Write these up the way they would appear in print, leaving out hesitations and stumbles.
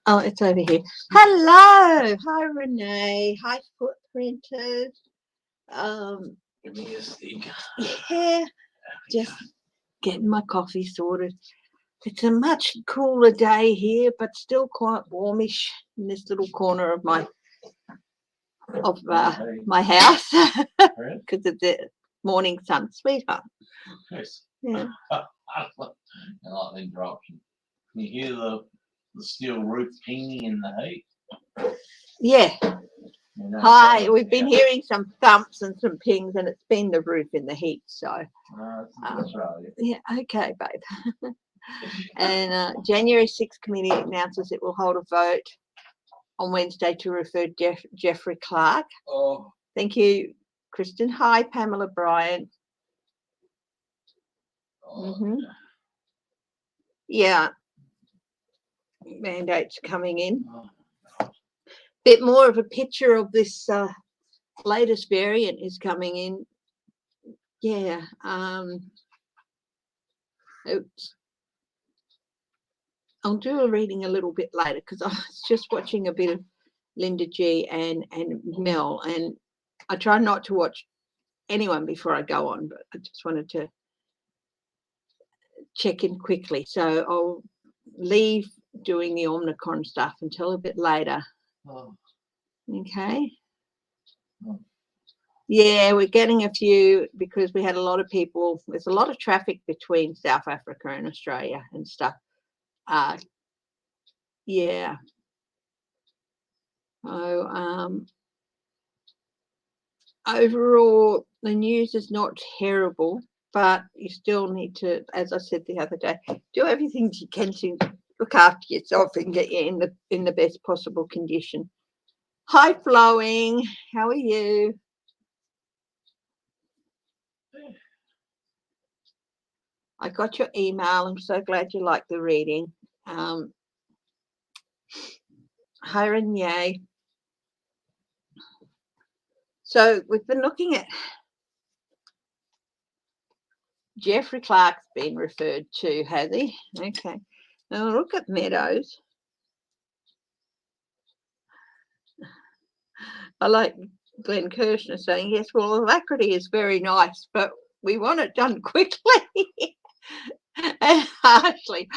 Oh, it's over here. Hello. Hi, Renee. Hi, footprinters. Give me a stick. Yeah, just getting my coffee sorted. It's a much cooler day here, but still quite warmish in this little corner of my house because of the morning sun, sweetheart. Yes. Yeah. I like the interruption. Can you hear the steel roof pinging in the heat? Yeah. You know, Hi, we've been hearing some thumps and some pings, and it's been the roof in the heat. So, that's right. Yeah, okay, babe. And January 6th committee announces it will hold a vote on Wednesday to refer Jeffrey Clark. Oh, thank you, Kristen. Hi, Pamela Bryant. Yeah, mandates coming in. Bit more of a picture of this latest variant is coming in. Yeah. Oops. I'll do a reading a little bit later because I was just watching a bit of Linda G and Mel, and I try not to watch anyone before I go on, but I just wanted to check in quickly. So I'll leave doing the Omnicron stuff until a bit later. Okay. Yeah, we're getting a few because we had a lot of people. There's a lot of traffic between South Africa and Australia and stuff. Yeah. So overall, the news is not terrible, but you still need to, as I said the other day, do everything you can to look after yourself and get you in the best possible condition. Hi, Flowing. How are you? I got your email. I'm so glad you liked the reading. Hi, Renee. So we've been looking at Jeffrey Clark's been referred to, has he? Okay. Now look at Meadows. I like Glenn Kirshner saying, yes, well, alacrity is very nice, but we want it done quickly. And Ashley,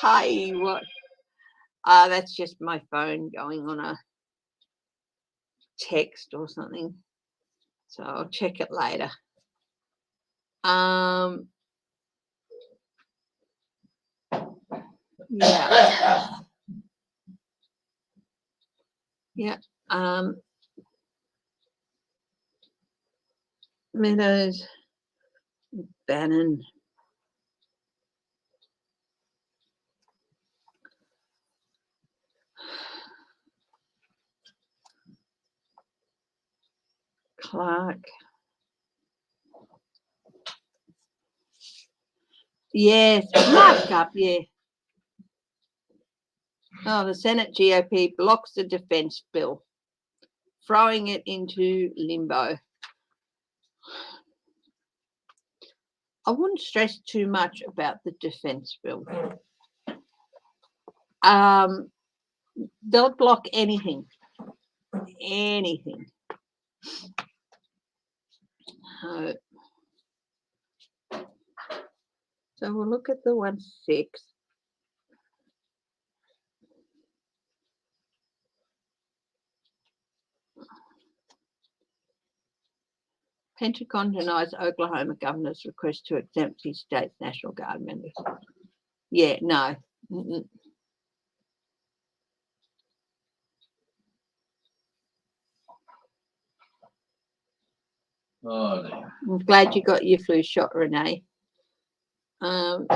hi, what? That's just my phone going on a text or something. So I'll check it later. Yeah. Yeah. Meadows, Bannon. Clark. Yes, markup, yeah. Oh, the Senate GOP blocks the defence bill, throwing it into limbo. I wouldn't stress too much about the defence bill. They'll block anything. Anything. So we'll look at the 1.6. Pentagon denies Oklahoma governor's request to exempt his state's National Guard members. Yeah, no. Oh, dear. I'm glad you got your flu shot, Renee. Oh.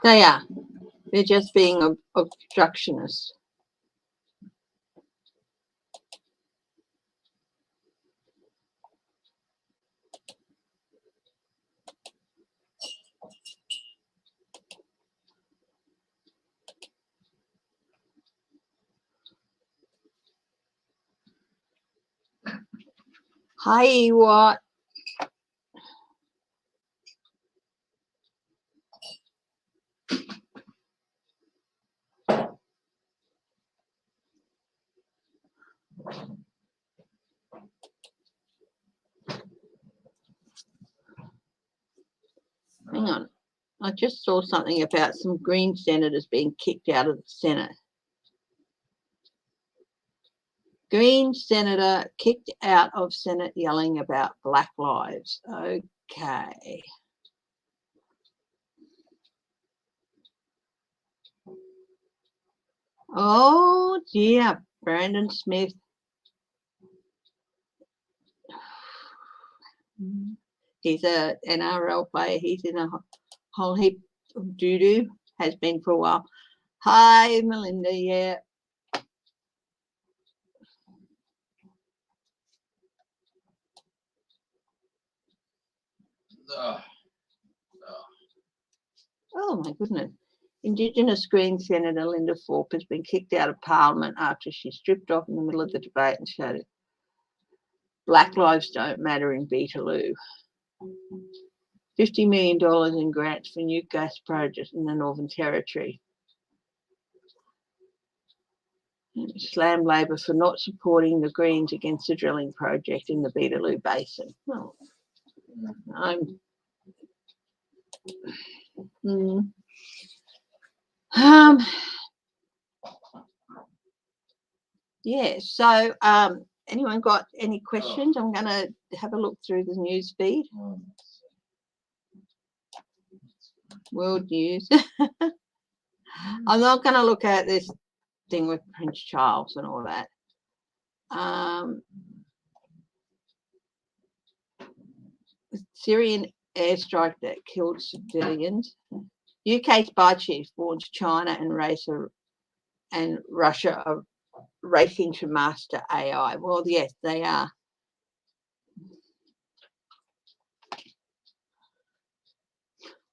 They are. They're just being obstructionists. Hi, what? Hang on. I just saw something about some Green senators being kicked out of the Senate. Green senator kicked out of Senate yelling about Black lives. Okay. Oh dear, Brandon Smith. He's a NRL player. He's in a whole heap of doo-doo, has been for a while. Hi, Melinda, yeah. Oh my goodness. Indigenous Green Senator Linda Thorpe has been kicked out of Parliament after she stripped off in the middle of the debate and shouted, Black lives don't matter in Beetaloo. $50 million in grants for new gas projects in the Northern Territory. Slammed Labor for not supporting the Greens against the drilling project in the Beetaloo Basin. Well, yeah, so anyone got any questions? I'm going to have a look through the news feed. World news. I'm not going to look at this thing with Prince Charles and all that. Syrian airstrike that killed civilians. UK spy chief warns China and Russia are racing to master AI. Well, yes, they are.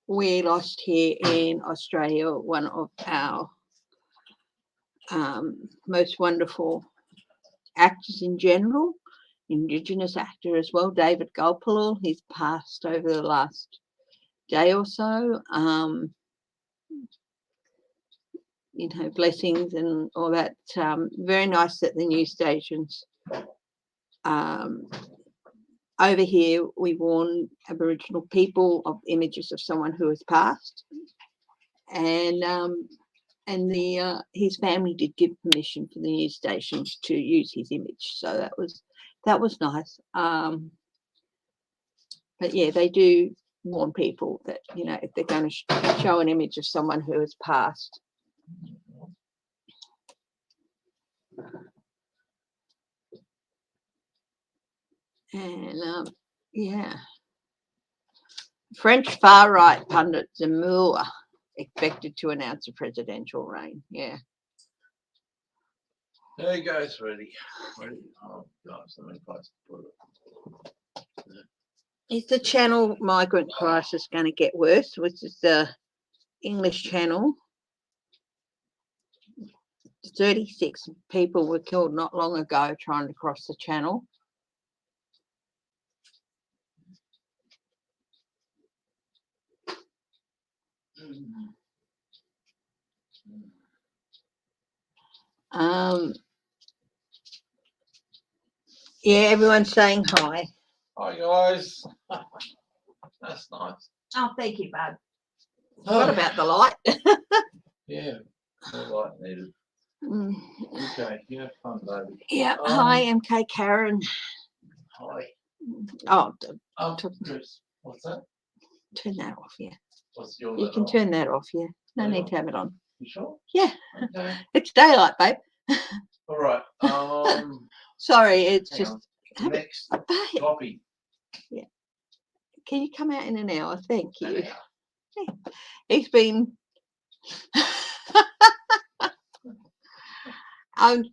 We lost here in Australia one of our most wonderful actors in general, Indigenous actor as well, David Gulpilil. He's passed over the last day or so. You know, blessings and all that. Very nice that the news stations over here, we warn Aboriginal people of images of someone who has passed, and his family did give permission for the news stations to use his image, so that was nice. But yeah, they do warn people that, you know, if they're going to show an image of someone who has passed. And yeah, French far-right pundit Zemmour expected to announce a presidential reign. Yeah. There you go, sweetie. Oh, gosh, so many places to put it. Is the Channel migrant crisis going to get worse, which is the English Channel? 36 people were killed not long ago trying to cross the Channel. Yeah, everyone's saying hi. Hi, guys. That's nice. Oh, thank you, bud. What about the light? Yeah, more light needed. Okay, you have fun, baby. Yeah, hi, MK Karen. Hi. Oh, Chris, what's that? Turn that off, yeah. What's your You can turn that off, yeah. No need to have it on. You sure? Yeah. Okay. It's daylight, babe. All right. Sorry, it's just next copy. Yeah. Can you come out in an hour? Thank you. Yeah. He's been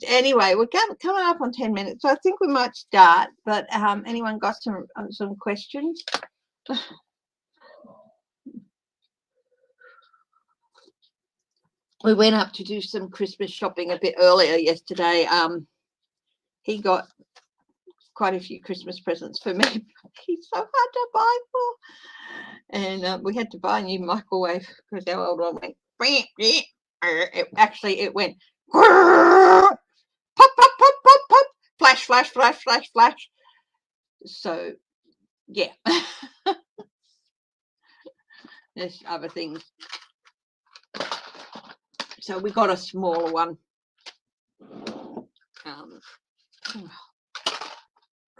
anyway, we're coming up on 10 minutes, so I think we might start, but anyone got some questions? We went up to do some Christmas shopping a bit earlier yesterday. He got quite a few Christmas presents for me. He's so hard to buy for. And we had to buy a new microwave because our old one went. It went pop, pop, pop, pop, pop, flash, flash, flash, flash, flash. So, yeah. There's other things. So we got a smaller one.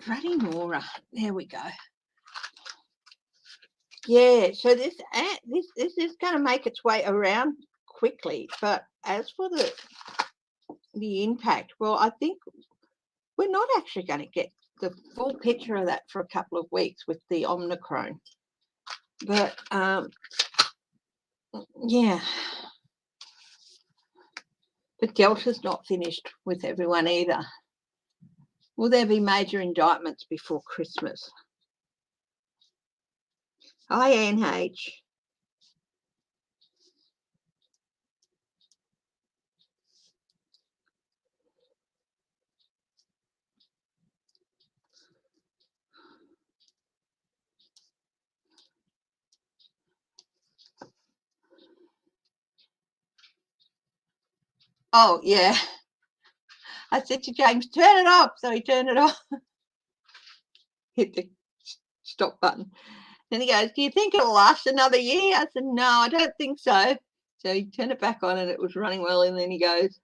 Ruddy Nora. There we go. Yeah, so this is going to make its way around quickly. But as for the impact, well, I think we're not actually going to get the full picture of that for a couple of weeks with the Omicron. But yeah. But Delta's not finished with everyone either. Will there be major indictments before Christmas? Hi, NH. Oh, yeah. I said to James, turn it off. So he turned it off. Hit the stop button. Then he goes, do you think it'll last another year? I said, no, I don't think so. So he turned it back on and it was running well. And then he goes,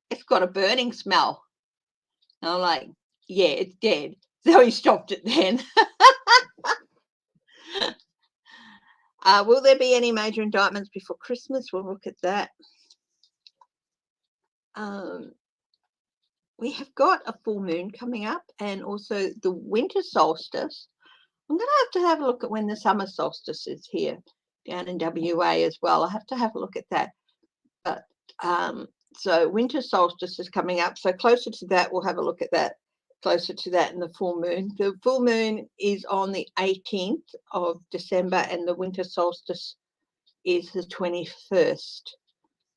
it's got a burning smell. And I'm like, yeah, it's dead. So he stopped it then. Will there be any major indictments before Christmas? We'll look at that. We have got a full moon coming up and also the winter solstice. I'm going to have a look at when the summer solstice is here down in WA as well. I have to have a look at that. But so winter solstice is coming up. So closer to that, we'll have a look at that. Closer to that in the full moon. The full moon is on the 18th of December and the winter solstice is the 21st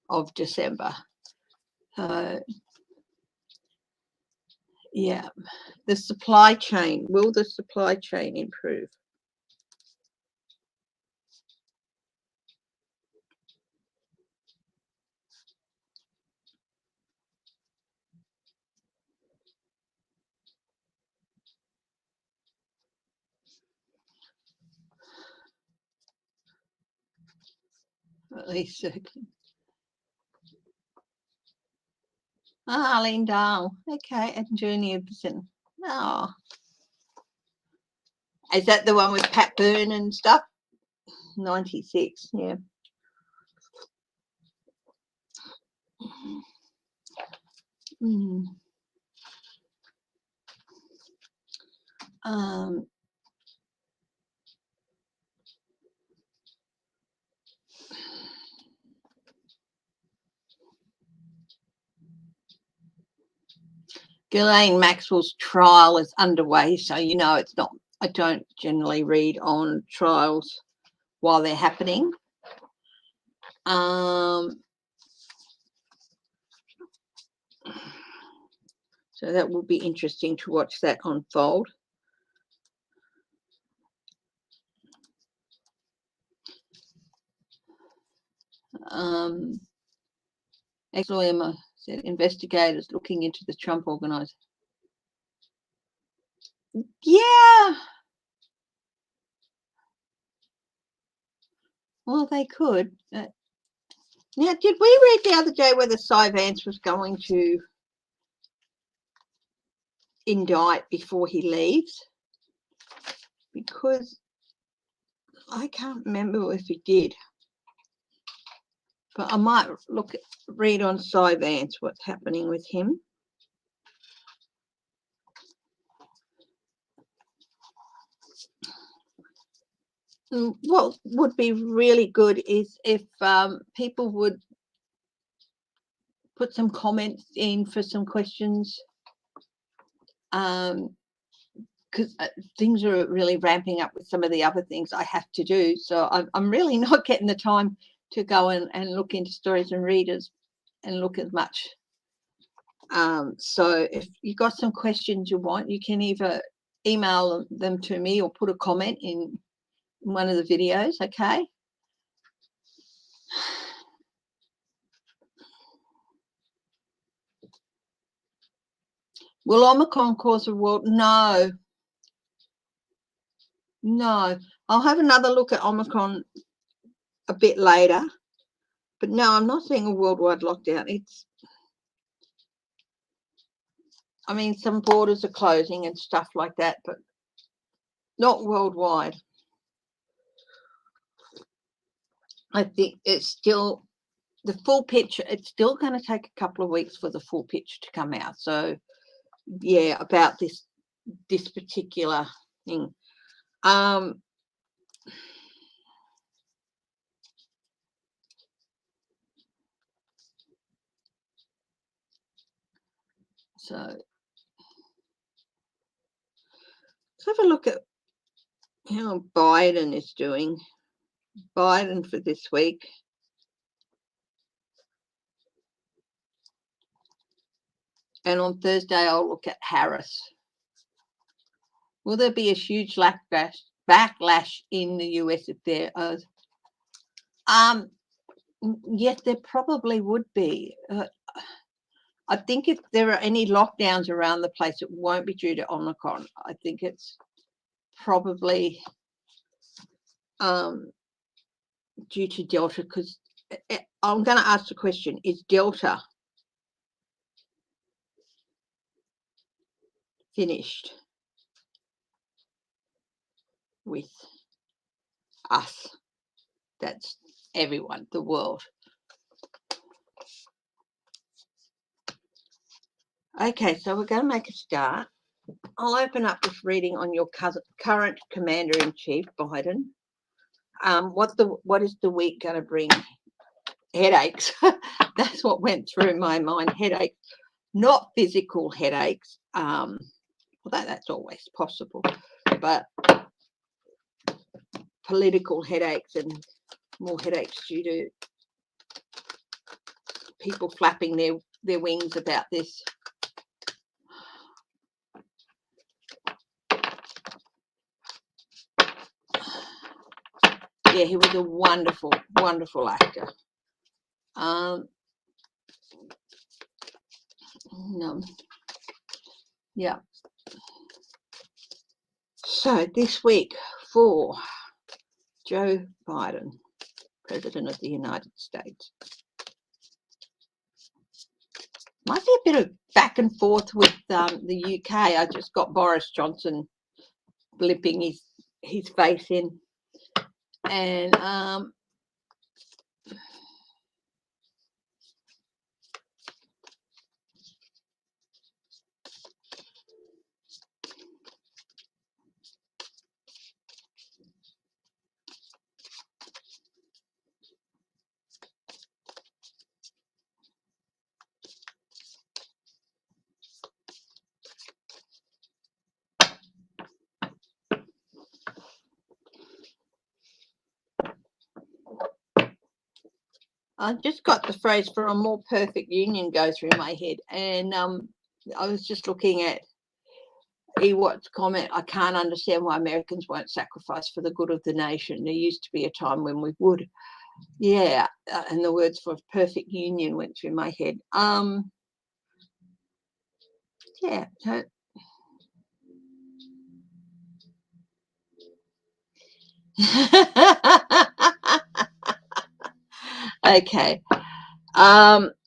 of December. Yeah, the supply chain. Will the supply chain improve? At least. Arlene Dahl. Okay, and Junior Percent. Oh. Is that the one with Pat Byrne and stuff? 96, yeah. Ghislaine Maxwell's trial is underway, so you know it's not. I don't generally read on trials while they're happening. So that will be interesting to watch that unfold. Ex-lawyer said investigators looking into the Trump organizer. Yeah. Well, they could. Now, did we read the other day whether Cy Vance was going to indict before he leaves? Because I can't remember if he did. But I might read on Cy Vance what's happening with him. What would be really good is if people would put some comments in for some questions, because things are really ramping up with some of the other things I have to do. So I'm really not getting the time to go and look into stories and readers and look as much So if you got some questions you want, you can either email them to me or put a comment in one of the videos, okay? Will Omicron cause a world? No. No. I'll have another look at Omicron a bit later. But no, I'm not seeing a worldwide lockdown. I mean, some borders are closing and stuff like that, but not worldwide. I think it's still the full picture. It's still going to take a couple of weeks for the full picture to come out. So, yeah, about this particular thing. So let's have a look at how Biden is doing. Biden for this week. And on Thursday, I'll look at Harris. Will there be a huge backlash in the US if there is? Yes, there probably would be. I think if there are any lockdowns around the place, it won't be due to Omicron. I think it's probably due to Delta, because I'm going to ask the question, is Delta finished with us? That's everyone, the world. Okay, so we're going to make a start. I'll open up this reading on your current Commander-in-Chief, Biden. What is the week going to bring? Headaches. That's what went through my mind. Headaches, not physical headaches, although that's always possible, but political headaches and more headaches due to people flapping their wings about this. Yeah, he was a wonderful, wonderful actor. No. Yeah. So this week for Joe Biden, President of the United States. Might be a bit of back and forth with the UK. I just got Boris Johnson blipping his face in. And I just got the phrase "for a more perfect union" go through my head, and I was just looking at Ewat's comment. I can't understand why Americans won't sacrifice for the good of the nation. There used to be a time when we would. Yeah, and the words for perfect union went through my head. Yeah. So, okay.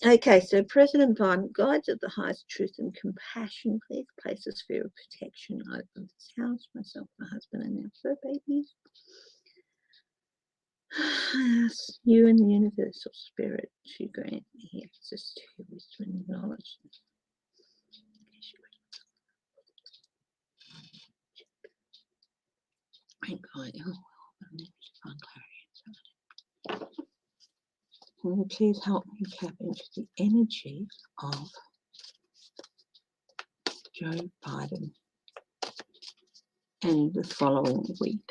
Okay, so President Biden guides at the highest truth and compassion. Please place a sphere of protection over this house, myself, my husband, and our fur babies. I ask you and the universal spirit to grant me access to wisdom and knowledge. Thank God. Can you please help me tap into the energy of Joe Biden and the following week?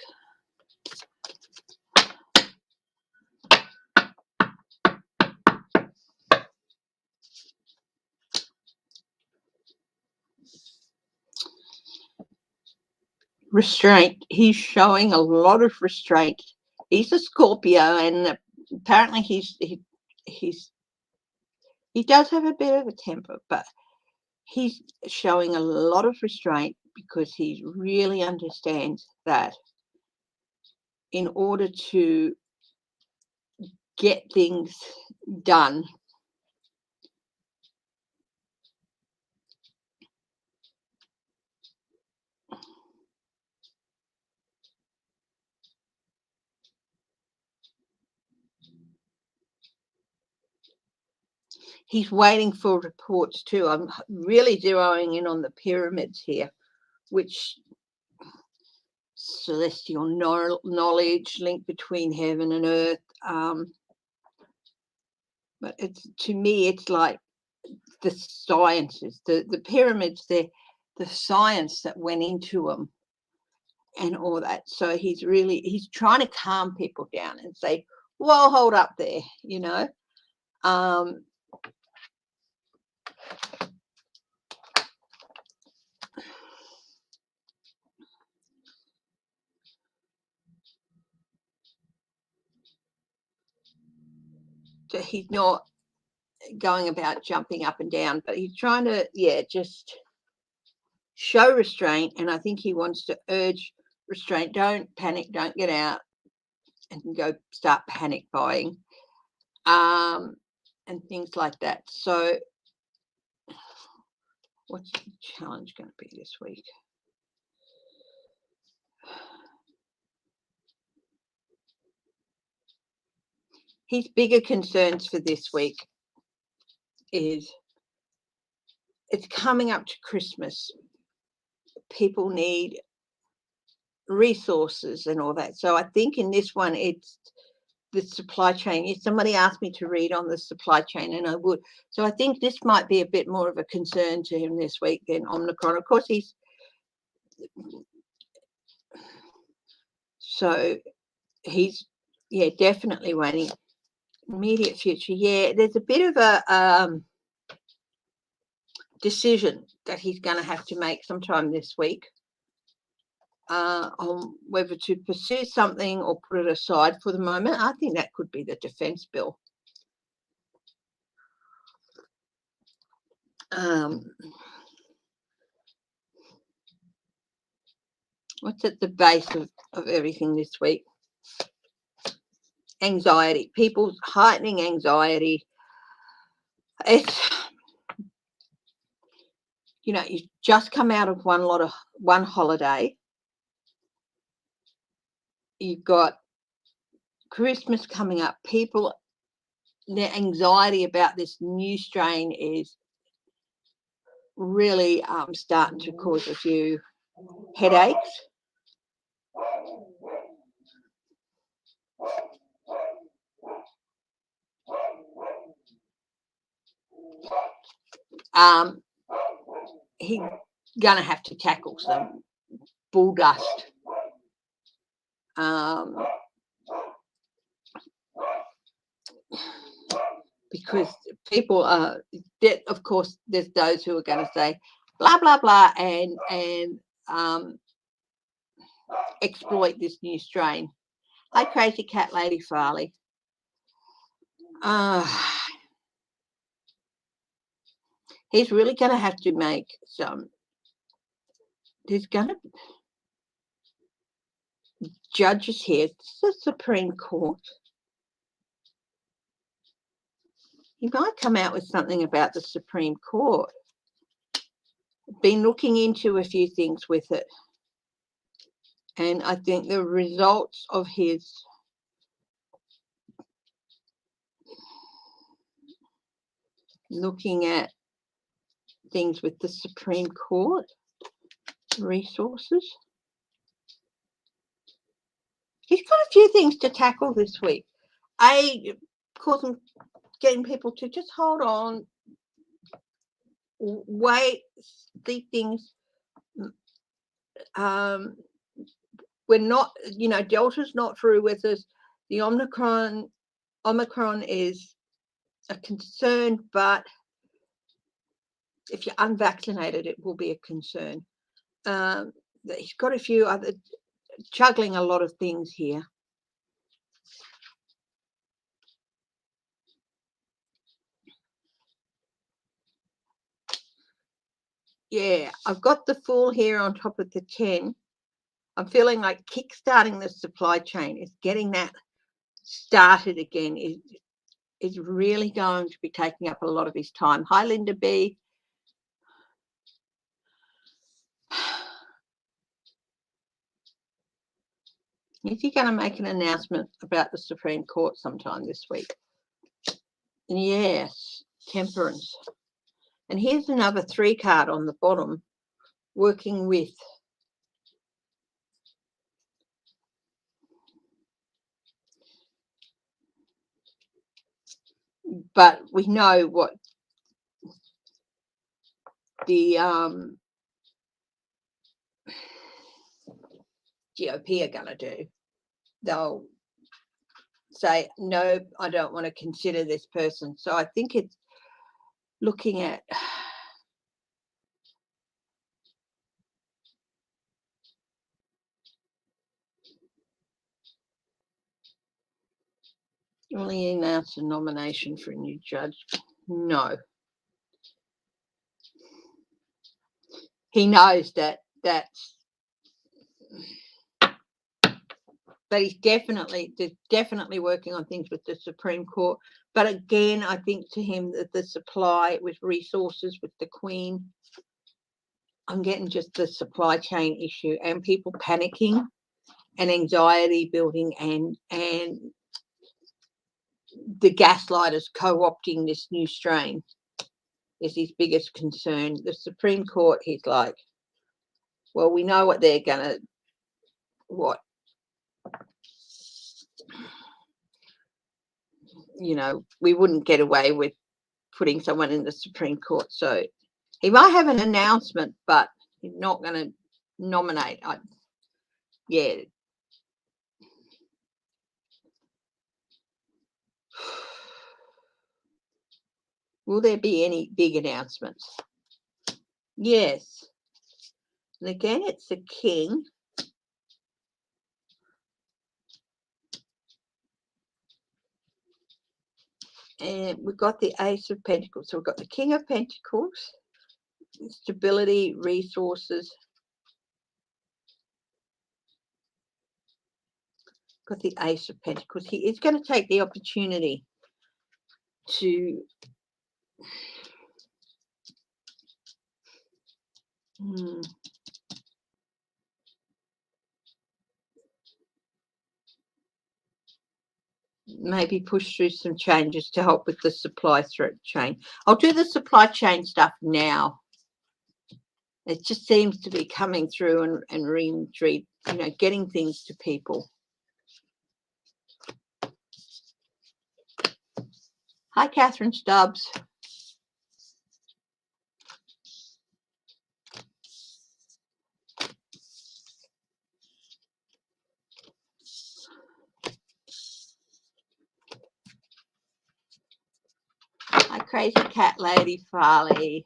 restraint. He's showing a lot of restraint. He's a Scorpio, and apparently he does have a bit of a temper, but he's showing a lot of restraint because he really understands that in order to get things done, he's waiting for reports too. I'm really zeroing in on the pyramids here, which celestial knowledge, link between heaven and earth. But it's, to me, it's like the sciences, the pyramids, the science that went into them and all that. So he's trying to calm people down and say, well, hold up there, you know. So he's not going about jumping up and down, but he's trying to, just show restraint. And I think he wants to urge restraint. Don't panic, don't get out and go start panic buying, and things like that. So what's the challenge going to be this week? His bigger concerns for this week is it's coming up to Christmas. People need resources and all that. So I think in this one, it's the supply chain. If somebody asked me to read on the supply chain, and I would. So I think this might be a bit more of a concern to him this week than Omicron. Of course, he's definitely waiting. Immediate future, there's a bit of a decision that he's going to have to make sometime this week on whether to pursue something or put it aside for the moment. I think that could be the defense bill. What's at the base of everything this week? Anxiety. People's heightening anxiety. It's, you've just come out of one holiday. You've got Christmas coming up. People, their anxiety about this new strain is really starting to cause a few headaches. He's going to have to tackle some bull dust. Because people are, of course, there's those who are going to say blah blah blah and exploit this new strain. Hi, Crazy Cat Lady Farley. He's really going to have to make some. There's going to judges here. It's the Supreme Court. He might come out with something about the Supreme Court. Been looking into a few things with it. And I think the results of his looking at things with the Supreme Court resources. He's got a few things to tackle this week. Of course, I'm getting people to just hold on, wait, see things. We're not, Delta's not through with us. The Omicron is a concern, but if you're unvaccinated, it will be a concern. he's got a few other, juggling a lot of things here. Yeah, I've got the Fool here on top of the 10. I'm feeling like kickstarting the supply chain is getting that started again is really going to be taking up a lot of his time. Hi, Linda B. Is he going to make an announcement about the Supreme Court sometime this week? Yes, temperance. And here's another 3 card on the bottom, working with. But we know what the GOP are going to do. They'll say, no, I don't want to consider this person. So I think it's looking at will he announce a nomination for a new judge? No. He knows that's, but he's definitely working on things with the Supreme Court. But again, I think to him that the supply with resources with the Queen, I'm getting just the supply chain issue and people panicking and anxiety building and the gaslighters co-opting this new strain is his biggest concern. The Supreme Court, he's like, well, we know what they're gonna we wouldn't get away with putting someone in the Supreme Court. So he might have an announcement, but he's not going to nominate. Yeah. Will there be any big announcements? Yes. And again, it's the King. And we've got the Ace of Pentacles. So we've got the King of Pentacles, stability, resources. Got the Ace of Pentacles. He is going to take the opportunity to maybe push through some changes to help with the supply chain. I'll do the supply chain stuff now. It just seems to be coming through and re-entry, getting things to people. Hi, Catherine Stubbs. Hi, Crazy Cat Lady Farley.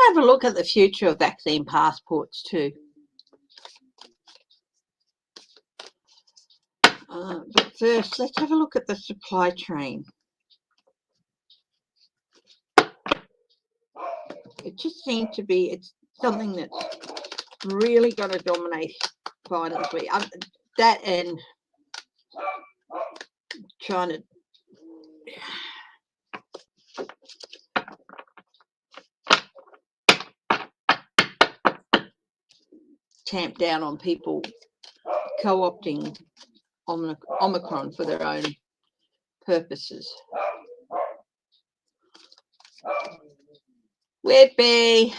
Have a look at the future of vaccine passports too. But first, let's have a look at the supply chain. It just seems to be, it's something that's really going to dominate Biden's week. That and trying to tamp down on people co-opting Omicron for their own purposes. Whitby.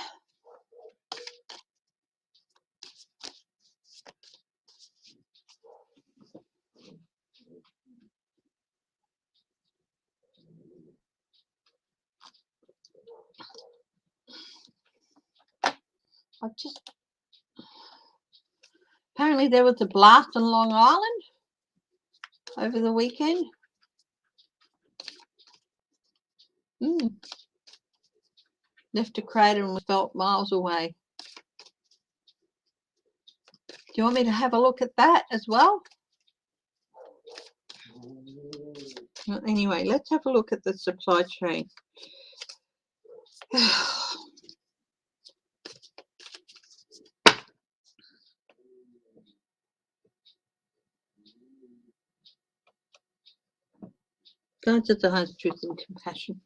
Apparently there was a blast on Long Island over the weekend. Left a crater and was felt miles away. Do you want me to have a look at that as well? Anyway, let's have a look at the supply chain. God desires truth and compassion.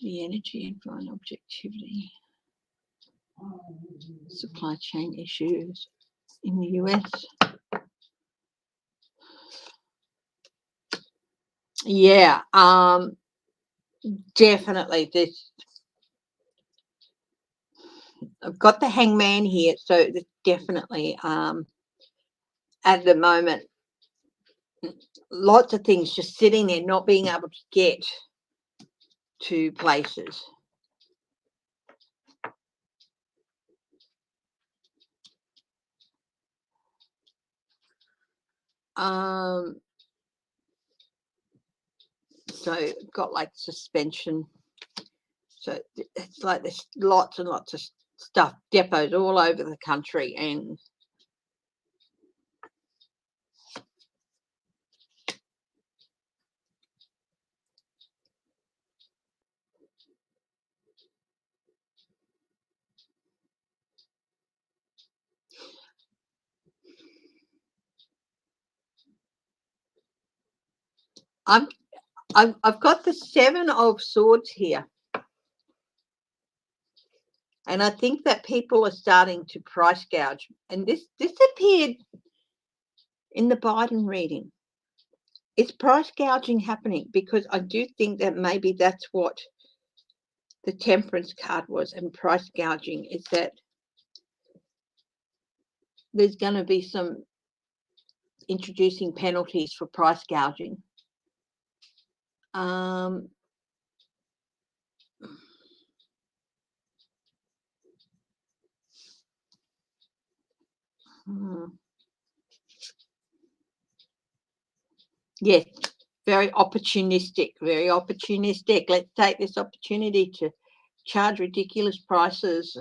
The energy and divine objectivity. Supply chain issues in the US. Yeah, definitely. I've got the hangman here, so there's definitely at the moment lots of things just sitting there, not being able to get to places. So got like suspension. So it's like there's lots and lots of stuff, depots all over the country, and I've got the 7 of Swords here. And I think that people are starting to price gouge. And this appeared in the Biden reading. It's price gouging happening, because I do think that maybe that's what the Temperance card was, and price gouging is that there's going to be some introducing penalties for price gouging. Yes, very opportunistic, very opportunistic. Let's take this opportunity to charge ridiculous prices.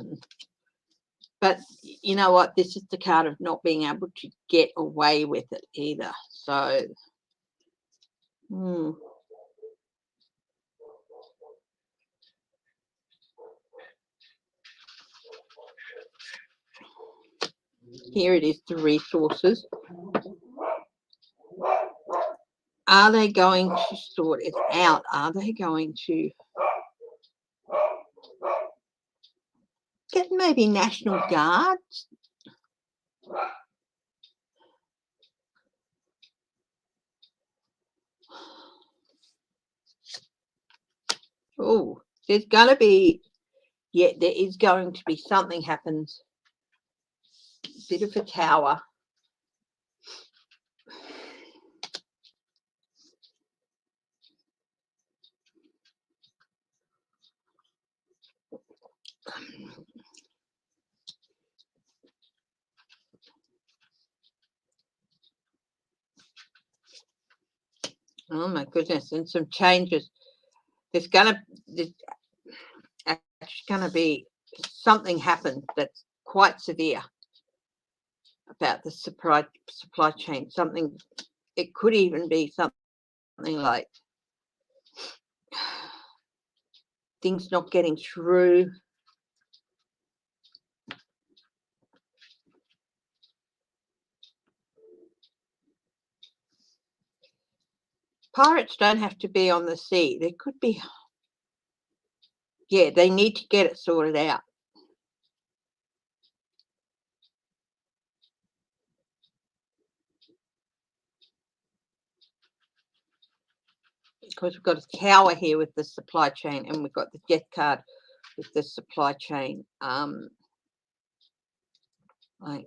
But you know what? This is the card of not being able to get away with it either. So, here it is, the resources. Are they going to sort it out? Are they going to get maybe National Guards? Oh, there's going to be, yeah, there is going to be something happens. Bit of a tower. Oh my goodness, and some changes. There's actually going to be something happen that's quite severe about the supply chain. Something, it could even be something like things not getting through. Pirates don't have to be on the sea. There could be, yeah, they need to get it sorted out. because we've got a tower here with the supply chain, and we've got the death card with the supply chain. Like,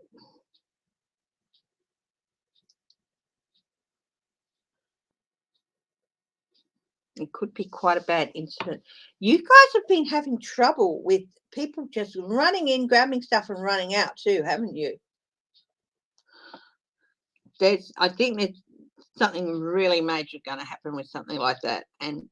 it could be quite a bad incident. You guys have been having trouble with people just running in, grabbing stuff and running out too, haven't you? I think there's something really major going to happen with something like that. And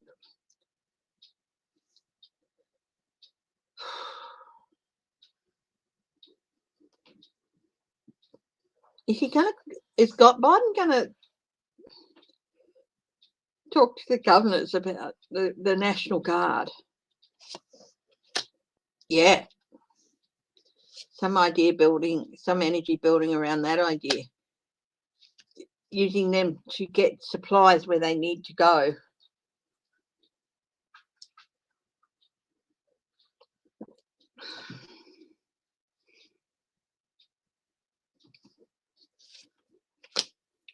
is Biden going to talk to the governors about the National Guard? Yeah. Some idea building, some energy building around that idea. Using them to get supplies where they need to go.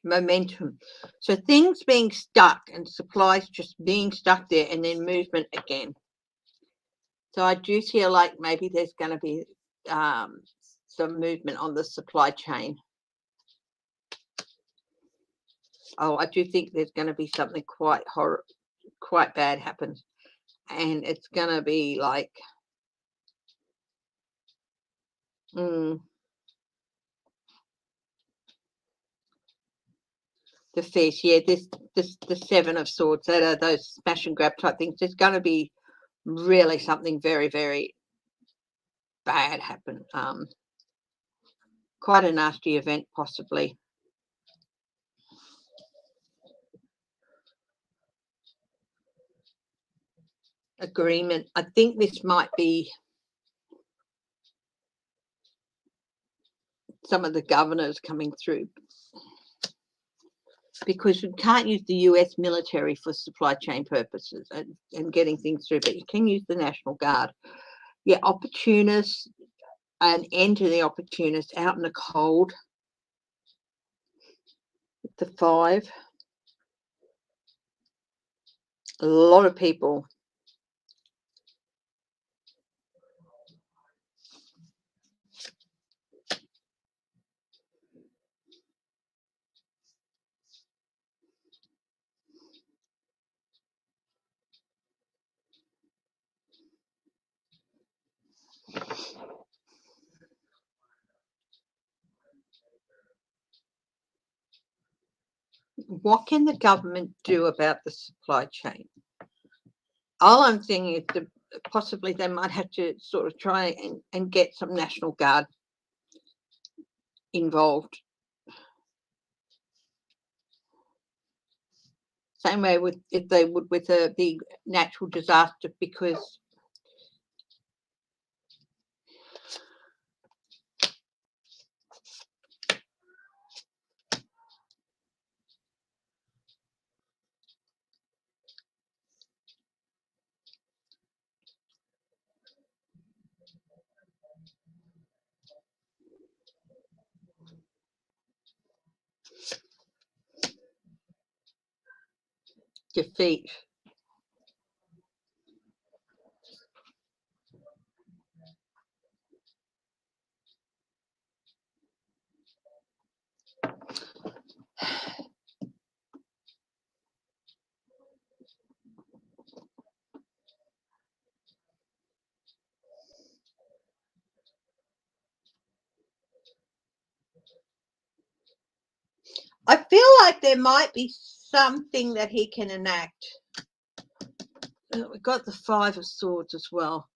Momentum. So things being stuck and supplies just being stuck there, and then movement again. So I do feel like maybe there's going to be some movement on the supply chain. Oh, I do think there's going to be something quite bad happen, and it's going to be like, the fish. Yeah, the Seven of Swords. That are those smash and grab type things. There's going to be really something very, very bad happen. Quite a nasty event, possibly. Agreement. I think this might be some of the governors coming through, because you can't use the US military for supply chain purposes and getting things through, but you can use the National Guard. Yeah, opportunists, an end to the opportunists out in the cold. The 5. A lot of people. What can the government do about the supply chain? All I'm thinking is possibly they might have to sort of try and get some National Guard involved. Same way if they would with a big natural disaster, because defeat. I feel like there might be something that he can enact. We've got the 5 of Swords as well.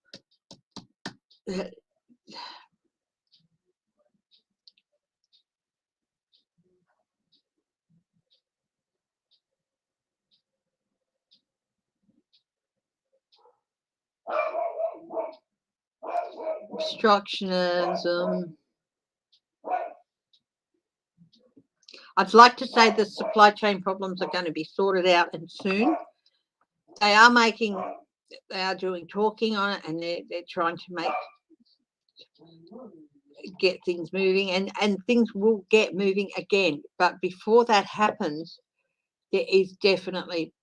Obstructionism. I'd like to say the supply chain problems are going to be sorted out and soon. They are doing talking on it, and they're trying to get things moving, and things will get moving again. But before that happens, there is definitely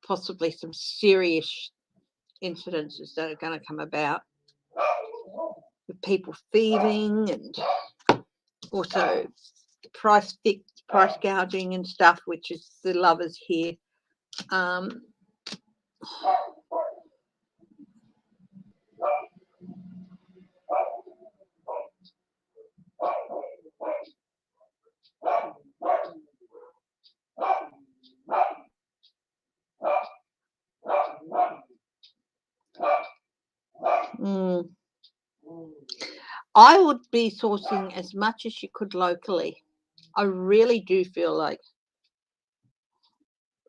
possibly some serious incidences that are going to come about with people thieving and also price gouging and stuff, which is the lovers here. I would be sourcing as much as you could locally. I really do feel like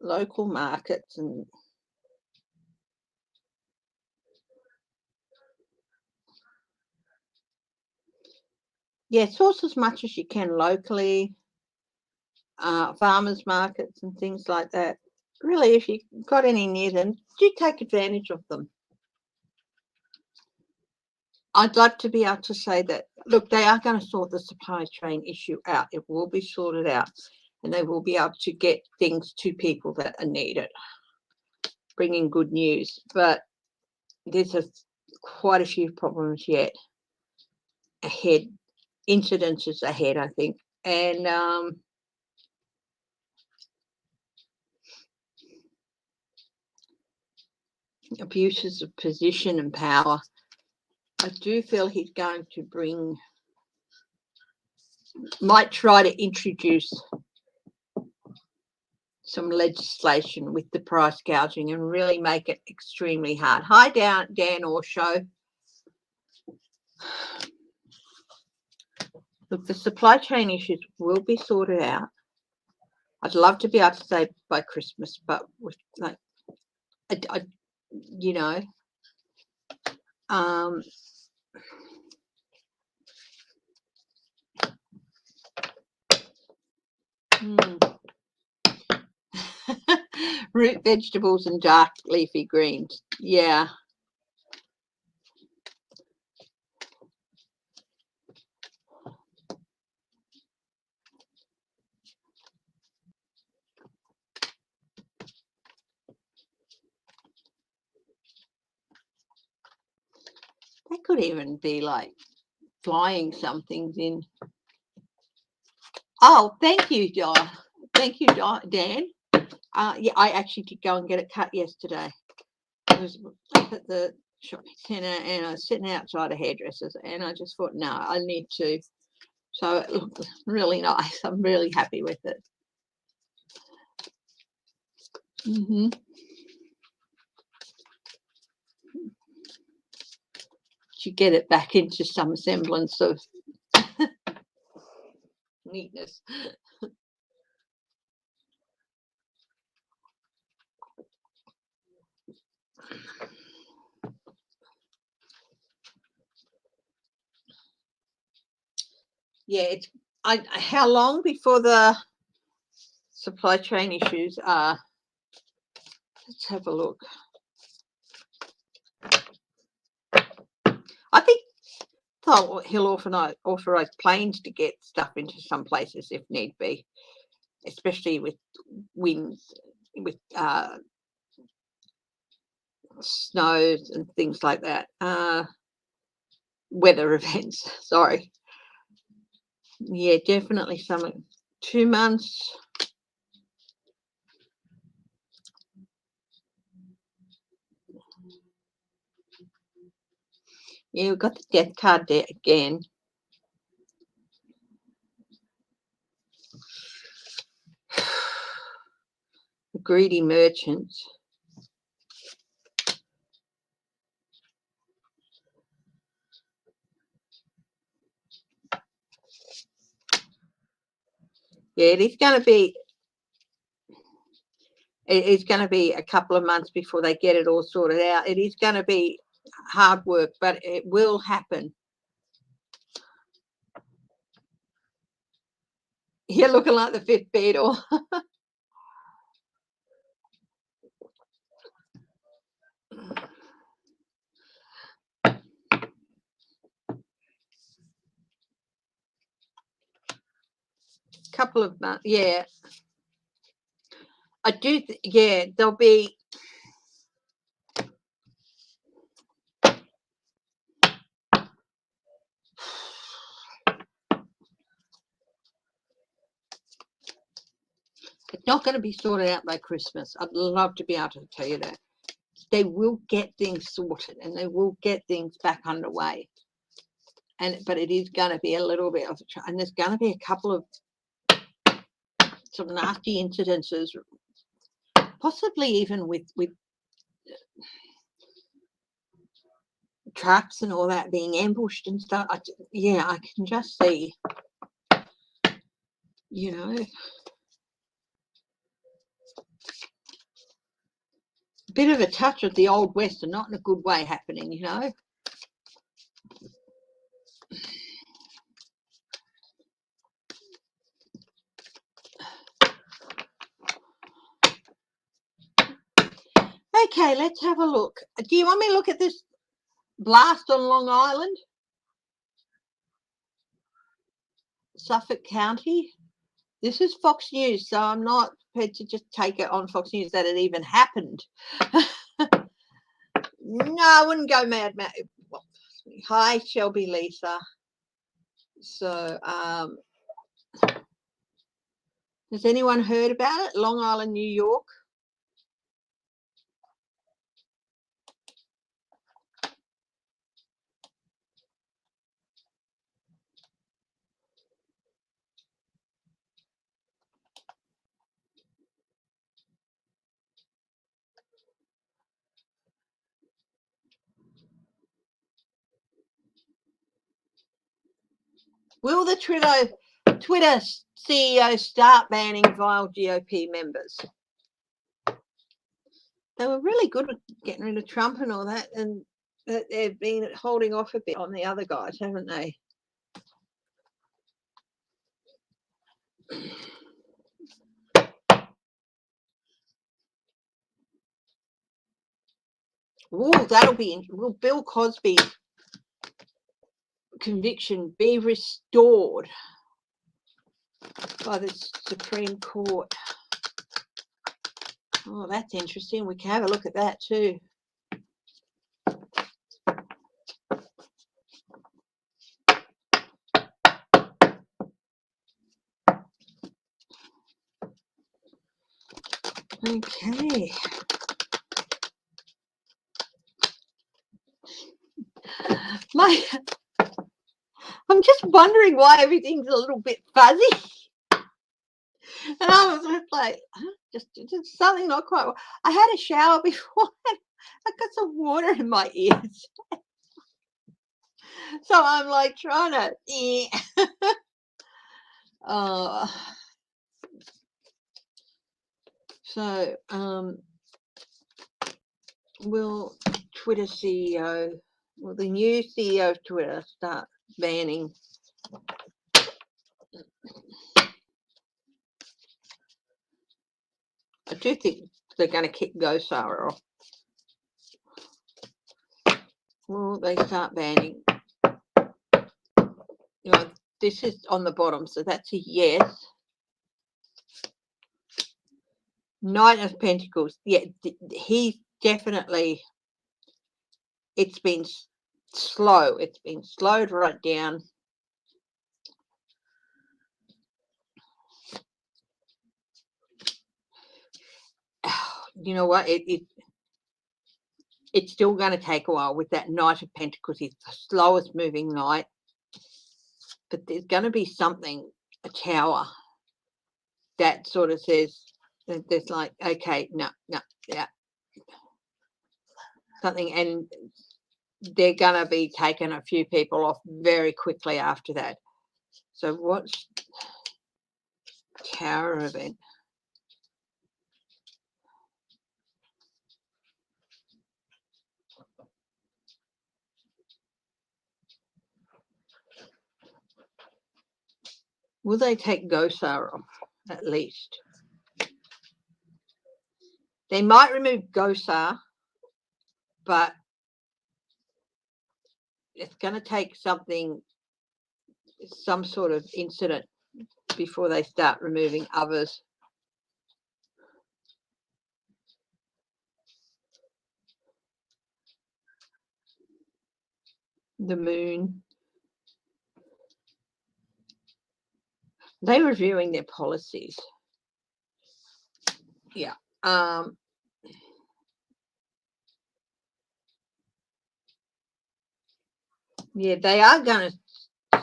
local markets and source as much as you can locally, farmers markets and things like that. Really, if you've got any near them, do take advantage of them. I'd like to be able to say that, look, they are going to sort the supply chain issue out. It will be sorted out and they will be able to get things to people that are needed, bringing good news. But there's quite a few problems yet ahead, incidences ahead, I think. And abuses of position and power. I do feel he's going to might try to introduce some legislation with the price gouging and really make it extremely hard. Hi, Dan Orshow. Look, the supply chain issues will be sorted out. I'd love to be able to say by Christmas, but with like, you know, root vegetables and dark leafy greens. Yeah. They could even be like flying some things in. Oh, thank you, John. Thank you, Dan. Yeah, I actually did go and get it cut yesterday. I was up at the shopping centre and I was sitting outside a hairdresser's and I just thought, no, I need to. So it looked really nice. I'm really happy with it. To get it back into some semblance of neatness. Yeah, it's how long before the supply chain issues are? Let's have a look. I think he'll authorize planes to get stuff into some places if need be, especially with winds, with snows and things like that. Weather events. Sorry. Yeah, definitely some 2 months. Yeah, we've got the death card there again. The greedy merchants. Yeah, it is going to be a couple of months before they get it all sorted out. It is going to be hard work, but it will happen. You're looking like the fifth Beatle. Couple of months, yeah. I do, yeah, there'll be. It's not going to be sorted out by Christmas. I'd love to be able to tell you that. They will get things sorted and they will get things back underway. But it is going to be a little bit of and there's going to be a couple of some nasty incidences, possibly even with trucks and all that being ambushed and stuff. I can just see, you know, a bit of a touch of the old West, and not in a good way happening, you know. Okay, let's have a look. Do you want me to look at this blast on Long Island, Suffolk County? This is Fox News, so I'm not prepared to just take it on Fox News that it even happened. No, I wouldn't go mad. Well, hi, Shelby Lisa. So, has anyone heard about it? Long Island, New York. Will the Twitter CEO start banning vile GOP members? They were really good at getting rid of Trump and all that, and they've been holding off a bit on the other guys, haven't they? Oh, that'll be. Will Bill Cosby's conviction be restored by the Supreme Court? Oh, that's interesting. We can have a look at that too. Okay. I'm just wondering why everything's a little bit fuzzy. And I was just like, just something not quite well. I had a shower before. I got some water in my ears. So I'm like trying to. So will Twitter CEO, will the new CEO of Twitter start banning? I do think they're going to kick Gosar off. Will they start banning? You know, this is on the bottom, so that's a yes. Knight of Pentacles. Yeah, he's definitely. It's been slow. It's been slowed right down. You know what? It's still going to take a while with that Knight of Pentacles. He's the slowest moving knight. But there's going to be something, a tower, that sort of says, there's like, okay, no, yeah. Something, and they're going to be taking a few people off very quickly after that. So what's tower event? Will they take Gosar off at least? They might remove Gosar, but it's going to take something, some sort of incident before they start removing others. the moon. They're reviewing their policies. Yeah. Yeah, they are going to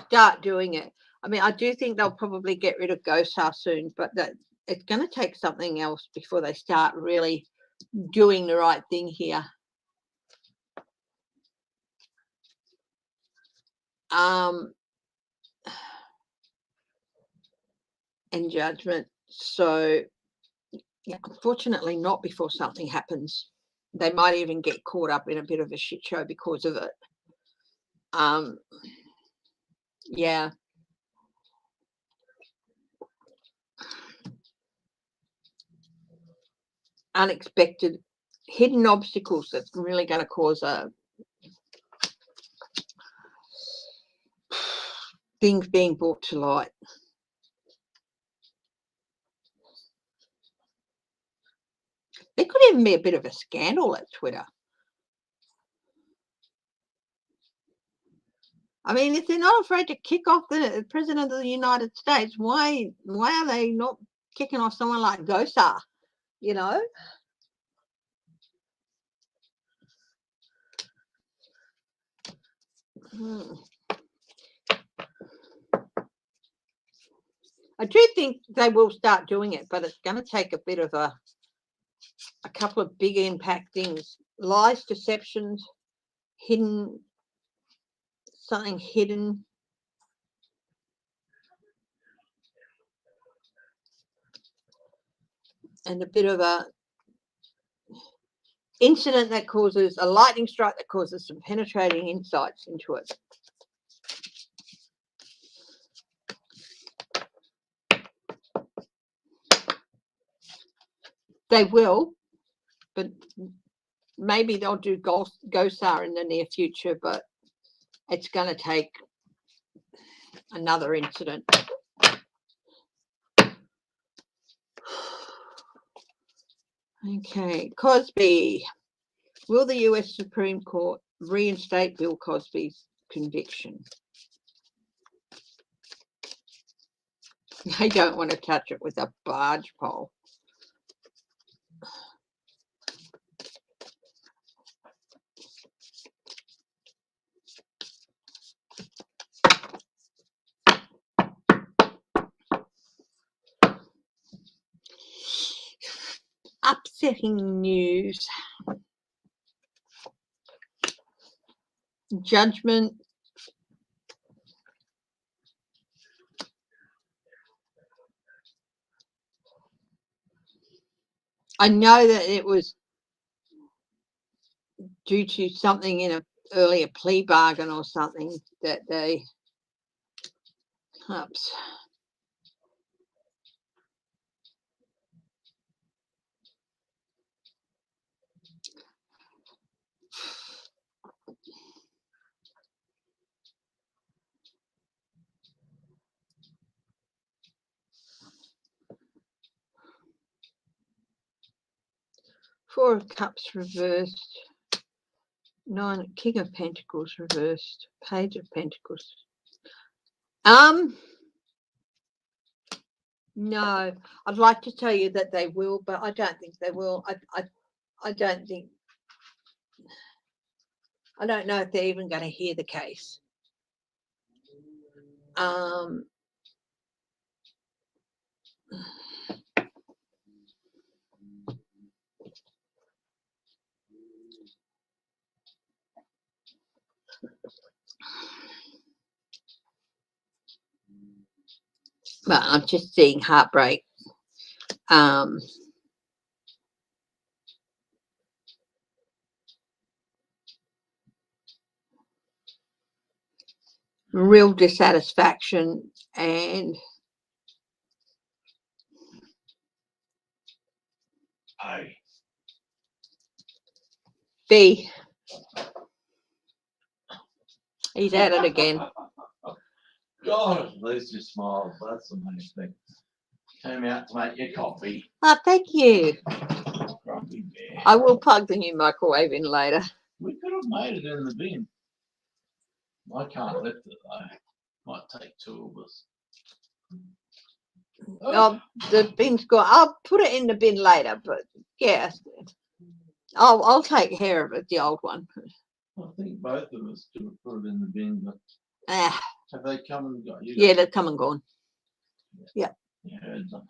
start doing it. I mean, I do think they'll probably get rid of GOSAR soon, but that it's going to take something else before they start really doing the right thing here. And judgment. So, yeah, unfortunately, not before something happens. They might even get caught up in a bit of a shit show because of it. Yeah. Unexpected hidden obstacles that's really going to cause things being brought to light. There could even be a bit of a scandal at Twitter. I mean, if they're not afraid to kick off the President of the United States, why are they not kicking off someone like GOSAR, you know? I do think they will start doing it, but it's going to take a bit of a couple of big impact things. Lies, deceptions, something hidden. And a bit of a incident that causes a lightning strike that causes some penetrating insights into it. They will, but maybe they'll do GOSAR in the near future, but it's going to take another incident. Okay, Cosby. Will the US Supreme Court reinstate Bill Cosby's conviction? They don't want to touch it with a barge pole. Upsetting news. Judgment. I know that it was due to something in an earlier plea bargain or something that they ups. Four of Cups reversed. Nine, King of Pentacles reversed. Page of Pentacles. No, I'd like to tell you that they will, but I don't think they will. I don't think. I don't know if they're even going to hear the case. But I'm just seeing heartbreak. Real dissatisfaction and B. He's at it again. God, at least you smiled. That's the main thing. Came out to make your coffee. Oh, thank you. Grumpy bear. I will plug the new microwave in later. We could have made it in the bin. I can't lift it though. Might take two of us. Oh, the bin's gone. I'll put it in the bin later, but yeah, I'll take care of it, the old one. I think both of us could have put it in the bin, but Ah, have they come and got you? yeah, they've come and gone. You heard them.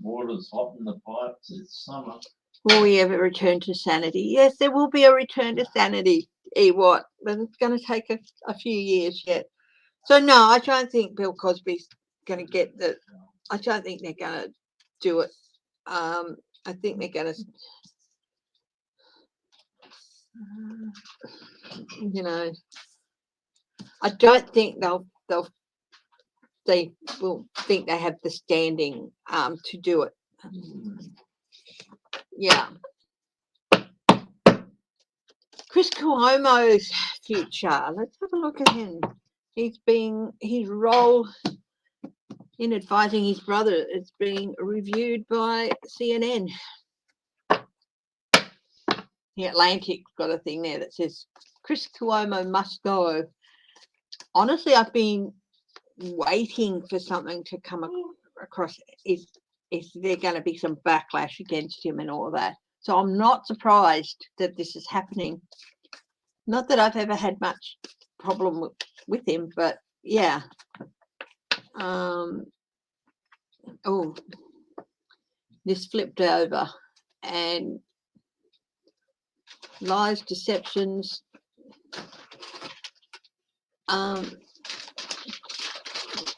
Water's hot in the pipes. It's summer. Will we ever return to sanity? Yes, there will be a return to sanity, what? But it's going to take a few years yet. So no, I don't think Bill Cosby's going to get the. I don't think they're going to do it. I think they're going to. You know, I don't think they will think they have the standing to do it. Yeah. Chris Cuomo's future. Let's have a look at him. His role in advising his brother is being reviewed by CNN. The Atlantic's got a thing there that says Chris Cuomo must go. Honestly, I've been waiting for something to come across. Is there going to be some backlash against him and all that? So I'm not surprised that this is happening. Not that I've ever had much problem with him, but yeah. Oh, this flipped over, and lies, deceptions.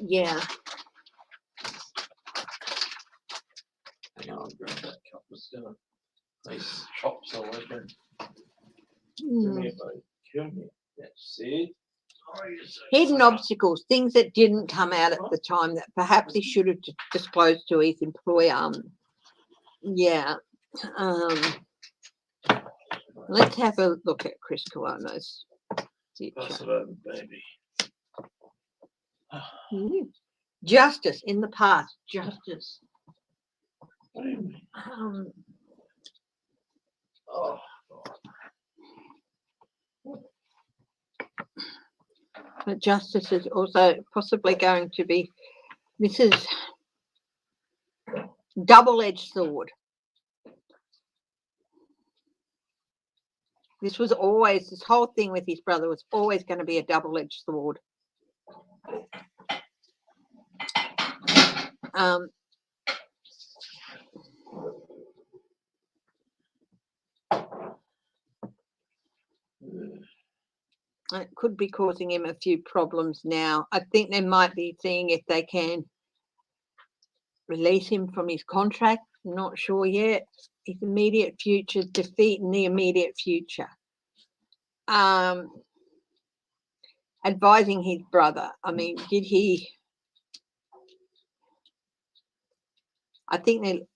Yeah. Hang on, I'll grab that cup of stuff. These chops are open. Kill me. That's it. Hidden obstacles, things that didn't come out at the time that perhaps he should have disclosed to his employer. Yeah. Let's have a look at Chris Cuomo's future. Pass it over, baby. Justice in the past. Justice. What do you mean? Oh, but justice is also possibly going to be. This is double-edged sword. This whole thing with his brother was always going to be a double-edged sword. It could be causing him a few problems now. I think they might be seeing if they can release him from his contract. I'm not sure yet. His immediate future, defeat in the immediate future. Advising his brother. I mean, did he? I think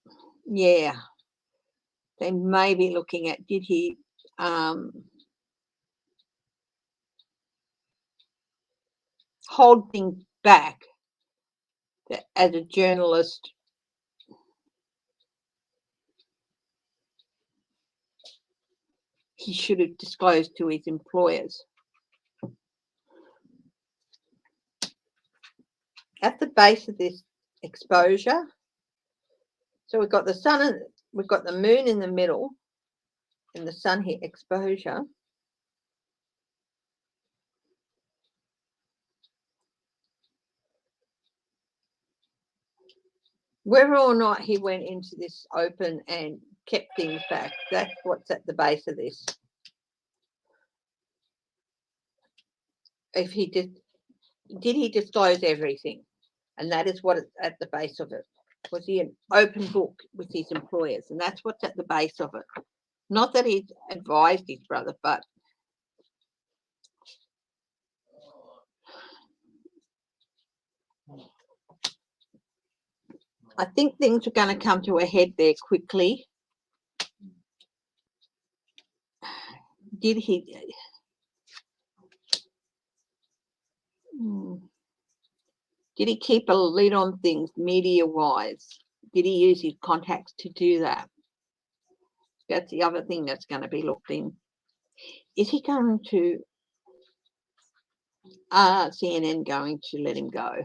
they may be looking at, did he hold things back that as a journalist he should have disclosed to his employers. At the base of this exposure, so we've got the sun and we've got the moon in the middle and the sun here, exposure. Whether or not he went into this open and kept things back, that's what's at the base of this. If he did he disclose everything? And that is what is at the base of it. Was he an open book with his employers? And that's what's at the base of it. Not that he's advised his brother, but I think things are going to come to a head there quickly. Did he? Did he keep a lid on things media-wise? Did he use his contacts to do that? That's the other thing that's going to be looked in. Is he going to CNN going to let him go.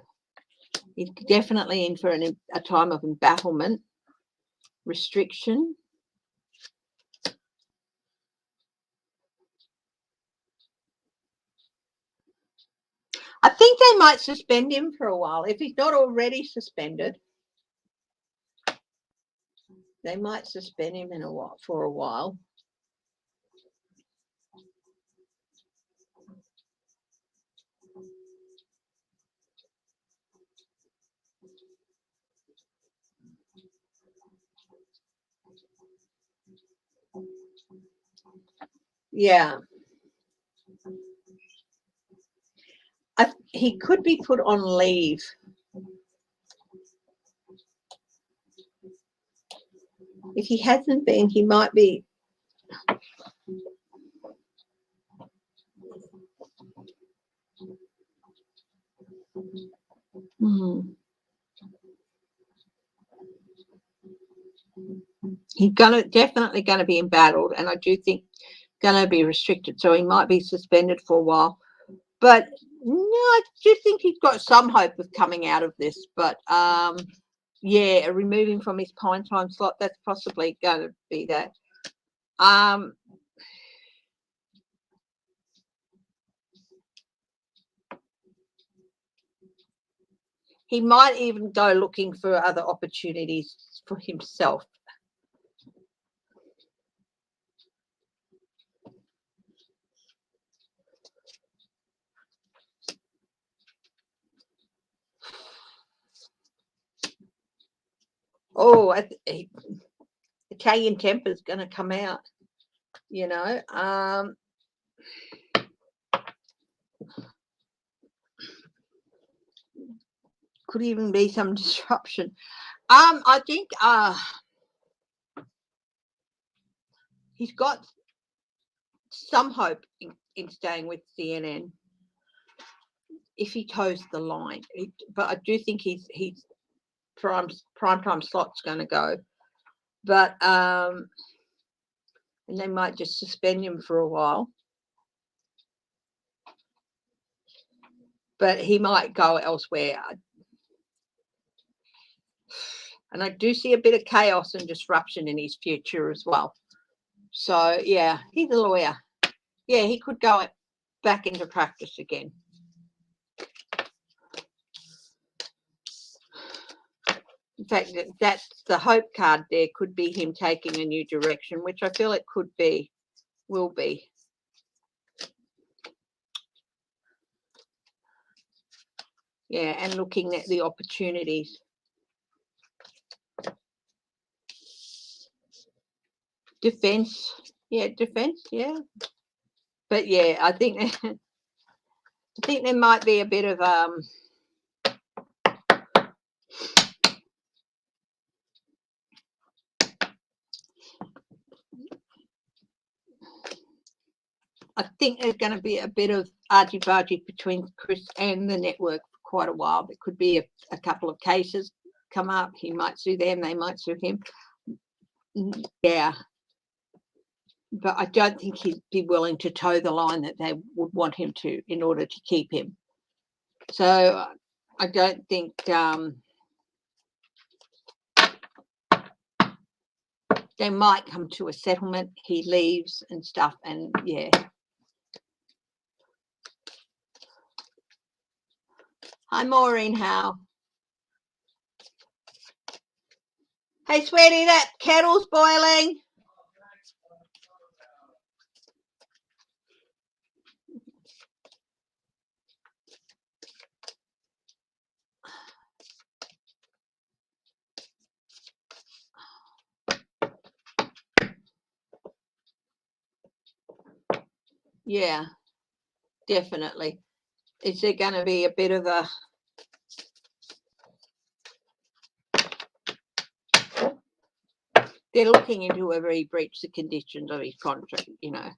He's definitely in for a time of embattlement, restriction. I think they might suspend him for a while. If he's not already suspended, they might suspend him for a while. Yeah. He could be put on leave. If he hasn't been, he might be. He's definitely going to be embattled, and I do think going to be restricted, so he might be suspended for a while. But no, I do think he's got some hope of coming out of this. But yeah, removing from his prime time slot, that's possibly going to be that. He might even go looking for other opportunities for himself. Oh, Italian temper is going to come out, you know. Could even be some disruption. I think he's got some hope in staying with CNN if he toes the line. But I do think he's prime time slot's going to go. But and they might just suspend him for a while. But he might go elsewhere. And I do see a bit of chaos and disruption in his future as well. So, yeah, he's a lawyer. Yeah, he could go back into practice again. In fact, that's the hope card there. Could be him taking a new direction, which I feel it could be, will be. Yeah, and looking at the opportunities. Defense, yeah. But yeah, I think there might be a bit of I think there's going to be a bit of argy-bargy between Chris and the network for quite a while. There could be a couple of cases come up. He might sue them, they might sue him. Yeah. But I don't think he'd be willing to toe the line that they would want him to in order to keep him. So I don't think they might come to a settlement. He leaves and stuff, and yeah. Hi, Maureen Howe. Hey, sweetie, that kettle's boiling. Yeah, definitely. Is there going to be a bit of a they're looking into whether he breached the conditions of his contract, you know.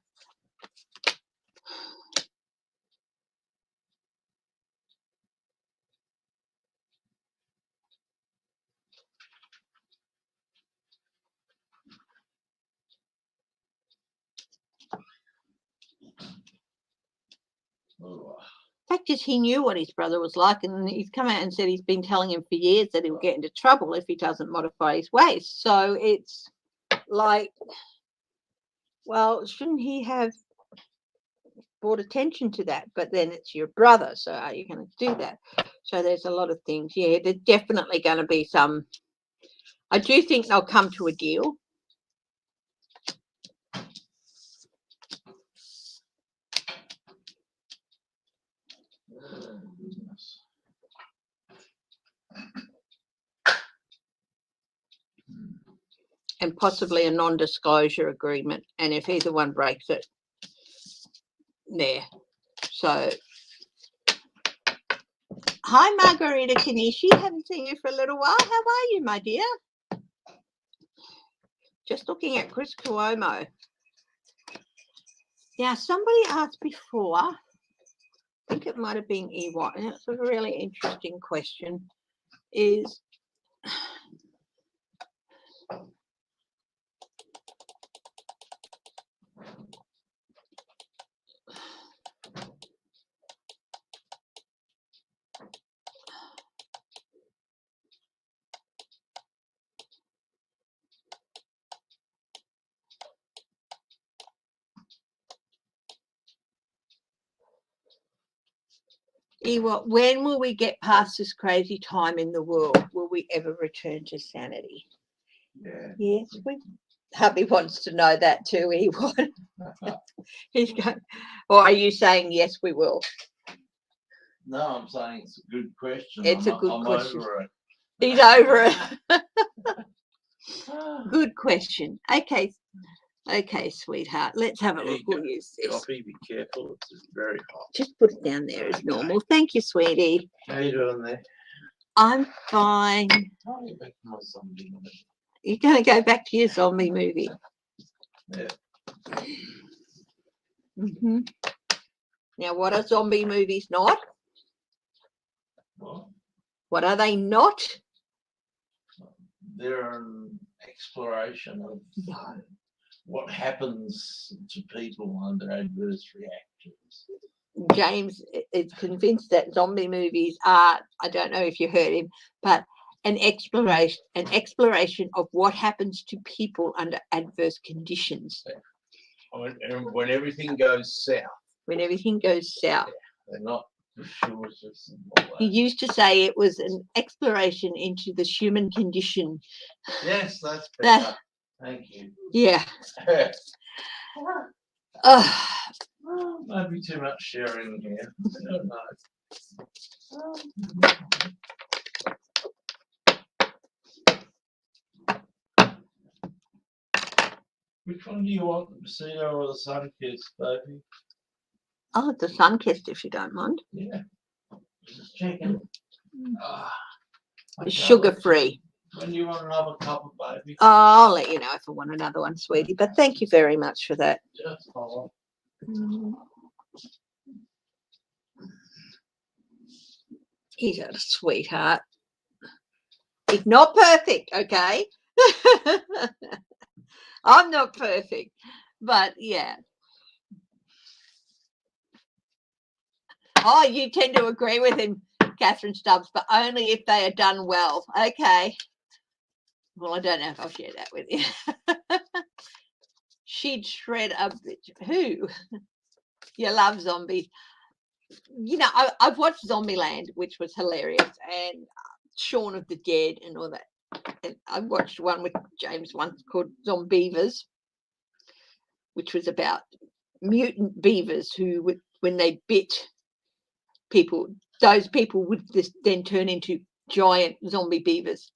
fact is he knew what his brother was like, and he's come out and said he's been telling him for years that he'll get into trouble if he doesn't modify his ways. So it's like, well, shouldn't he have brought attention to that? But then it's your brother, so are you going to do that? So there's a lot of things. Yeah, there's definitely going to be some. I do think they'll come to a deal. And possibly a non-disclosure agreement. And if either one breaks it, there. So, hi, Margarita Kanishi. Haven't seen you for a little while. How are you, my dear? Just looking at Chris Cuomo. Yeah, somebody asked before, I think it might have been Ewat, and it's a really interesting question, is Ewat, when will we get past this crazy time in the world? Will we ever return to sanity? Yeah. Yes, hubby wants to know that too, Ewat. He's going, or are you saying yes, we will? No, I'm saying it's a good question. It's I'm, a good I'm question. over it. He's over it. Good question. Okay, sweetheart. Let's have a There look. you We'll go. use this. Coffee, be careful. It's very hot. Just put it down there as normal. Thank you, sweetie. How you doing there? I'm fine. Oh, you're back to my zombie movie. You're going to go back to your zombie movie. Yeah. Mm-hmm. Now, what are zombie movies not? Well, What are they not? they're an exploration of what happens to people under adverse reactions. James is convinced that zombie movies are, I don't know if you heard him, but an exploration of what happens to people under adverse conditions. When everything goes south. When everything goes south. They're not sure. He used to say it was an exploration into the human condition. Yes, that's better. Thank you. Yeah. Maybe too much sharing here. I don't know. Which one do you want, the Pasito or the Sunkist, baby? Oh, the Sunkist, if you don't mind. Yeah. Just checking. Sugar-free. When do you want another cup of baby? Oh, I'll let you know if I want another one, sweetie. But thank you very much for that. Just follow. He's a sweetheart. He's not perfect, okay? I'm not perfect, but yeah. Oh, you tend to agree with him, Catherine Stubbs, but only if they are done well. Okay. Well, I don't know if I'll share that with you. She'd shred a bitch. Who? You love zombies. You know, I've watched Zombieland, which was hilarious, and Shaun of the Dead and all that. And I watched one with James once called Zombievers, which was about mutant beavers who would, when they bit people, those people would then turn into giant zombie beavers.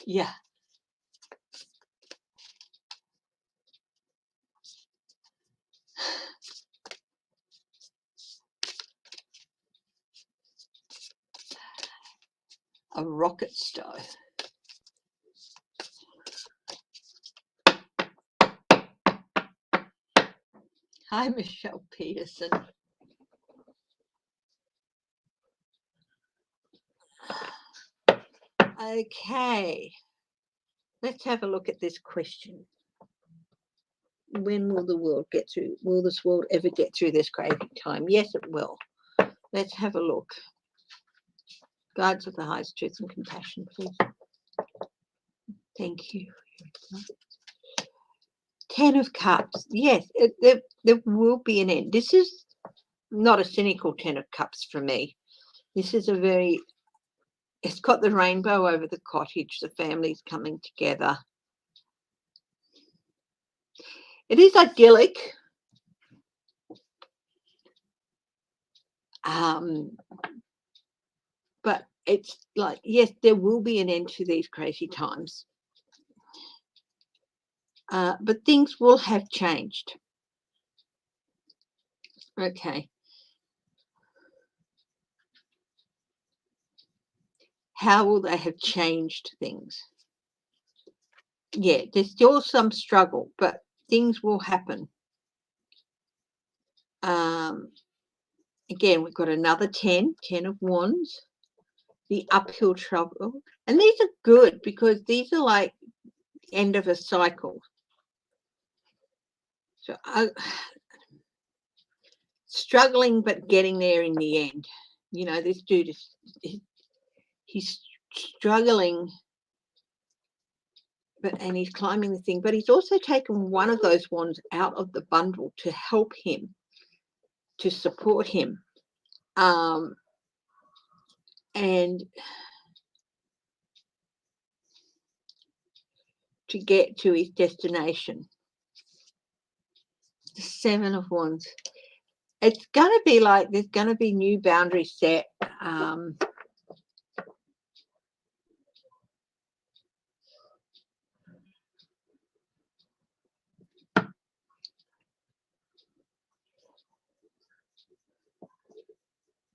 Yeah. A rocket stove. Hi, Michelle Peterson. Okay. Let's have a look at this question. when will the world get through? Will this world ever get through this crazy time? Yes, it will. Let's have a look. Guides of the highest truth and compassion, please. Thank you. 10 of Cups. Yes, there will be an end. This is not a cynical 10 of Cups for me. This is a very, it's got the rainbow over the cottage. The family's coming together. It is idyllic. But it's like, yes, there will be an end to these crazy times. But things will have changed. Okay. How will they have changed things? Yeah, there's still some struggle, but things will happen. Again, we've got another 10 of Wands, the uphill trouble. And these are good because these are like end of a cycle. So struggling, but getting there in the end. You know, this dude he's struggling, and he's climbing the thing, but he's also taken one of those wands out of the bundle to help him, to support him, and to get to his destination. The 7 of Wands. It's going to be like there's going to be new boundaries set.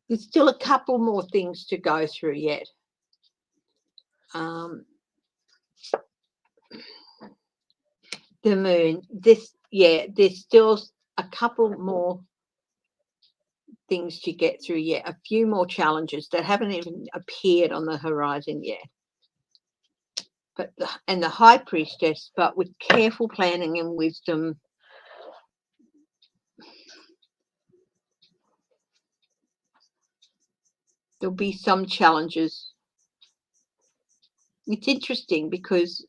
There's still a couple more things to go through yet. The moon. There's still a couple more things to get through yet. A few more challenges that haven't even appeared on the horizon yet. But the High Priestess, but with careful planning and wisdom, there'll be some challenges. It's interesting because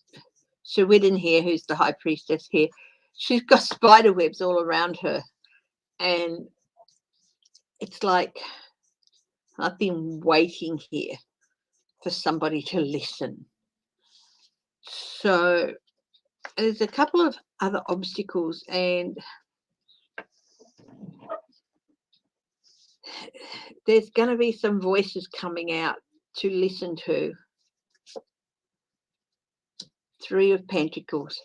Shawidin here, who's the High Priestess here, she's got spider webs all around her. And it's like, I've been waiting here for somebody to listen. So there's a couple of other obstacles, and there's going to be some voices coming out to listen to. 3 of Pentacles.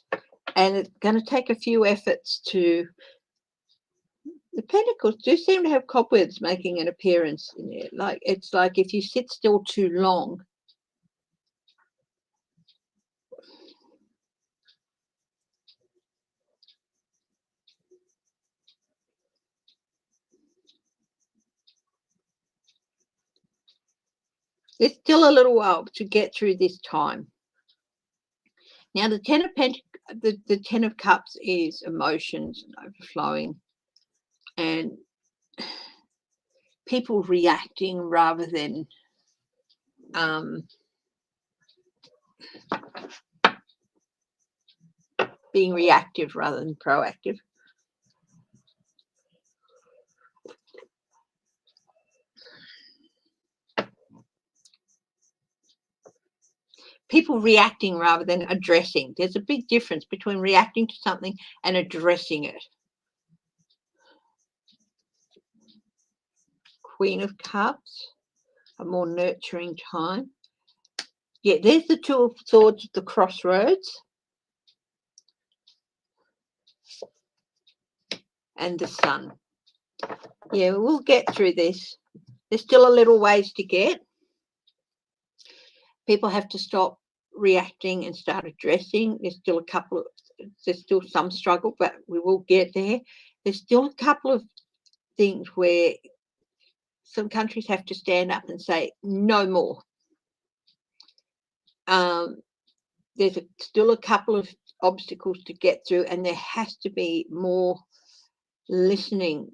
And it's going to take a few efforts to... The Pentacles do seem to have cobwebs making an appearance in it. Like, it's like if you sit still too long, there's still a little while to get through this time. Now, the 10 of the 10 of Cups is emotions and overflowing, and people reacting rather than being reactive rather than proactive. People reacting rather than addressing. There's a big difference between reacting to something and addressing it. Queen of Cups, a more nurturing time. Yeah, there's the 2 of Swords at the crossroads. And the Sun. Yeah, we'll get through this. There's still a little ways to get. People have to stop reacting and start addressing. There's still some struggle, but we will get there. There's still a couple of things where some countries have to stand up and say no more. There's still a couple of obstacles to get through, and there has to be more listening,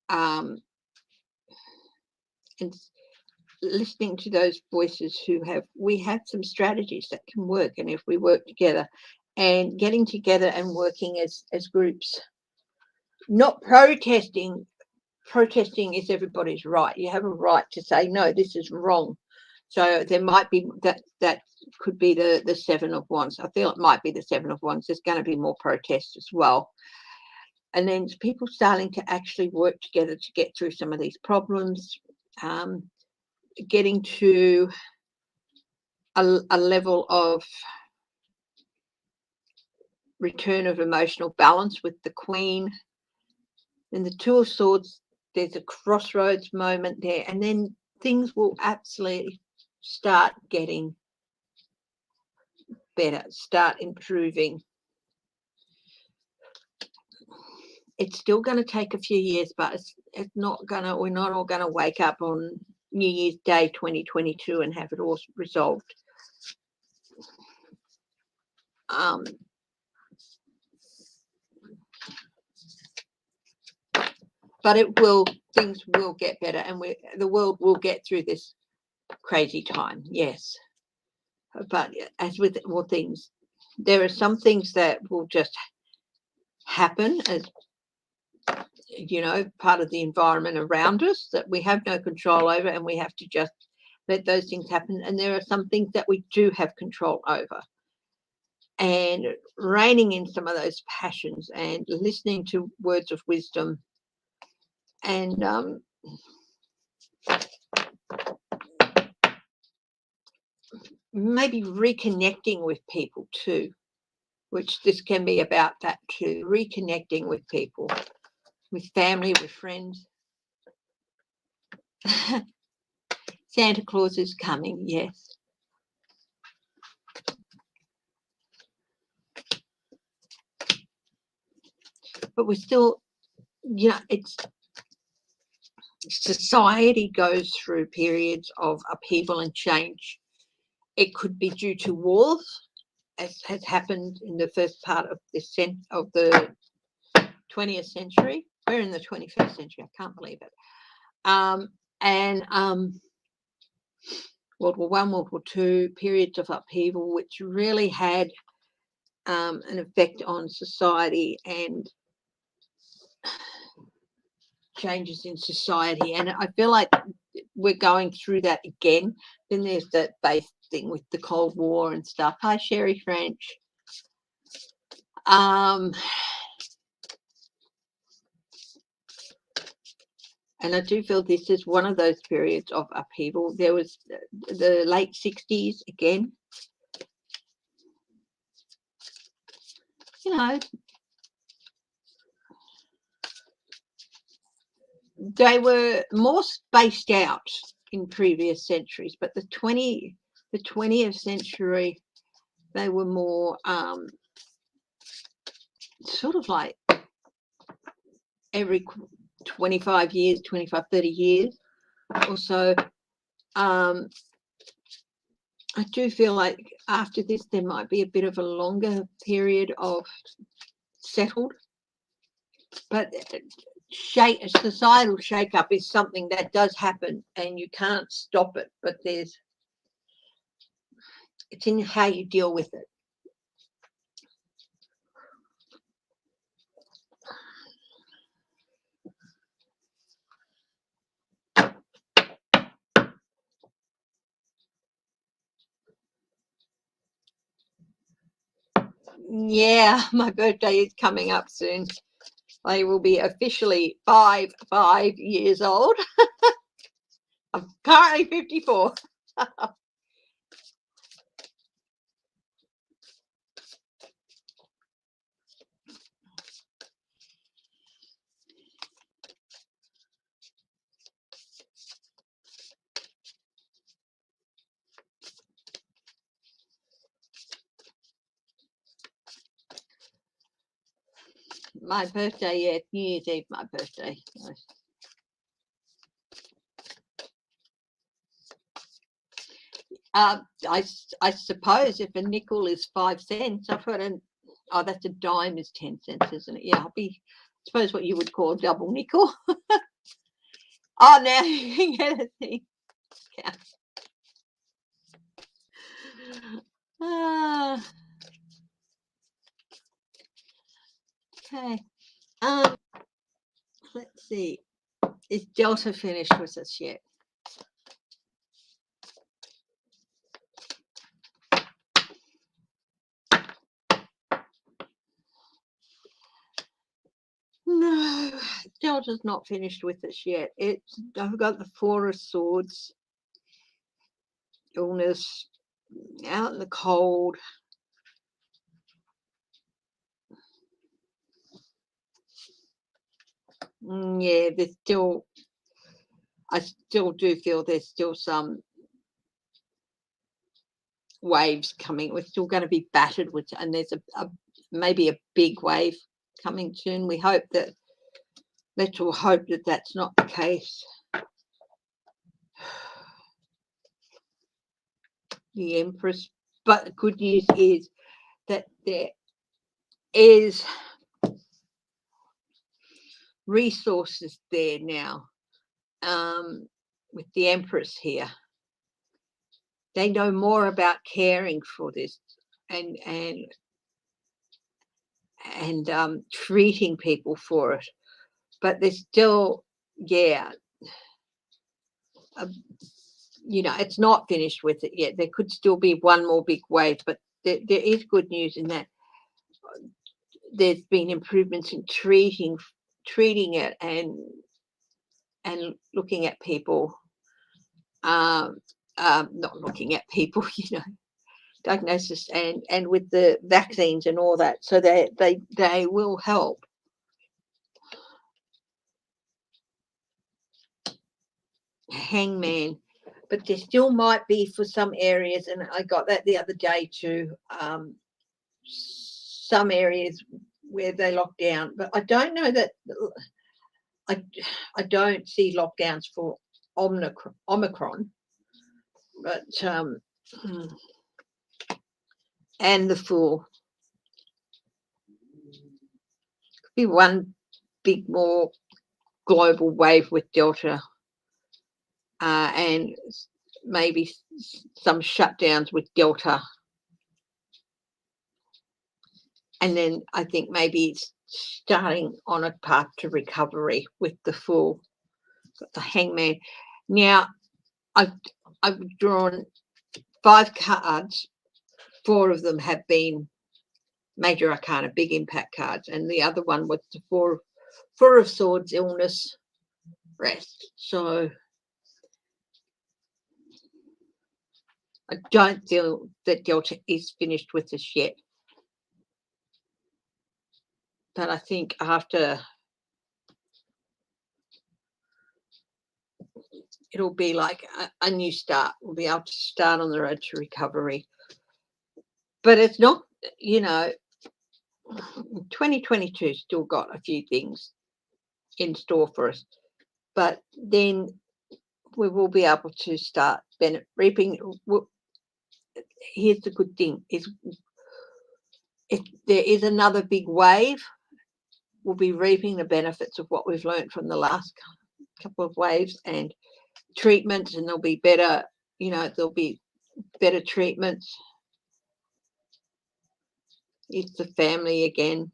and listening to those voices we have some strategies that can work, and if we work together and getting together and working as groups, not protesting. Protesting is everybody's right. You have a right to say, no, this is wrong. So there might be that could be the Seven of Wands. I feel it might be the Seven of Wands. There's going to be more protests as well. And then people starting to actually work together to get through some of these problems, getting to a level of return of emotional balance with the Queen. And the Two of Swords, there's a crossroads moment there, and then things will absolutely start getting better, start improving. It's still going to take a few years, but it's not going to, we're not all going to wake up on New Year's Day 2022 and have it all resolved. But things will get better, and the world will get through this crazy time, yes. But as with all things, there are some things that will just happen as, part of the environment around us that we have no control over, and we have to just let those things happen. And there are some things that we do have control over. And reining in some of those passions and listening to words of wisdom, and maybe reconnecting with people too, which this can be about that too, reconnecting with people, with family, with friends. Santa Claus is coming, yes. But we're still, it's society goes through periods of upheaval and change. It could be due to wars, as has happened in the first part of the 20th century. We're in the 21st century. I can't believe it. World War I, World War II, periods of upheaval, which really had an effect on society and changes in society. And I feel like we're going through that again. Then there's that base thing with the Cold War and stuff. Hi, Sherry French. And I do feel this is one of those periods of upheaval. There was the late 60s again. They were more spaced out in previous centuries, but the 20th century, they were more sort of like every 25 years, 25, 30 years or so. I do feel like after this, there might be a bit of a longer period of settled. But societal shake-up is something that does happen, and you can't stop it. But it's in how you deal with it. Yeah, my birthday is coming up soon. I will be officially 5 years old. I'm currently 54. My birthday, yeah, New Year's Eve, my birthday. I suppose if a nickel is 5 cents, I've got Oh, that's a dime is 10 cents, isn't it? Yeah, I suppose what you would call a double nickel. Oh, now you can get a thing. Yeah. Ah, okay. Let's see. Is Delta finished with us yet? No, Delta's not finished with us yet. I've got the Four of Swords, illness, out in the cold. Yeah, I still do feel there's still some waves coming. We're still going to be battered with, and there's maybe a big wave coming soon. Let's all hope that that's not the case. The Empress, but the good news is that there is resources there now. With the Empress here, they know more about caring for this and treating people for it, but there's still, yeah, it's not finished with it yet. There could still be one more big wave, but there is good news in that there's been improvements in treating it and looking at people, not looking at people, diagnosis and with the vaccines and all that, so they will help. Hangman, but there still might be for some areas, and I got that the other day too, some areas where they lock down, but I don't know that I don't see lockdowns for Omicron, but and the Fool could be one big more global wave with Delta, and maybe some shutdowns with Delta. And then I think maybe it's starting on a path to recovery with the Fool, the Hangman. Now, I've drawn 5 cards. 4 of them have been major arcana, big impact cards, and the other one was the Four of Swords, illness, rest. So I don't feel that Delta is finished with us yet. But I think after, it'll be like a new start. We'll be able to start on the road to recovery. But it's not, 2022 still got a few things in store for us. But then we will be able to start reaping. Here's the good thing, is if there is another big wave, we'll be reaping the benefits of what we've learned from the last couple of waves and treatments, and there'll be better, there'll be better treatments. It's the family again.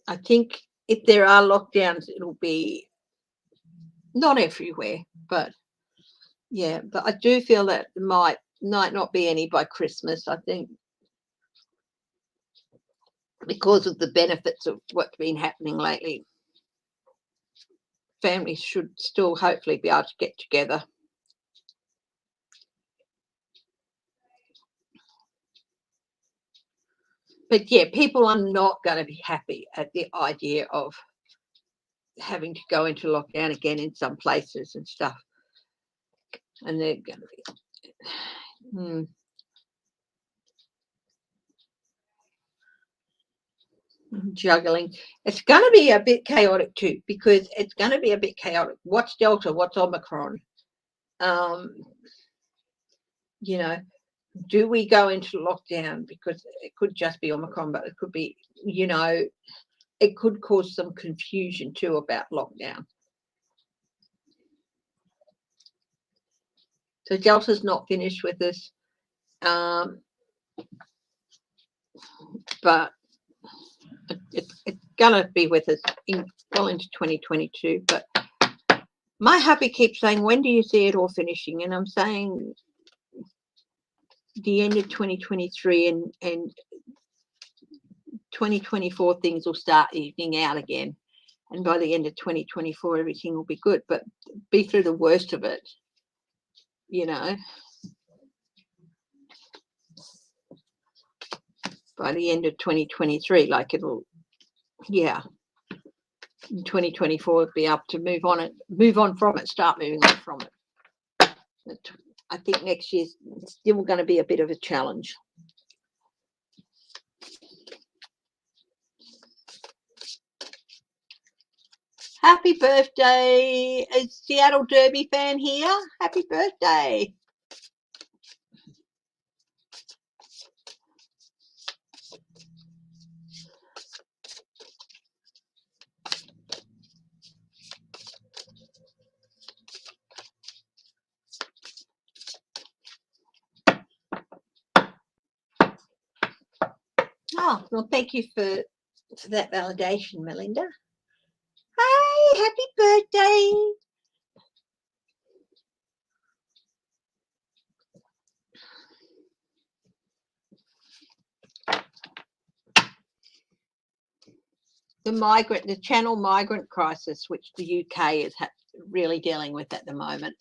I think if there are lockdowns, it'll be not everywhere, but yeah, but I do feel that might not be any by Christmas. I think because of the benefits of what's been happening lately, families should still hopefully be able to get together. But yeah, people are not going to be happy at the idea of having to go into lockdown again in some places and stuff. And they're going to be juggling. It's going to be a bit chaotic too, because it's going to be a bit chaotic. What's Delta? What's Omicron? You know, do we go into lockdown? Because it could just be Omicron, but it could be, you know, it could cause some confusion too about lockdown. So Delta's not finished with us, but it's going to be with us well into 2022. But my hubby keeps saying, when do you see it all finishing? And I'm saying the end of 2023 and 2024 things will start evening out again. And by the end of 2024, everything will be good, but be through the worst of it, you know. By the end of 2023, like it'll, yeah, in 2024 it'll be up to move on from it, start moving on from it. But I think next year's still going to be a bit of a challenge. Happy birthday, a Seattle Derby fan here. Happy birthday. Oh, well, thank you for that validation, Melinda. Hey, happy birthday. The channel migrant crisis, which the UK is really dealing with at the moment,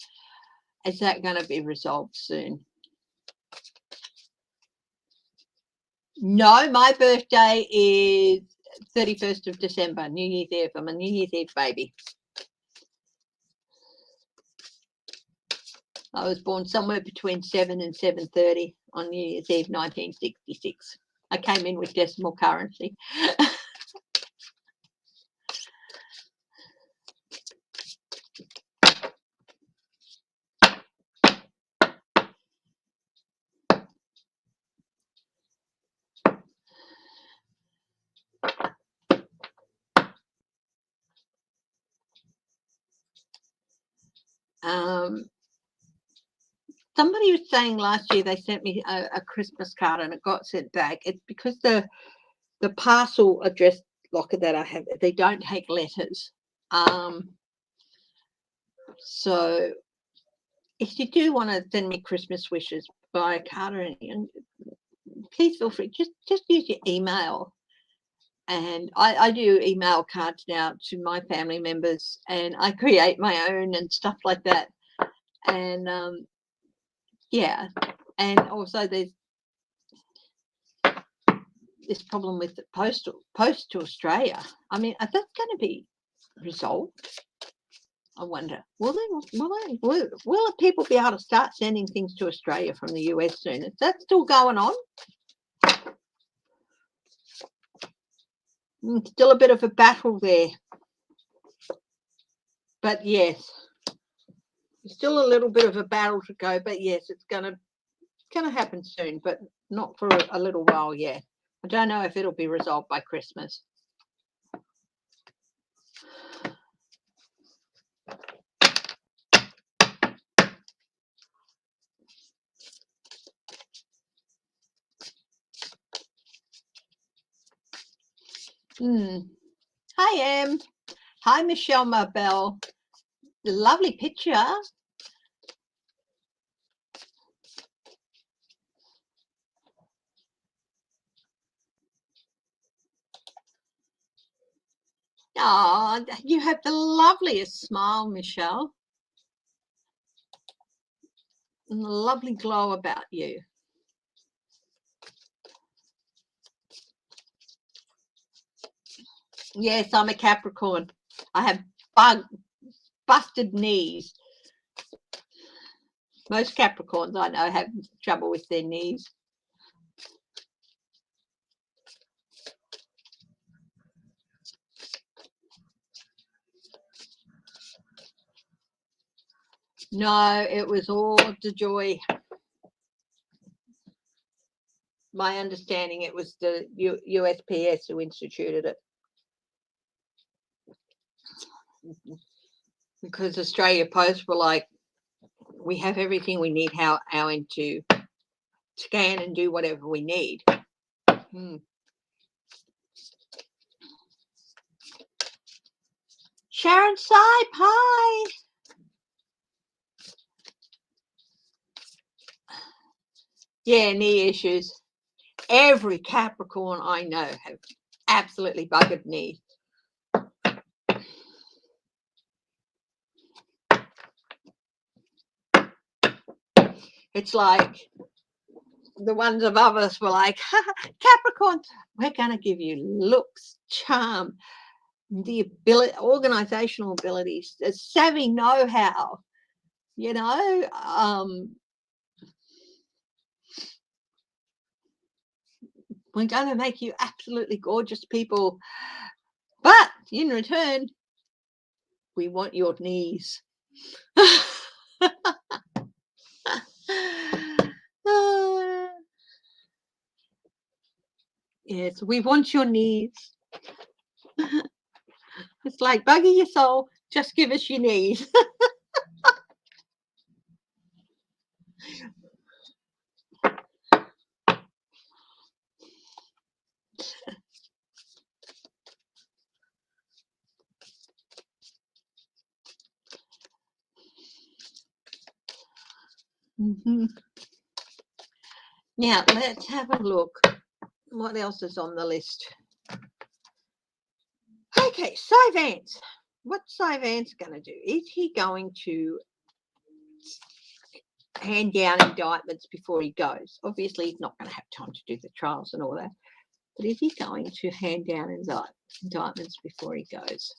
is that going to be resolved soon? No, my birthday is 31st of December, New Year's Eve. I'm a New Year's Eve baby. I was born somewhere between 7 and 7:30 on New Year's Eve, 1966. I came in with decimal currency. Somebody was saying last year they sent me a Christmas card and it got sent back. It's because the parcel address locker that I have, they don't take letters. So if you do want to send me Christmas wishes by a card or anything, please feel free. Just use your email. And I do email cards now to my family members, and I create my own and stuff like that. And yeah, and also there's this problem with the post to Australia. I mean, that's going to be resolved. I wonder, will people be able to start sending things to Australia from the US soon? Is that still going on? Still a bit of a battle there. But yes, still a little bit of a battle to go. But yes, it's going to happen soon, but not for a little while yet. I don't know if it'll be resolved by Christmas. Hi, Em. Hi, Michelle Marbell. Lovely picture. Oh, you have the loveliest smile, Michelle. And a lovely glow about you. Yes, I'm a Capricorn. I have busted knees. Most Capricorns I know have trouble with their knees. No, it was all the joy. My understanding, it was the USPS who instituted it. Because Australia Post were like, we have everything we need our end to scan and do whatever we need. Sharon Sipe, hi. Yeah, knee issues. Every Capricorn I know have absolutely buggered knees. It's like the ones above us were like, Capricorn, we're going to give you looks, charm, the ability, organizational abilities, the savvy know-how, you know. We're going to make you absolutely gorgeous people. But in return, we want your knees. Yes, we want your knees. It's like, bugger your soul, just give us your knees. Now, let's have a look. What else is on the list? Okay, Cy Vance. What's Cy Vance going to do? Is he going to hand down indictments before he goes? Obviously, he's not going to have time to do the trials and all that. But is he going to hand down indictments before he goes?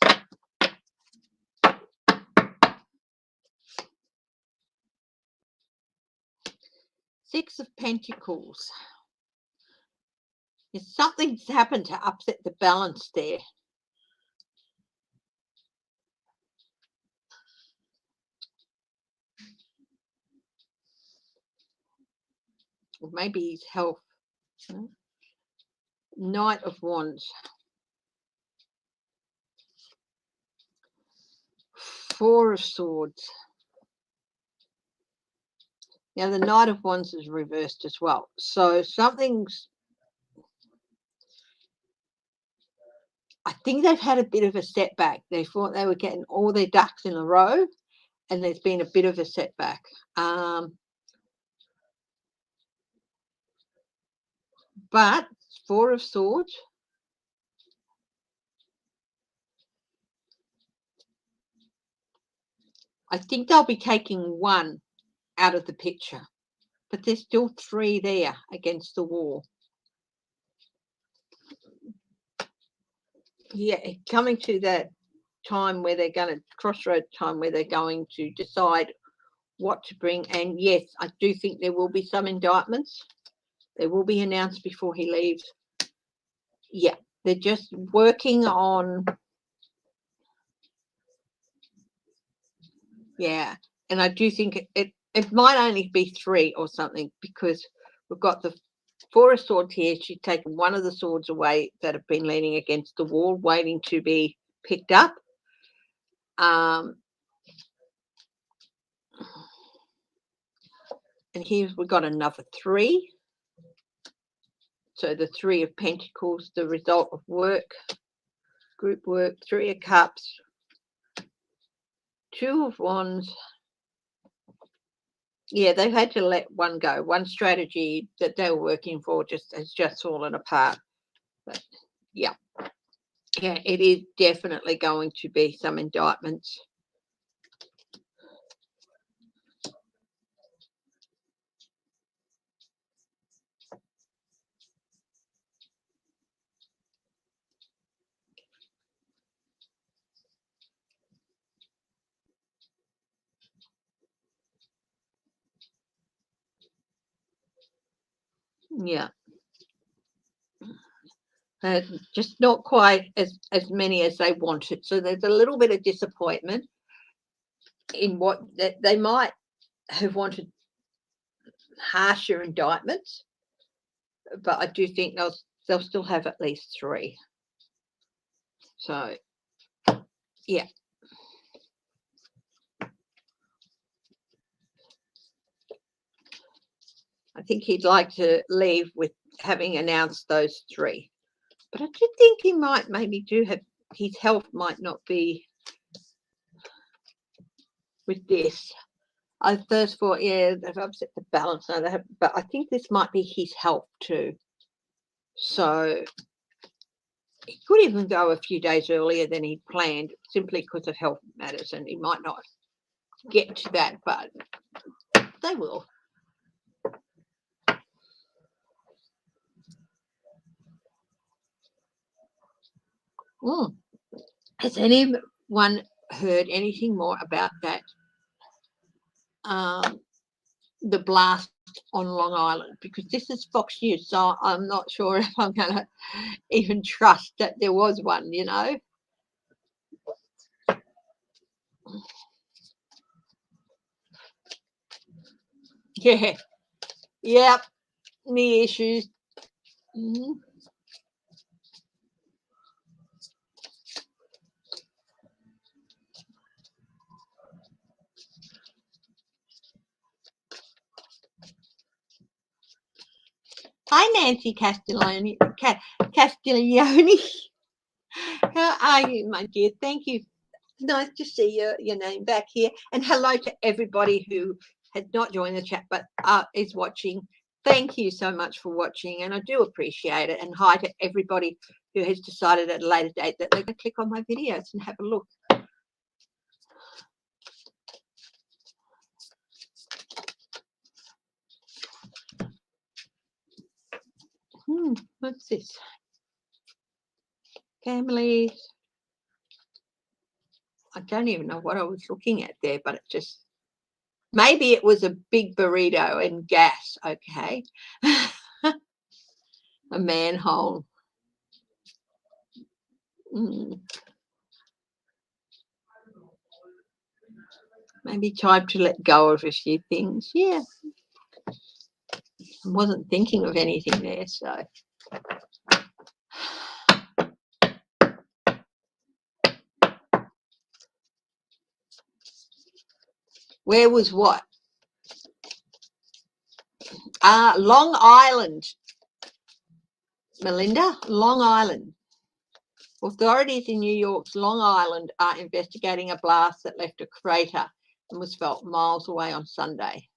Six of Pentacles. Is something's happened to upset the balance there? Or maybe his health. Knight of Wands. Four of Swords. Now, the Knight of Wands is reversed as well. So something's... I think they've had a bit of a setback. They thought they were getting all their ducks in a row, and there's been a bit of a setback. But Four of Swords. I think they'll be taking one out of the picture, but there's still three there against the wall. Yeah, coming to that time where they're going to, crossroad time where they're going to decide what to bring. And yes, I do think there will be some indictments. They will be announced before he leaves. Yeah, they're just working on... Yeah, and I do think it might only be three or something, because we've got the Four of Swords here. She's taken one of the swords away that have been leaning against the wall, waiting to be picked up. And here we've got another three. So the Three of Pentacles, the result of work, group work. Three of Cups, Two of Wands. Yeah, they've had to let one go. One strategy that they were working for has just fallen apart. But yeah, it is definitely going to be some indictments. Yeah. Just not quite as many as they wanted. So there's a little bit of disappointment. in what that they might have wanted harsher indictments, but I do think they'll still have at least 3. So, yeah. I think he'd like to leave with having announced those 3. But I do think he might maybe do have, his health might not be with this. I first thought, yeah, they've upset the balance. No, they have, but I think this might be his health too. So he could even go a few days earlier than he'd planned simply because of health matters, and he might not get to that, but they will. Has anyone heard anything more about that? The blast on Long Island, because this is Fox News, so I'm not sure if I'm going to even trust that there was one, you know. Yeah, yep, me issues. Hi, Nancy Castiglione. Castiglione. How are you, my dear? Thank you. Nice to see your name back here. And hello to everybody who has not joined the chat but is watching. Thank you so much for watching, and I do appreciate it. And hi to everybody who has decided at a later date that they're going to click on my videos and have a look. What's this? Families. I don't even know what I was looking at there, but it just, maybe it was a big burrito and gas. Okay. A manhole. Maybe time to let go of a few things. Yeah. I wasn't thinking of anything there, so. Where was what? Long Island. Melinda, Long Island. Authorities in New York's Long Island are investigating a blast that left a crater and was felt miles away on Sunday.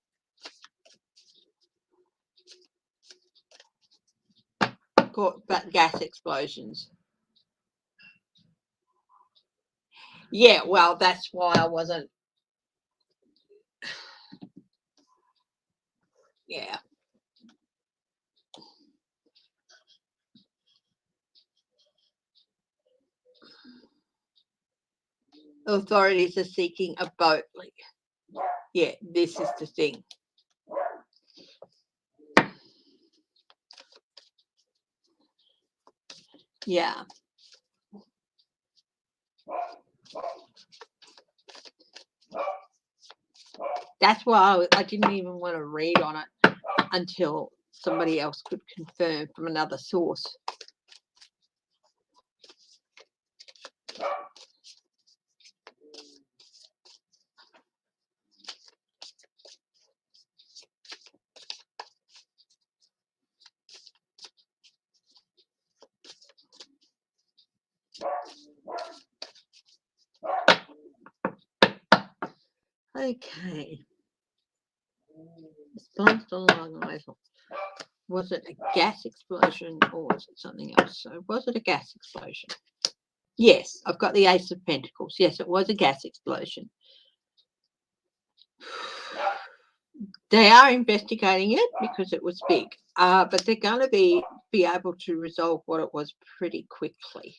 But gas explosions. Yeah, well, that's why I wasn't. Yeah. Authorities are seeking a boat. Yeah, this is the thing. Yeah. That's why I didn't even want to read on it until somebody else could confirm from another source. Okay. This blast on Long Island. Was it a gas explosion or was it something else? So was it a gas explosion? Yes, I've got the Ace of Pentacles. Yes, it was a gas explosion. They are investigating it because it was big, but they're going to be able to resolve what it was pretty quickly.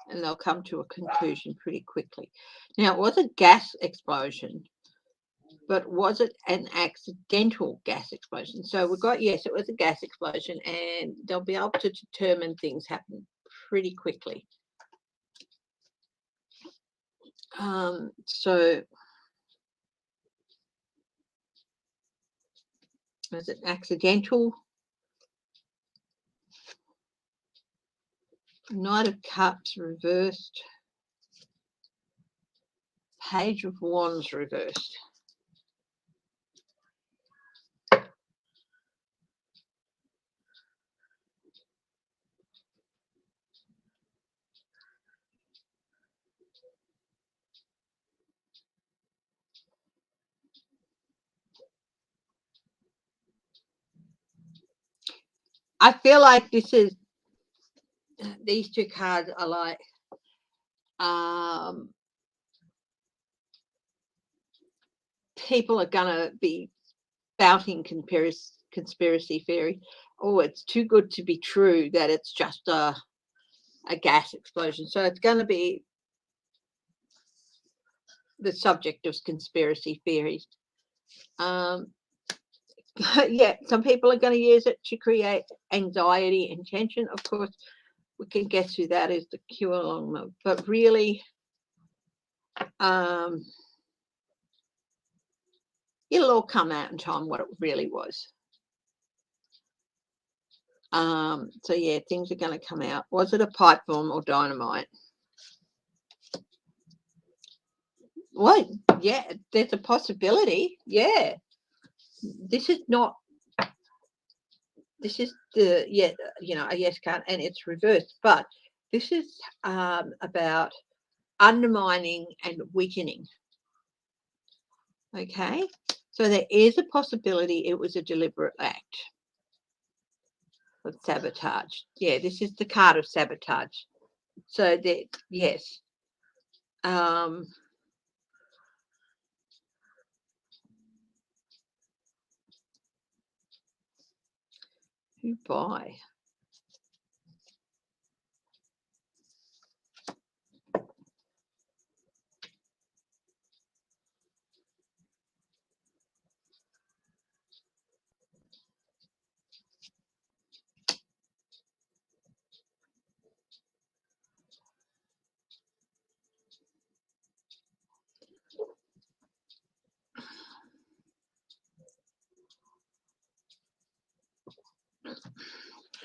And they'll come to a conclusion pretty quickly. Now, it was a gas explosion, but was it an accidental gas explosion? So we've got, yes, it was a gas explosion, and they'll be able to determine things happen pretty quickly. So is it accidental? Knight of Cups reversed. Page of Wands reversed. I feel like these two cards are like people are gonna be spouting conspiracy theory. Oh, it's too good to be true that it's just a gas explosion. So it's going to be the subject of conspiracy theories. Yeah, some people are going to use it to create anxiety and tension. Of course, we can guess who that is, the Q along mode. But really, it'll all come out in time what it really was. So yeah, things are going to come out. Was it a pipe bomb or dynamite? What? Yeah, there's a possibility. Yeah, this is the a yes card, and it's reversed. But this is about undermining and weakening. Okay, so there is a possibility it was a deliberate act of sabotage. Yeah, this is the card of sabotage. So that, yes. Who by?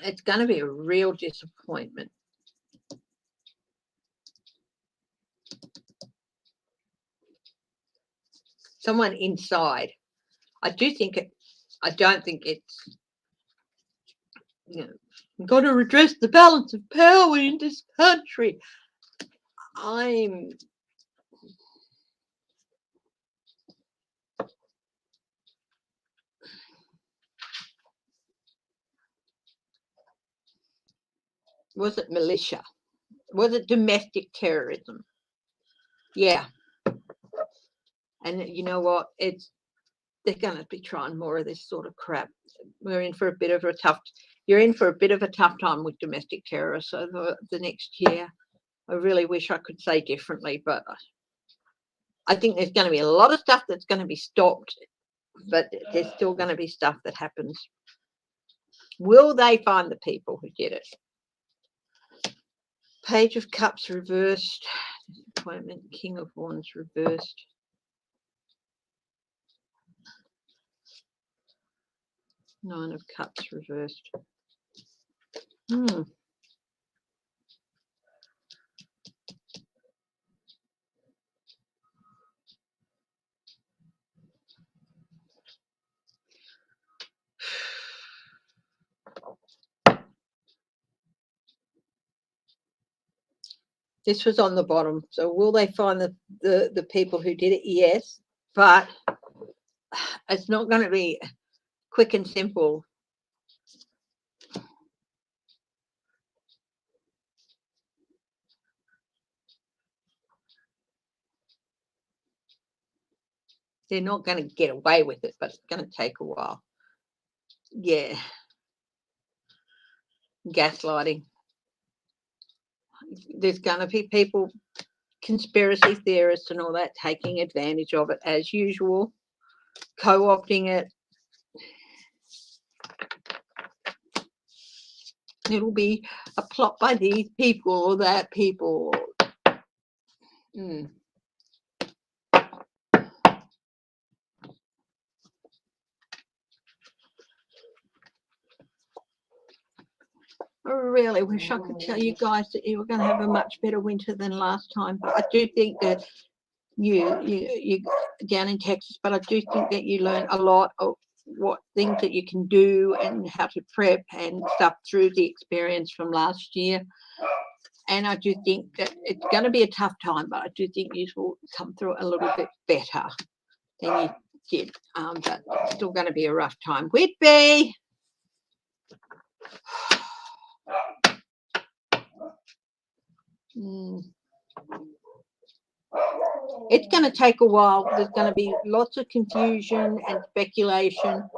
It's going to be a real disappointment. Someone inside. I don't think it's, we've got to redress the balance of power in this country. Was it militia? Was it domestic terrorism? Yeah. And you know what? They're going to be trying more of this sort of crap. You're in for a bit of a tough time with domestic terrorists over the next year. I really wish I could say differently, but I think there's going to be a lot of stuff that's going to be stopped, but there's still going to be stuff that happens. Will they find the people who did it? Page of Cups reversed. Disappointment. King of Wands reversed. Nine of Cups reversed. This was on the bottom. So will they find the people who did it? Yes, but it's not going to be quick and simple. They're not going to get away with it, but it's going to take a while. Yeah. Gaslighting. There's going to be people, conspiracy theorists and all that, taking advantage of it as usual, co-opting it. It'll be a plot by these people or that people. I really wish I could tell you guys that you were going to have a much better winter than last time, but I do think that you down in Texas, but I do think that you learn a lot of what things that you can do and how to prep and stuff through the experience from last year. And I do think that it's going to be a tough time, but I do think you will come through it a little bit better than you did. But it's still going to be a rough time. Whitby! It's going to take a while. There's going to be lots of confusion and speculation.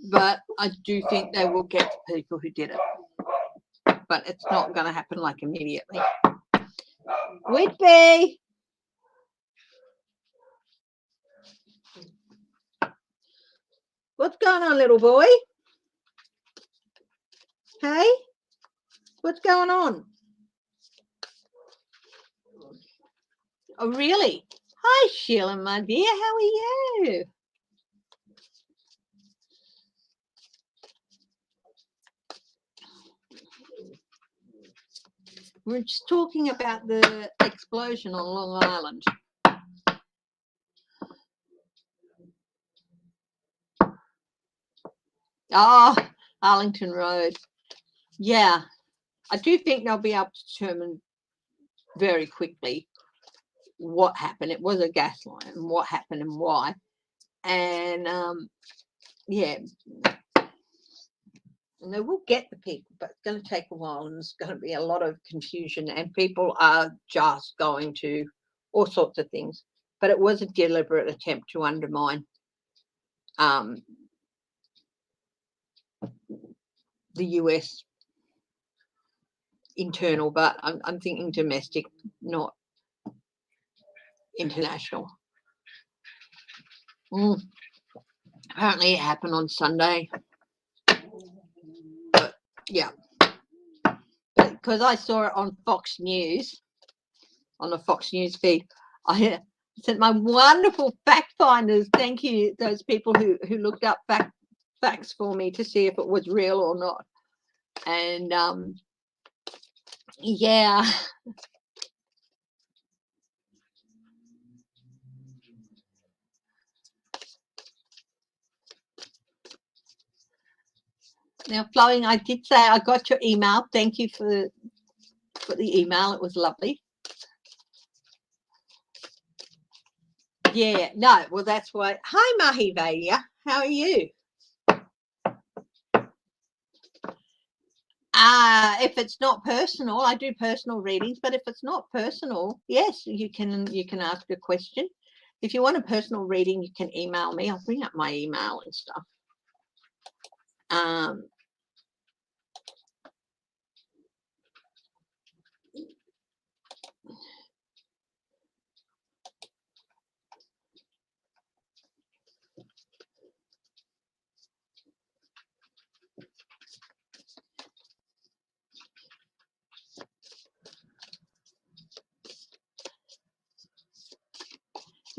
But I do think they will get the people who did it. But it's not going to happen like immediately. Whitby! What's going on, little boy? Hey? What's going on? Oh, really? Hi, Sheila, my dear. How are you? We're just talking about the explosion on Long Island. Oh, Arlington Road. Yeah, I do think they'll be able to determine very quickly what happened. It was a gas line and what happened and why. And yeah, and they will get the people, but it's going to take a while and there's going to be a lot of confusion and people are just going to all sorts of things. But it was a deliberate attempt to undermine the US internal, but I'm thinking domestic, not international. Apparently it happened on Sunday. But yeah. Because I saw it on Fox News, on the Fox News feed, I sent my wonderful fact finders, thank you, those people who looked up facts for me to see if it was real or not. And yeah. Now, Flowing, I did say I got your email. Thank you for the email. It was lovely. Yeah, no, well, that's why. Hi, Mahi Valia. How are you? If it's not personal, I do personal readings, but if it's not personal, yes, you can ask a question. If you want a personal reading, you can email me. I'll bring up my email and stuff.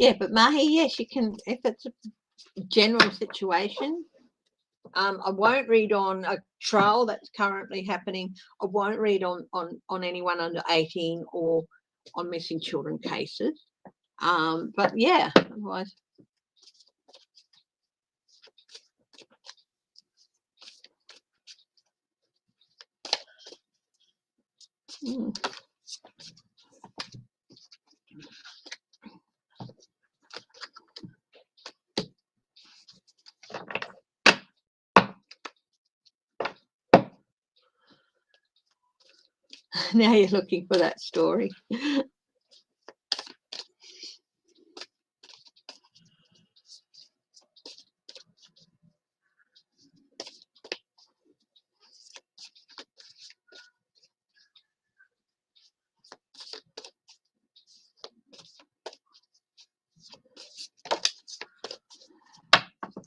Yeah, but Mahi, yes, you can, if it's a general situation. I won't read on a trial that's currently happening. I won't read on anyone under 18 or on missing children cases. But yeah, otherwise. Now you're looking for that story.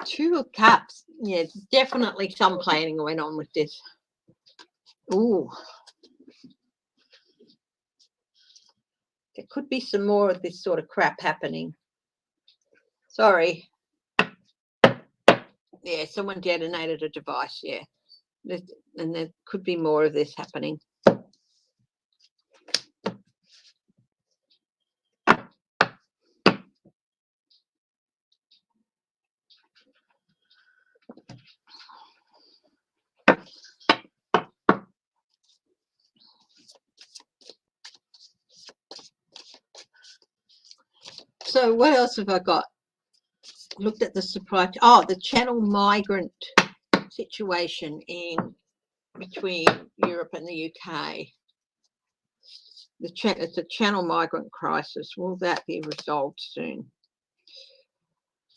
Two of Cups. Yeah, definitely some planning went on with this. Ooh. There could be some more of this sort of crap happening. Sorry. Yeah, someone detonated a device. Yeah, and there could be more of this happening. So what else have I got? Looked at the supply. Oh, the Channel migrant situation in between Europe and the UK. It's a Channel migrant crisis. Will that be resolved soon?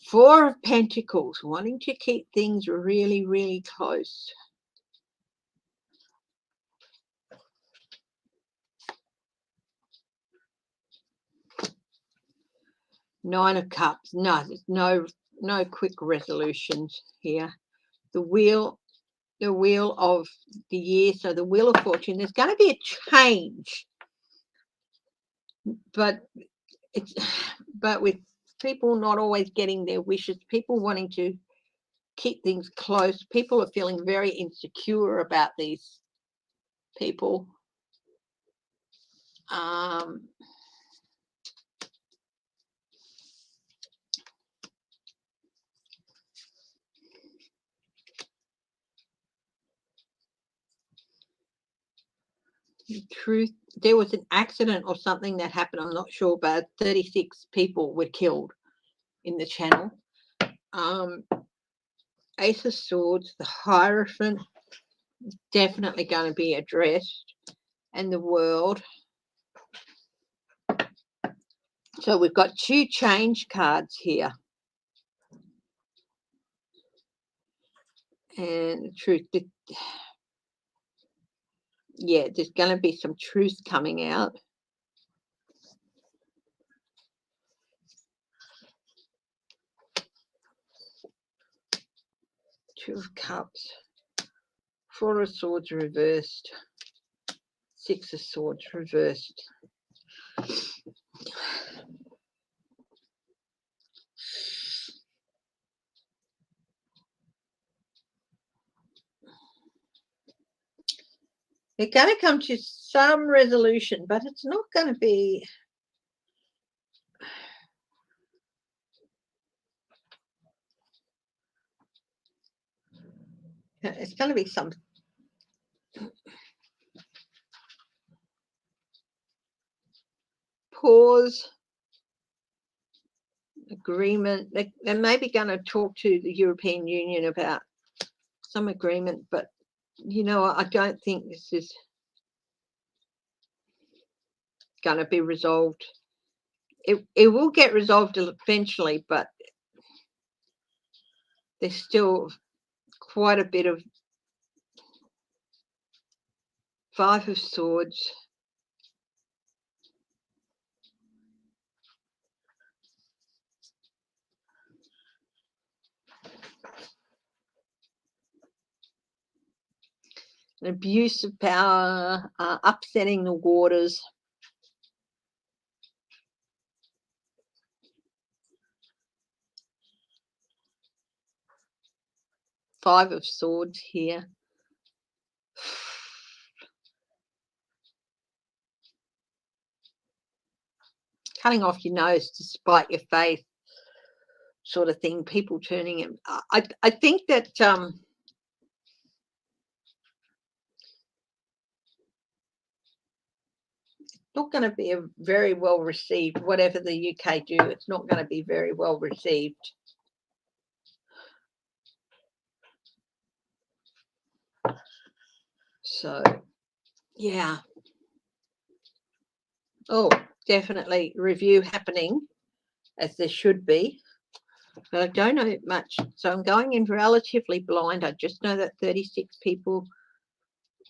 Four of Pentacles, wanting to keep things really, really close. Nine of Cups. No, there's no quick resolutions here. The wheel of the year, so the Wheel of Fortune. There's going to be a change, but with people not always getting their wishes, people wanting to keep things close. People are feeling very insecure about these people. Truth, there was an accident or something that happened, I'm not sure, but 36 people were killed in the Channel. Ace of Swords, the Hierophant, definitely going to be addressed, and the World. So we've got two change cards here. And the Truth, yeah, there's going to be some truth coming out. Two of Cups, Four of Swords reversed, Six of Swords reversed. They're going to come to some resolution, but it's not going to be. It's going to be some pause, agreement. They're maybe going to talk to the European Union about some agreement, but I don't think this is going to be resolved. It will get resolved eventually, but there's still quite a bit of Five of Swords. An abuse of power, upsetting the waters. Five of Swords here. Cutting off your nose to spite your face, sort of thing. People turning it. I think that not going to be a very well received. Whatever the UK do, it's not going to be very well received. So, yeah. Oh, definitely review happening, as there should be. But I don't know much. So I'm going in relatively blind. I just know that 36 people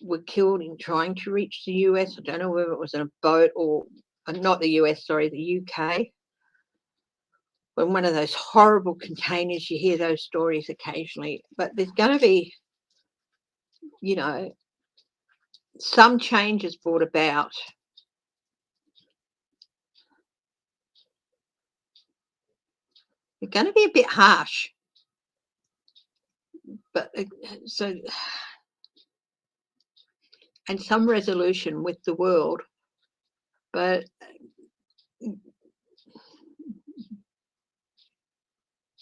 were killed in trying to reach the US. I don't know whether it was in a boat or not the US, sorry, the UK. When one of those horrible containers, you hear those stories occasionally. But there's going to be, some changes brought about. They're going to be a bit harsh. But so, and some resolution with the world, but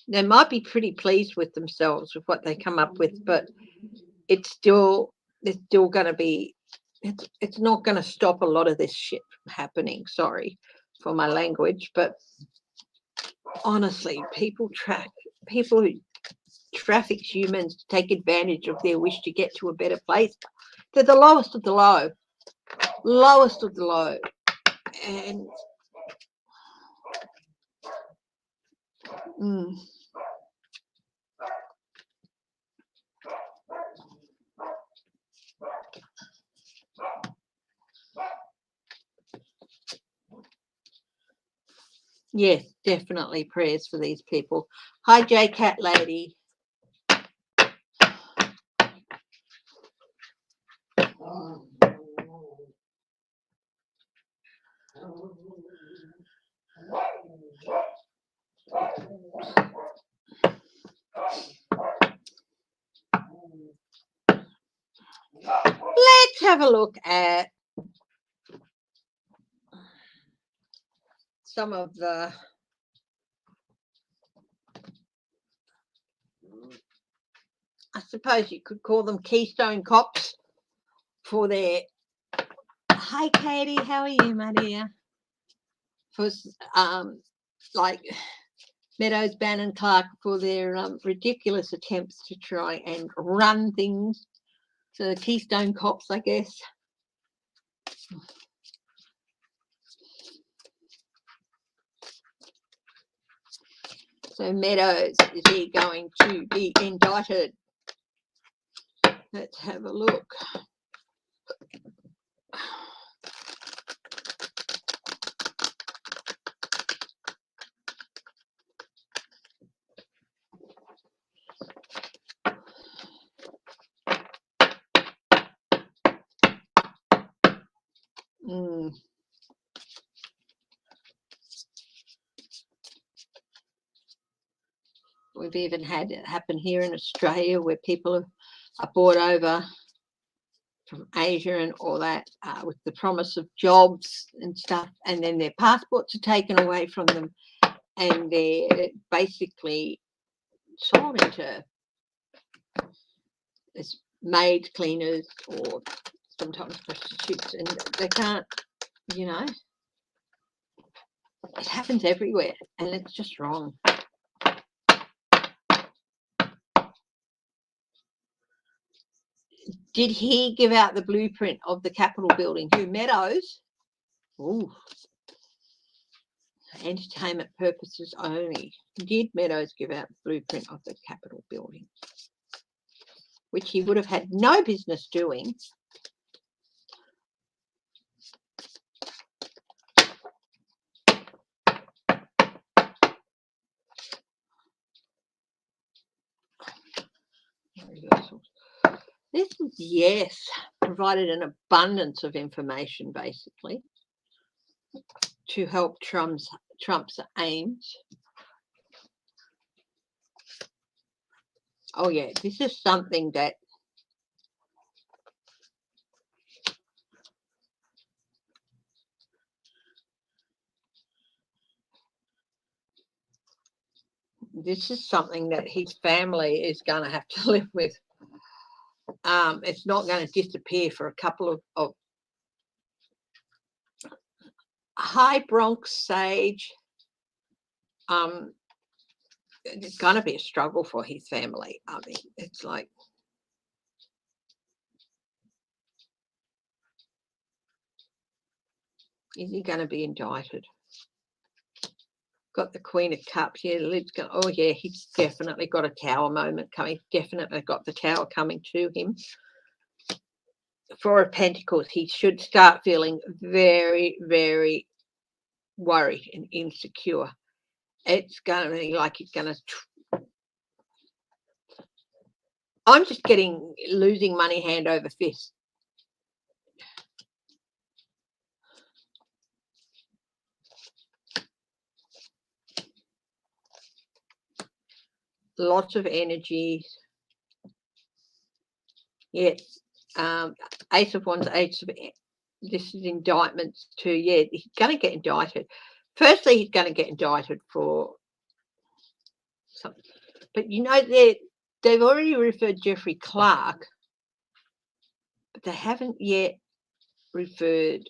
they might be pretty pleased with themselves with what they come up with, but it's still going to be, it's not going to stop a lot of this shit from happening. Sorry for my language, but honestly, people who traffic humans to take advantage of their wish to get to a better place. They're the lowest of the low, and yes, definitely prayers for these people. Hi, J Cat Lady. Let's have a look at some of the I suppose you could call them Keystone Cops for their. Hi, Katie, how are you, my dear? For like Meadows, Bannon, Clark for their ridiculous attempts to try and run things. So the Keystone Cops, I guess. So Meadows, is he going to be indicted? Let's have a look. We've even had it happen here in Australia where people are brought over from Asia and all that with the promise of jobs and stuff, and then their passports are taken away from them and they're basically sold into as maid cleaners or sometimes prostitutes, and they can't, it happens everywhere and it's just wrong. Did he give out the blueprint of the Capitol building? Who, Meadows? Ooh. Entertainment purposes only. Did Meadows give out the blueprint of the Capitol building? Which he would have had no business doing. This is yes, provided an abundance of information basically to help Trump's aims. Oh yeah, this is something that his family is going to have to live with. It's not going to disappear for a couple of High Bronx Sage. It's going to be a struggle for his family. I mean, it's like, is he going to be indicted? Got the Queen of Cups here. Oh yeah, he's definitely got a tower moment coming. Definitely got the tower coming to him. Four of Pentacles. He should start feeling very, very worried and insecure. It's going to be like he's going to. I'm just getting losing money hand over fist. Lots of energy. Yes. Ace of Wands, this is indictments too. Yeah, he's going to get indicted. Firstly, he's going to get indicted for something. But you know, they've already referred Jeffrey Clark, but they haven't yet referred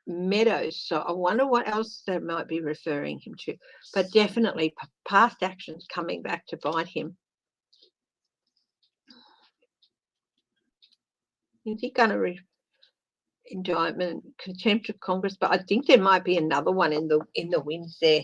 Meadows. So I wonder what else they might be referring him to. But definitely past actions coming back to bite him. Is he going to indictment, contempt of Congress? But I think there might be another one in the winds there.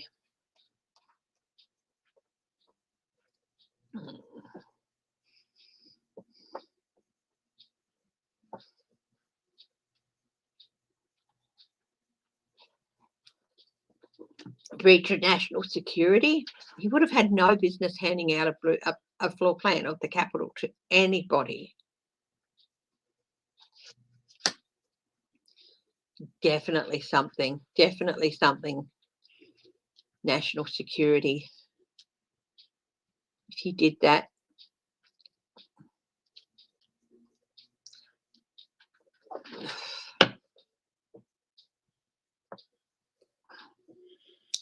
Breach of national security. He would have had no business handing out a floor plan of the Capitol to anybody. Definitely something. National security. If he did that.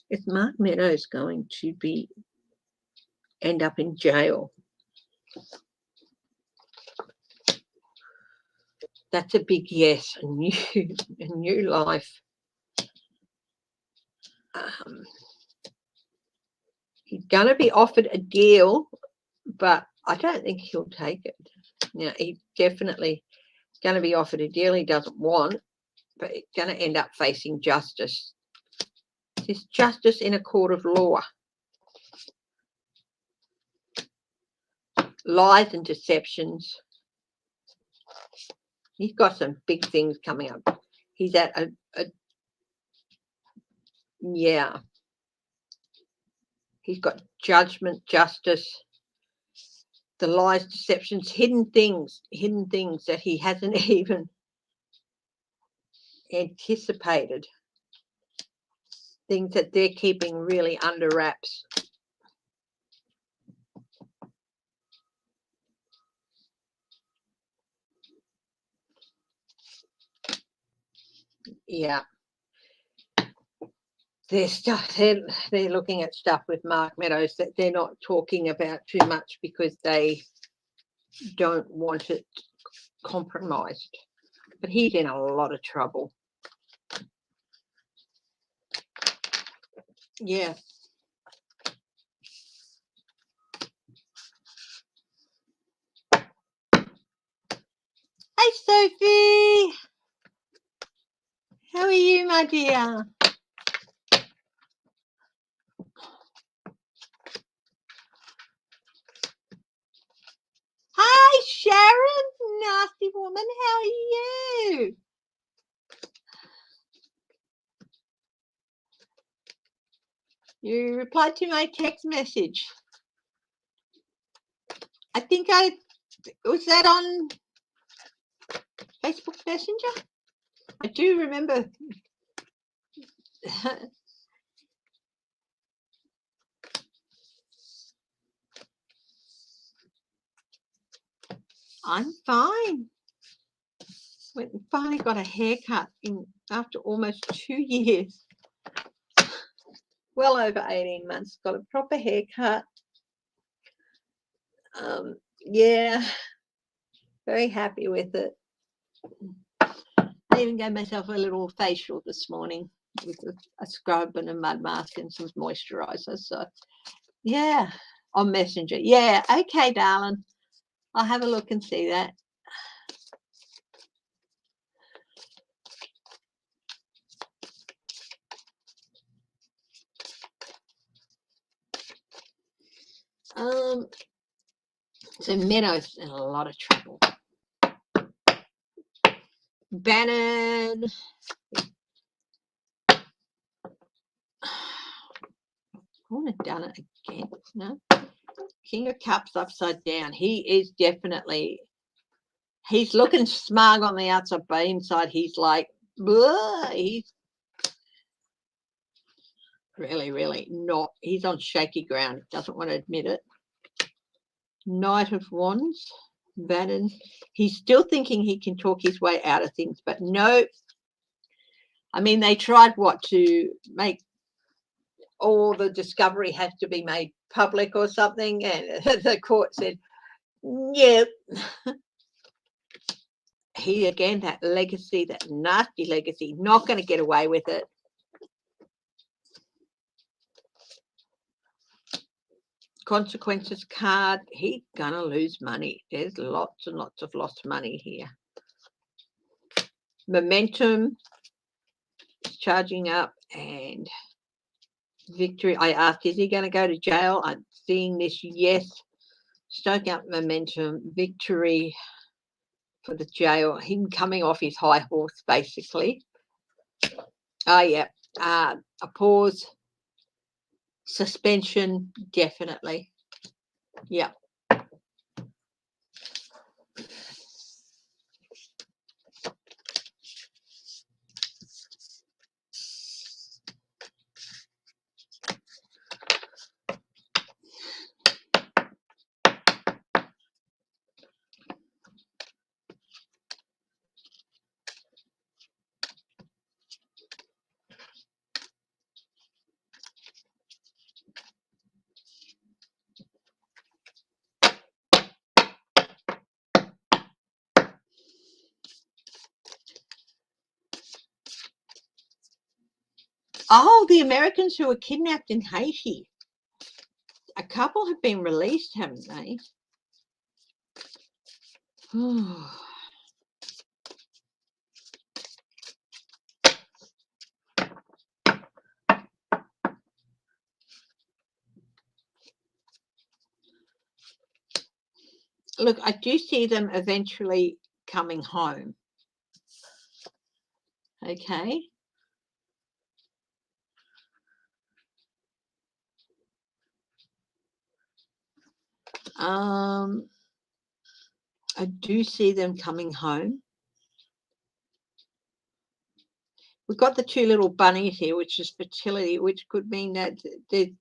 Is Mark Meadows going to end up in jail? That's a big yes. A new life. He's going to be offered a deal, but I don't think he'll take it. Now, he's definitely going to be offered a deal he doesn't want, but he's going to end up facing justice. There's justice in a court of law. Lies and deceptions. He's got some big things coming up. He's at he's got judgment, justice, the lies, deceptions, hidden things that he hasn't even anticipated, things that they're keeping really under wraps. Yeah. They're looking at stuff with Mark Meadows that they're not talking about too much because they don't want it compromised. But he's in a lot of trouble. Yeah. Hey, Sophie. How are you, my dear? Hi, Sharon. Nasty woman. How are you? You replied to my text message. I think was that on Facebook Messenger? I do remember. I'm fine. Went and finally got a haircut after almost 2 years. Well over 18 months. Got a proper haircut. Yeah, very happy with it. I even gave myself a little facial this morning with a scrub and a mud mask and some moisturizer. So, yeah, on Messenger. Yeah, okay, darling. I'll have a look and see that. So Meadows in a lot of trouble. Bannon. I want to done it again. No. King of Cups upside down. He is definitely. He's looking smug on the outside, but inside he's like, bleh. He's really not. He's on shaky ground. Doesn't want to admit it. Knight of Wands. Bannon, he's still thinking he can talk his way out of things, but no. I mean, they tried to make all the discovery has to be made public or something, and the court said, yeah. He, again, that legacy, that nasty legacy, not going to get away with it. Consequences card, he's going to lose money. There's lots and lots of lost money here. Momentum, charging up, and victory. I asked, is he going to go to jail? I'm seeing this, yes. Stoking up momentum, victory for the jail. Him coming off his high horse, basically. Oh, yeah. A pause. Suspension, definitely. Yeah. Oh, the Americans who were kidnapped in Haiti. A couple have been released, haven't they? Look, I do see them eventually coming home. Okay. I do see them coming home. We've got the two little bunnies here, which is fertility, which could mean that the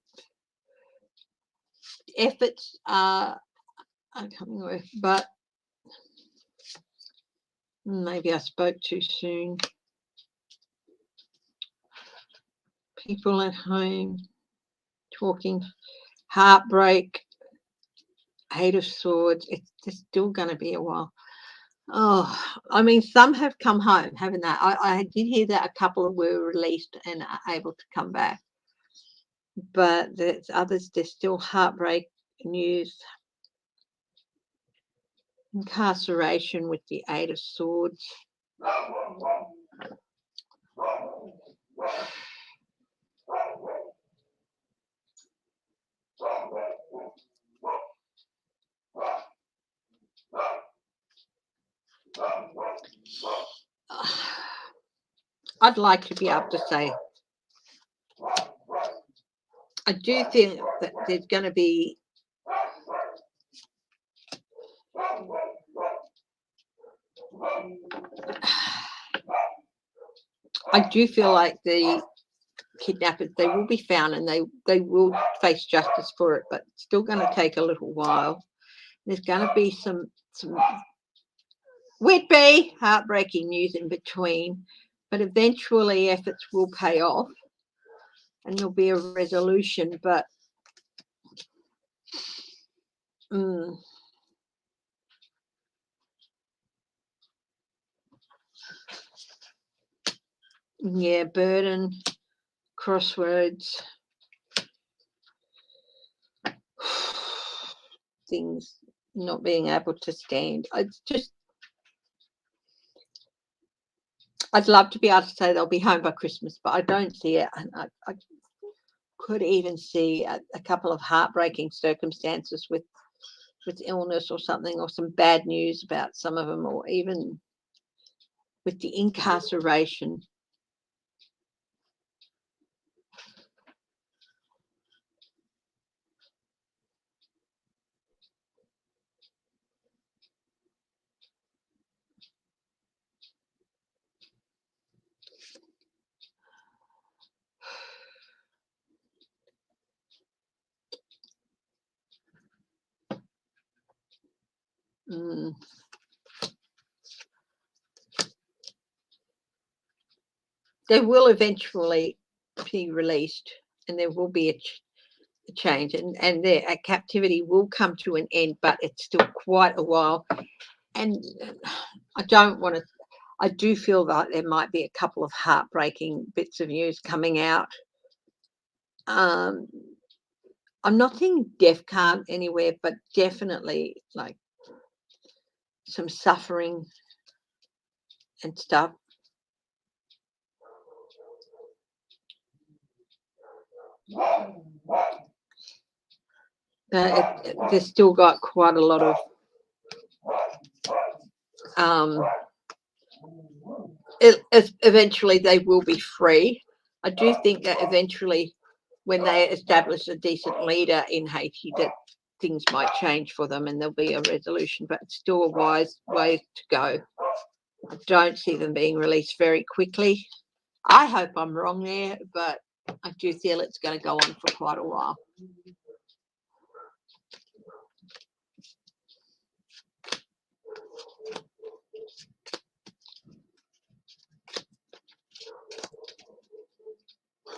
efforts are coming with, but maybe I spoke too soon. People at home talking, heartbreak, Eight of Swords. It's still going to be a while. Oh, I mean, some have come home, haven't they? I did hear that a couple were released and are able to come back. But there's others, there's still heartbreak news. Incarceration with the Eight of Swords. I'd like to be able to say, I do think that there's going to be I do feel like the kidnappers, they will be found and they will face justice for it, but it's still going to take a little while. There's going to be some Whitby heartbreaking news in between, but eventually efforts will pay off and there'll be a resolution. But yeah, burden, crossroads, things not being able to stand. I'd love to be able to say they'll be home by Christmas, but I don't see it. I could even see a couple of heartbreaking circumstances with illness or something, or some bad news about some of them, or even with the incarceration. They will eventually be released, and there will be a change, and their captivity will come to an end, but it's still quite a while. And I don't want to. I do feel that there might be a couple of heartbreaking bits of news coming out. I'm not seeing death count anywhere, but definitely like some suffering and stuff. They've still got quite a lot of eventually they will be free. I do think that eventually when they establish a decent leader in Haiti that things might change for them and there'll be a resolution, but it's still a wise way to go. I don't see them being released very quickly. I hope I'm wrong there, but I do feel it's going to go on for quite a while.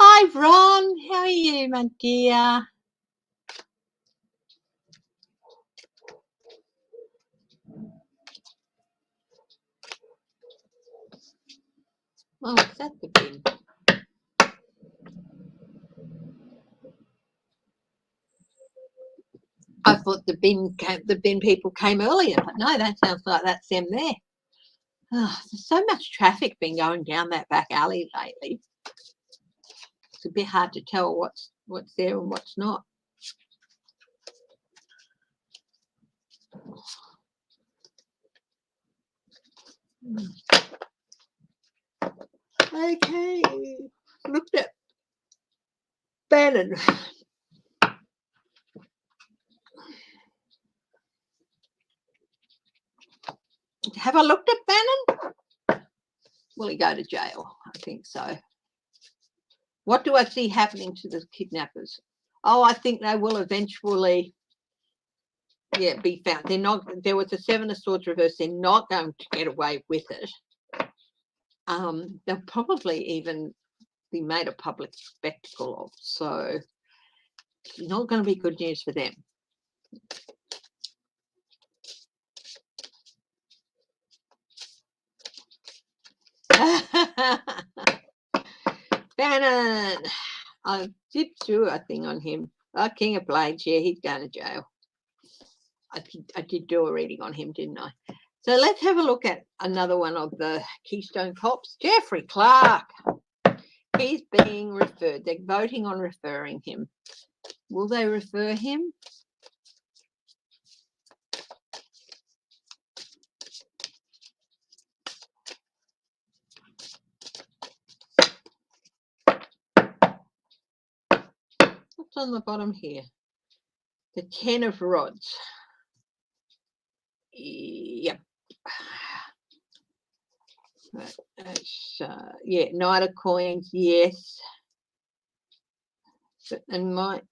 Hi, Ron. How are you, my dear? Oh, is that the bin? I thought the bin people came earlier, but no, that sounds like that's them there. Oh, there's so much traffic been going down that back alley lately. It's a bit hard to tell what's there and what's not. Okay, looked at Bannon. Have I looked at Bannon? Will he go to jail? I think so. What do I see happening to the kidnappers? Oh, I think they will eventually, be found. They're not. There was a 7 of Swords reverse. They're not going to get away with it. They'll probably even be made a public spectacle of. So it's not going to be good news for them. Bannon, I zipped through a thing on him. King of Blades, yeah, he's going to jail. I did do a reading on him, didn't I? So let's have a look at another one of the Keystone Cops. Jeffrey Clark. He's being referred. They're voting on referring him. Will they refer him? What's on the bottom here? The 10 of Rods. Yep. Knight of Coins, yes. And my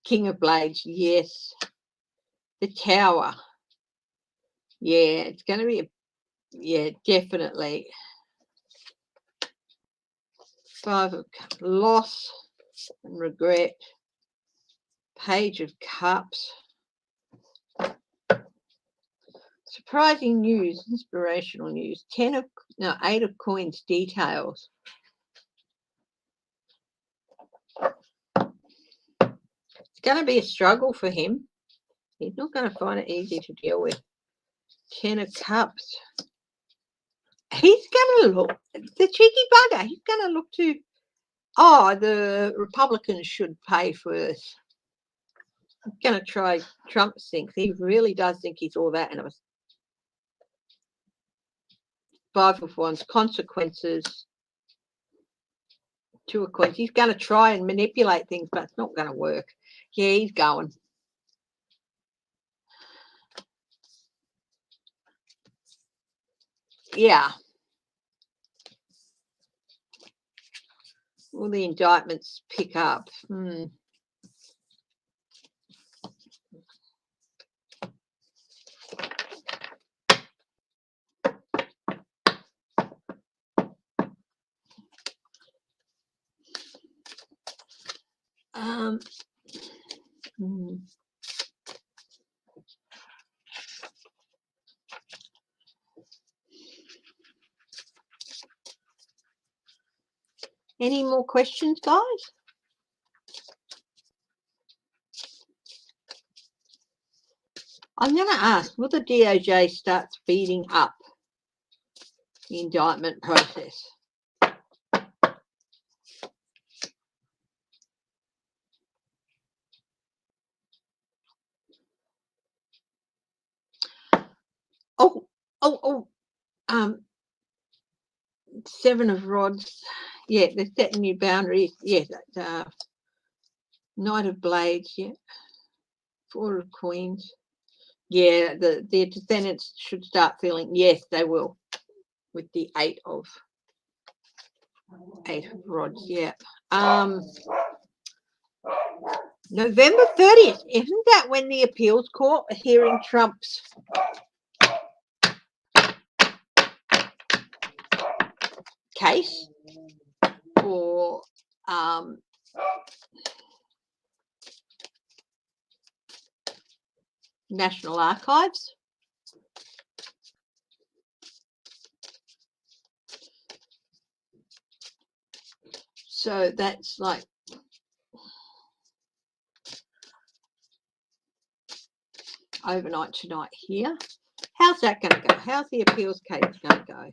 King of Blades, yes. The Tower. Yeah, it's going to be definitely. 5 of loss and regret. Page of Cups. Surprising news, inspirational news. 8 of Coins, details. It's going to be a struggle for him. He's not going to find it easy to deal with. 10 of Cups. He's going to look, the cheeky bugger, he's going to look to, the Republicans should pay for this. He's going to try Trump's things. He really does think he's all that. And it was 5 of Wands, consequences. 2 of Coins. He's going to try and manipulate things, but it's not going to work. Yeah, he's going. Yeah. Will the indictments pick up? Any more questions, guys? I'm going to ask, will the DOJ start speeding up the indictment process? Oh, 7 of rods. Yeah, they're setting new boundaries. Yeah, Knight of blades. Yeah, 4 of queens. Yeah, the defendants should start feeling, yes, they will, with the 8 of rods. Yeah. November 30th. Isn't that when the appeals court are hearing Trump's case for National Archives? So that's like overnight tonight here. How's that going to go? How's the appeals case going to go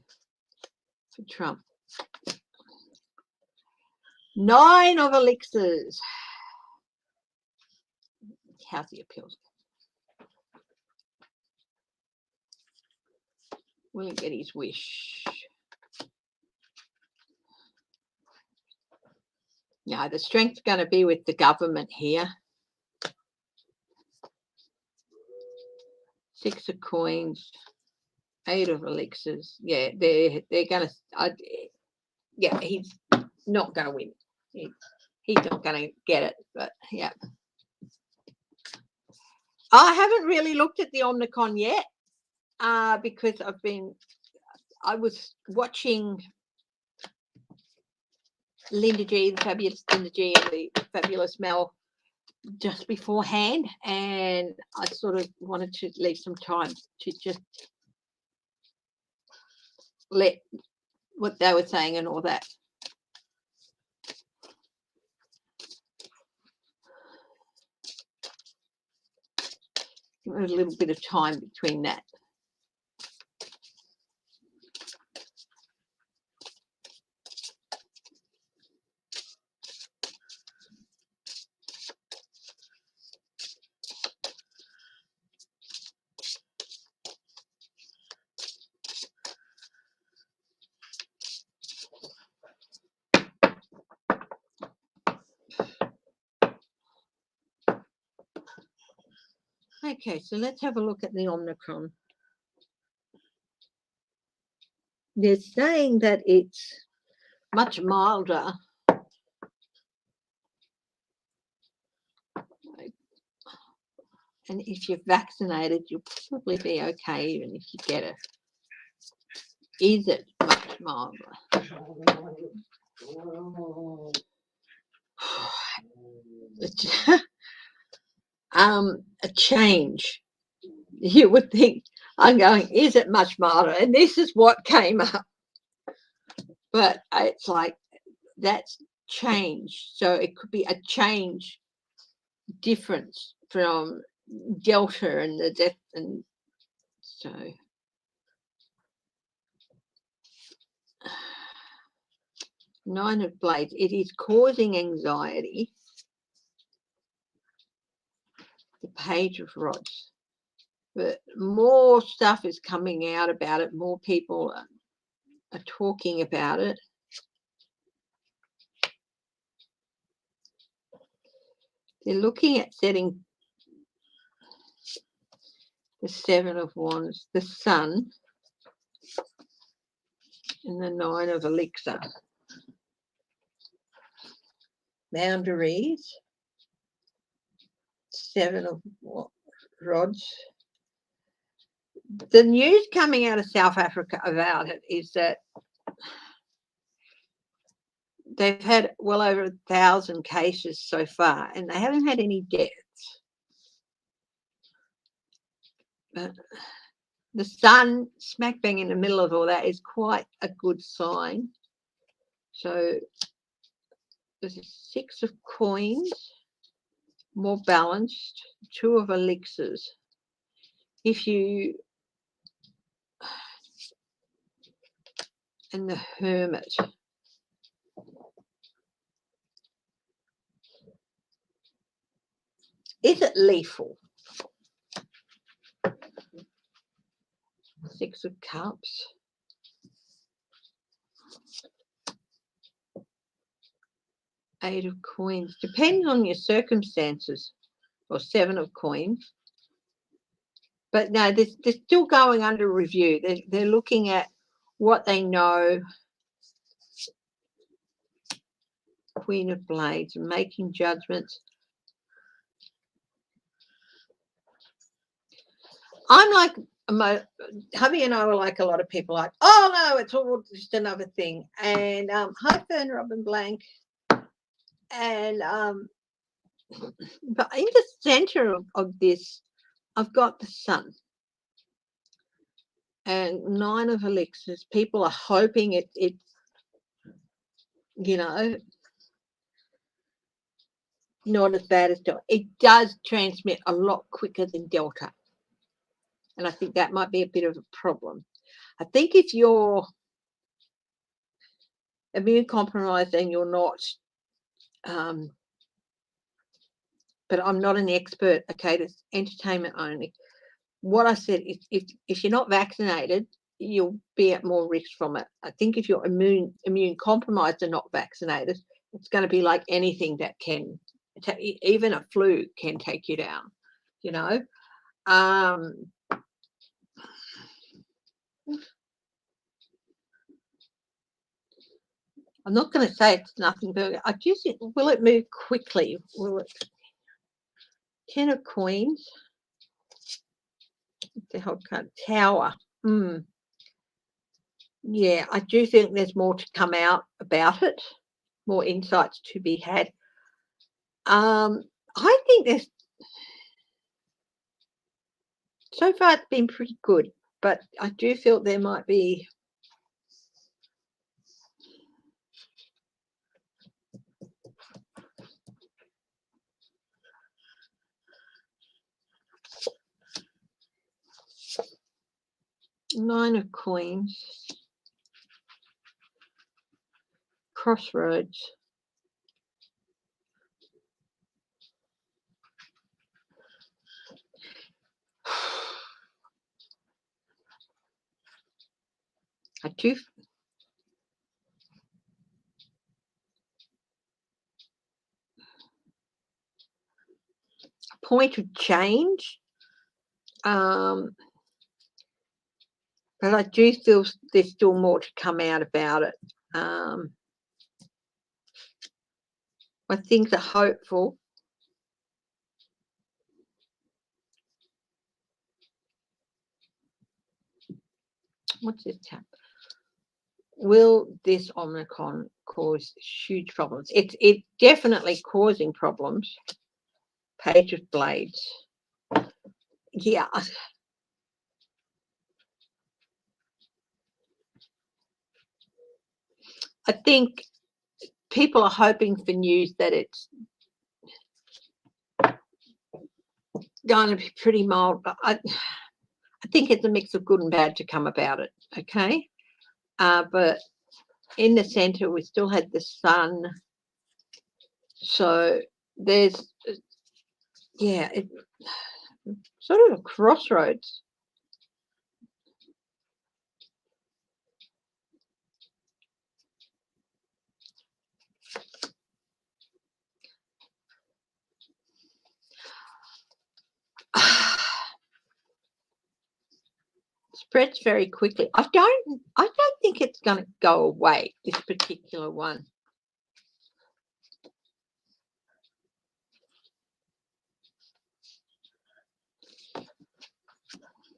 for Trump? 9 of elixirs. How's the appeals? Will he get his wish? No, the strength's going to be with the government here. 6 of coins, 8 of elixirs. Yeah, they're going to. Yeah, he's not going to win. He's not going to get it. But yeah, I haven't really looked at the Omnicon yet because I was watching Linda G, the fabulous Linda G, and the fabulous Mel just beforehand, and I sort of wanted to leave some time to just let what they were saying and all that. A little bit of time between that. Okay, so let's have a look at the Omicron. They're saying that it's much milder. And if you're vaccinated, you'll probably be okay even if you get it. Is it much milder? A change. You would think, I'm going, is it much milder? And this is what came up. But it's like, that's change. So it could be a change difference from Delta and the death. And so 9 of blades, it is causing anxiety. The page of rods. But more stuff is coming out about it. More people are talking about it. They're looking at setting the 7 of wands, the sun, and the 9 of elixir. Boundaries, 7 of rods. The news coming out of South Africa about it is that they've had well over 1,000 cases so far, and they haven't had any deaths. But the sun smack bang in the middle of all that is quite a good sign. So there's a 6 of coins, more balanced, 2 of elixirs. If you, and the hermit. Is it lethal? 6 of cups. 8 of coins. Depends on your circumstances. Or 7 of coins. But no, they're still going under review. They're looking at what they know. Queen of Blades, making judgments. I'm like, hubby and I were like a lot of people, like, oh no, it's all just another thing. And hi Fern, Robin Blank. And but in the center of this, I've got the sun. And 9 of elixirs. People are hoping it's, you know, not as bad as Delta. It does transmit a lot quicker than Delta. And I think that might be a bit of a problem. I think if you're immune compromised and you're not, but I'm not an expert, okay, it's entertainment only. What I said is if you're not vaccinated, you'll be at more risk from it. I think if you're immune compromised and not vaccinated, it's going to be like anything that can, even a flu can take you down, you know. I'm not going to say it's nothing, but I just think, will it move quickly? Will it? 10 of coins. The whole card. Tower. Yeah, I do think there's more to come out about it, more insights to be had. I think there's, so far it's been pretty good, but I do feel there might be Nine of coins, crossroads. I do. A point of change. But I do feel there's still more to come out about it. My things are hopeful. What's this tap? Will this Omicron cause huge problems? It's definitely causing problems. Page of Blades. Yeah. I think people are hoping for news that it's going to be pretty mild, but I think it's a mix of good and bad to come about it, okay? But in the centre, we still had the sun. So there's, yeah, it's sort of a crossroads. Spreads very quickly. I don't think it's going to go away, this particular one.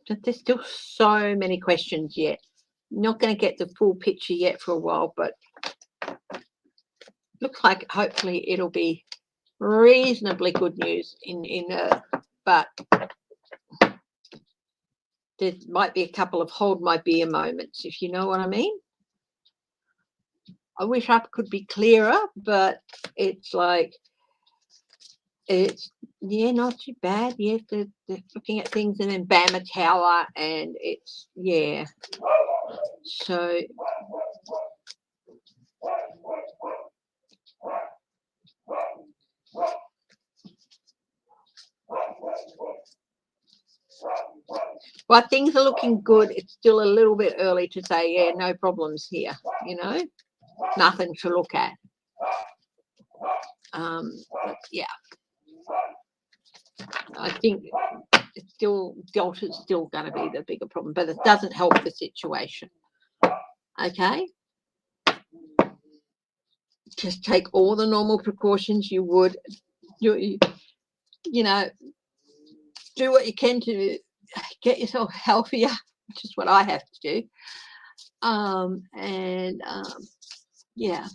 But there's still so many questions yet. Not going to get the full picture yet for a while, but looks like hopefully it'll be reasonably good news but there might be a couple of hold my beer moments, if you know what I mean. I wish I could be clearer, but it's like, it's, yeah, not too bad. Yeah, they're looking at things, and then bam, a tower, and it's, yeah. So but things are looking good. It's still a little bit early to say, yeah, no problems here, nothing to look at. But yeah, I think it's still, Delta's still going to be the bigger problem, but it doesn't help the situation. Okay, just take all the normal precautions you would. You know, do what you can to get yourself healthier, which is what I have to do. Yeah.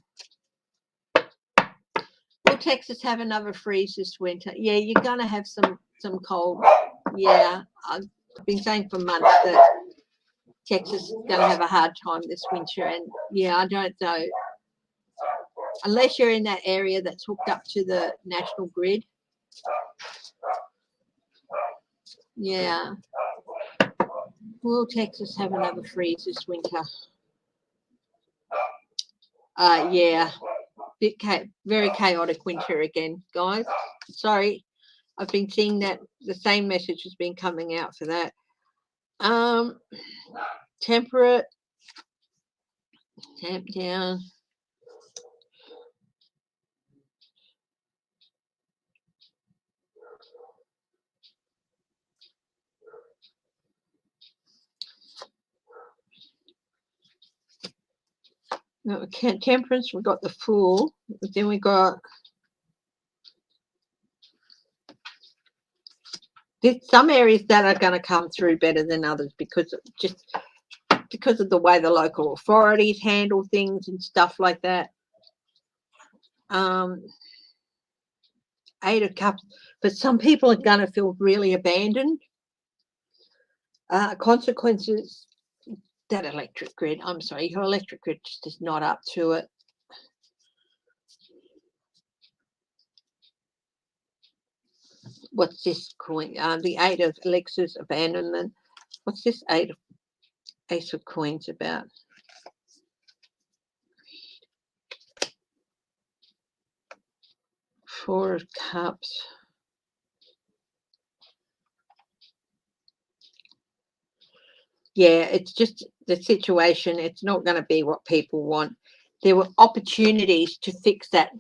Will Texas have another freeze this winter? Yeah, you're going to have some cold. Yeah, I've been saying for months that Texas is going to have a hard time this winter, and yeah, I don't know. Unless you're in that area that's hooked up to the national grid. Yeah. Will Texas have another freeze this winter? Yeah. Very chaotic winter again, guys. Sorry. I've been seeing that the same message has been coming out for that. Temperate, tamp down. No, temperance, we've got the Fool, but then we got, there's some areas that are going to come through better than others because of the way the local authorities handle things and stuff like that. Eight of Cups, but some people are going to feel really abandoned. Consequences, that electric grid, I'm sorry, your electric grid just is not up to it. What's this coin? The Eight of Elixirs, abandonment. What's this Ace of Coins about? Four of Cups. Yeah, it's just the situation. It's not going to be what people want. There were opportunities to fix that,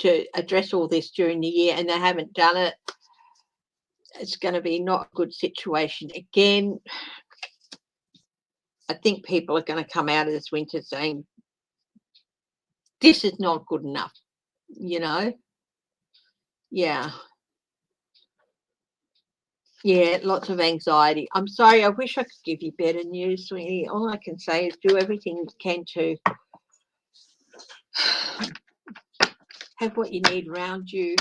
to address all this during the year, and they haven't done it. It's going to be not a good situation. Again, I think people are going to come out of this winter saying, this is not good enough, Yeah. Yeah, lots of anxiety. I'm sorry, I wish I could give you better news, sweetie. All I can say is do everything you can to have what you need around you.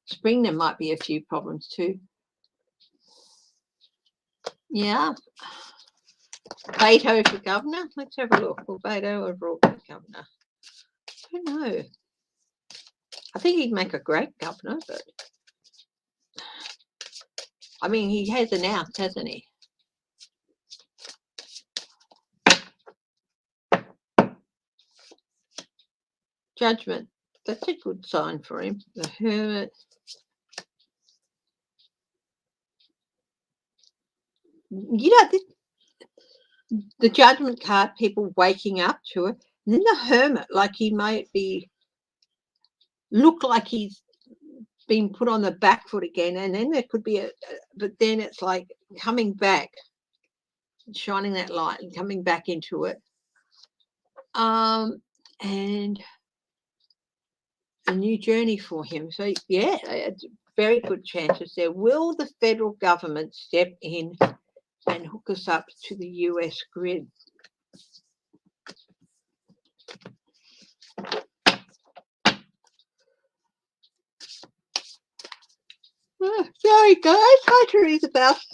Spring, there might be a few problems too. Yeah. Beto for governor. Let's have a look. Will Beto overall for governor? I don't know. I think he'd make a great governor, but I mean, he has announced, hasn't he? Judgment. That's a good sign for him. The Hermit. The Judgment card, people waking up to it. And then the Hermit, like he might look like he's been put on the back foot again. And then there could be but then it's like coming back, shining that light and coming back into it. And a new journey for him. So, yeah, it's very good chances there. Will the federal government step in and hook us up to the US grid? Oh, sorry, guys. Hi, Teresa Beth.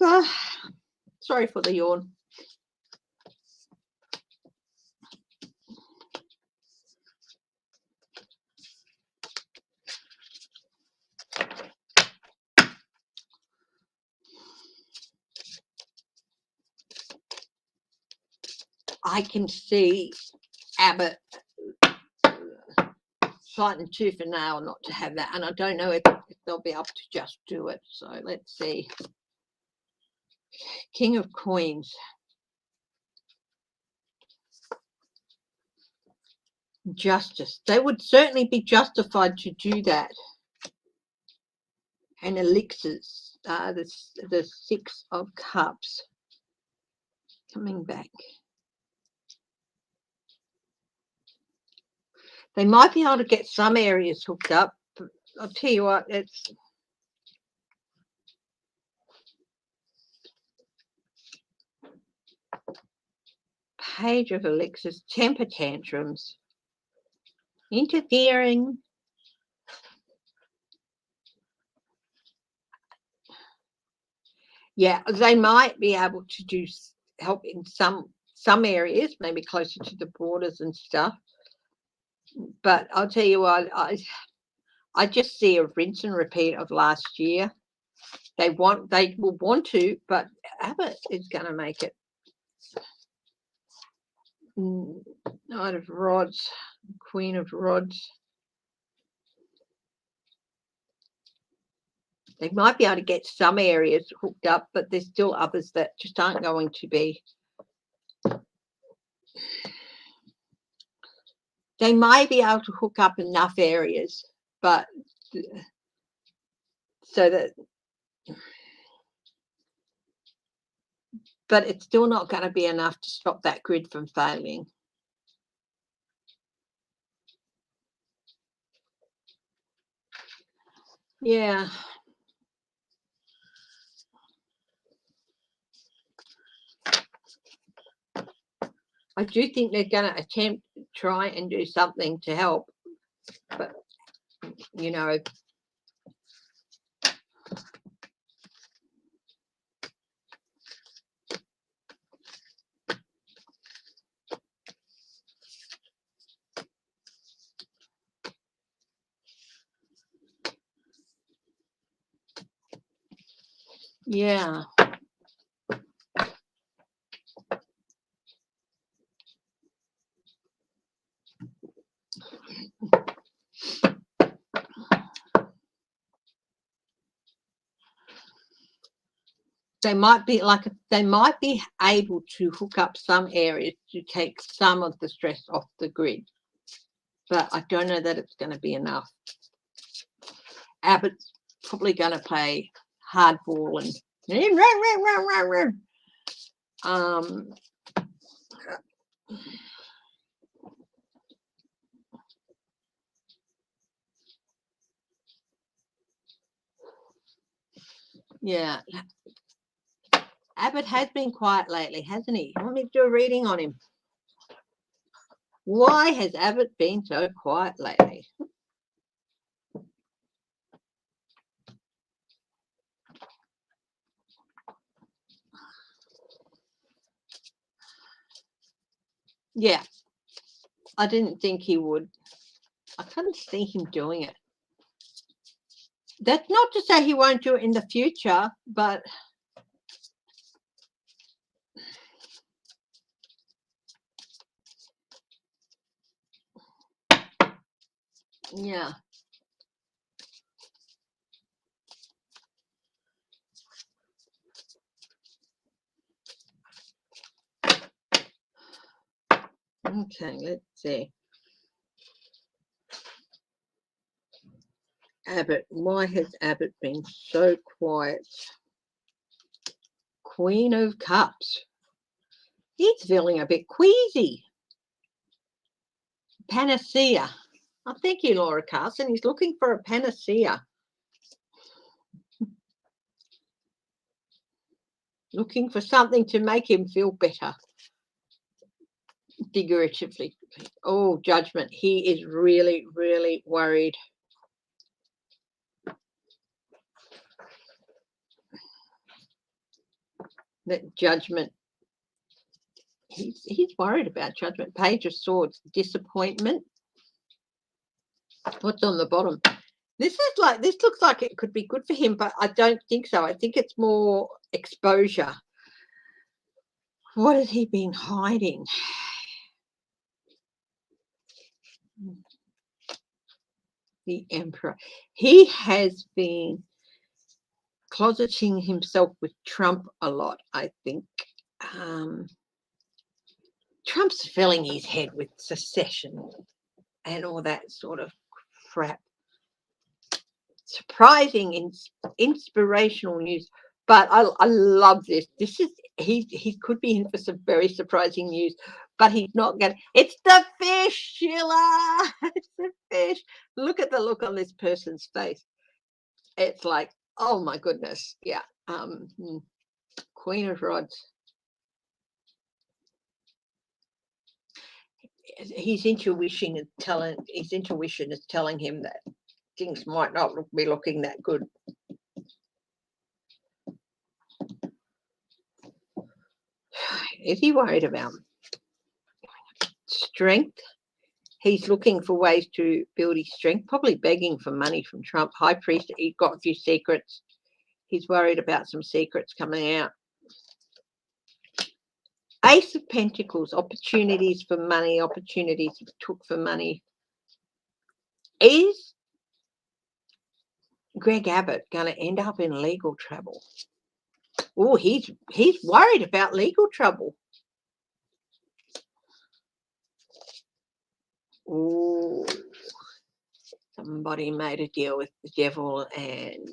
Sorry for the yawn. I can see Abbott fighting tooth and nail not to have that, and I don't know if they'll be able to just do it. So let's see. King of Coins. Justice. They would certainly be justified to do that. And elixirs. The Six of Cups. Coming back. They might be able to get some areas hooked up. But I'll tell you what, it's Page of Elixirs, temper tantrums, interfering. Yeah, they might be able to do help in some areas, maybe closer to the borders and stuff. But I'll tell you what, I just see a rinse and repeat of last year. They will want to, but Abbott is going to make it. Knight of Rods, Queen of Rods. They might be able to get some areas hooked up, but there's still others that just aren't going to be. They might be able to hook up enough areas, but so that, but it's still not going to be enough to stop that grid from failing. Yeah. I do think they're going to attempt to try and do something to help, but, you know, yeah. They might be able to hook up some areas to take some of the stress off the grid, but I don't know that it's going to be enough. Abbott's probably going to play hardball and yeah. Abbott has been quiet lately, hasn't he? You want me to do a reading on him? Why has Abbott been so quiet lately? Yeah, I didn't think he would. I couldn't see him doing it. That's not to say he won't do it in the future, but yeah. Okay, let's see. Abbott. Why has Abbott been so quiet? Queen of Cups. He's feeling a bit queasy. Panacea. Oh, thank you, Laura Carson. He's looking for a panacea. Looking for something to make him feel better. Figuratively. Oh, Judgment. He is really, really worried. That Judgment. He's worried about Judgment. Page of Swords, disappointment. What's on the bottom? This looks like it could be good for him, but I don't think so. I think it's more exposure. What has he been hiding? The Emperor. He has been closeting himself with Trump a lot, I think. Trump's filling his head with secession and all that sort of crap. Surprising, inspirational news. But I love this. This is he could be in for some very surprising news, but he's not going to. It's the fish, Sheila. It's the fish. Look at the look on this person's face. It's like, oh my goodness. Yeah. Queen of Rods. His intuition is telling him that things might not be looking that good. Is he worried about strength? He's looking for ways to build his strength, probably begging for money from Trump. High Priest, he got a few secrets. He's worried about some secrets coming out. Ace of Pentacles, opportunities for money, opportunities took for money. Is Greg Abbott going to end up in legal trouble? Oh, he's worried about legal trouble. Oh, somebody made a deal with the devil, and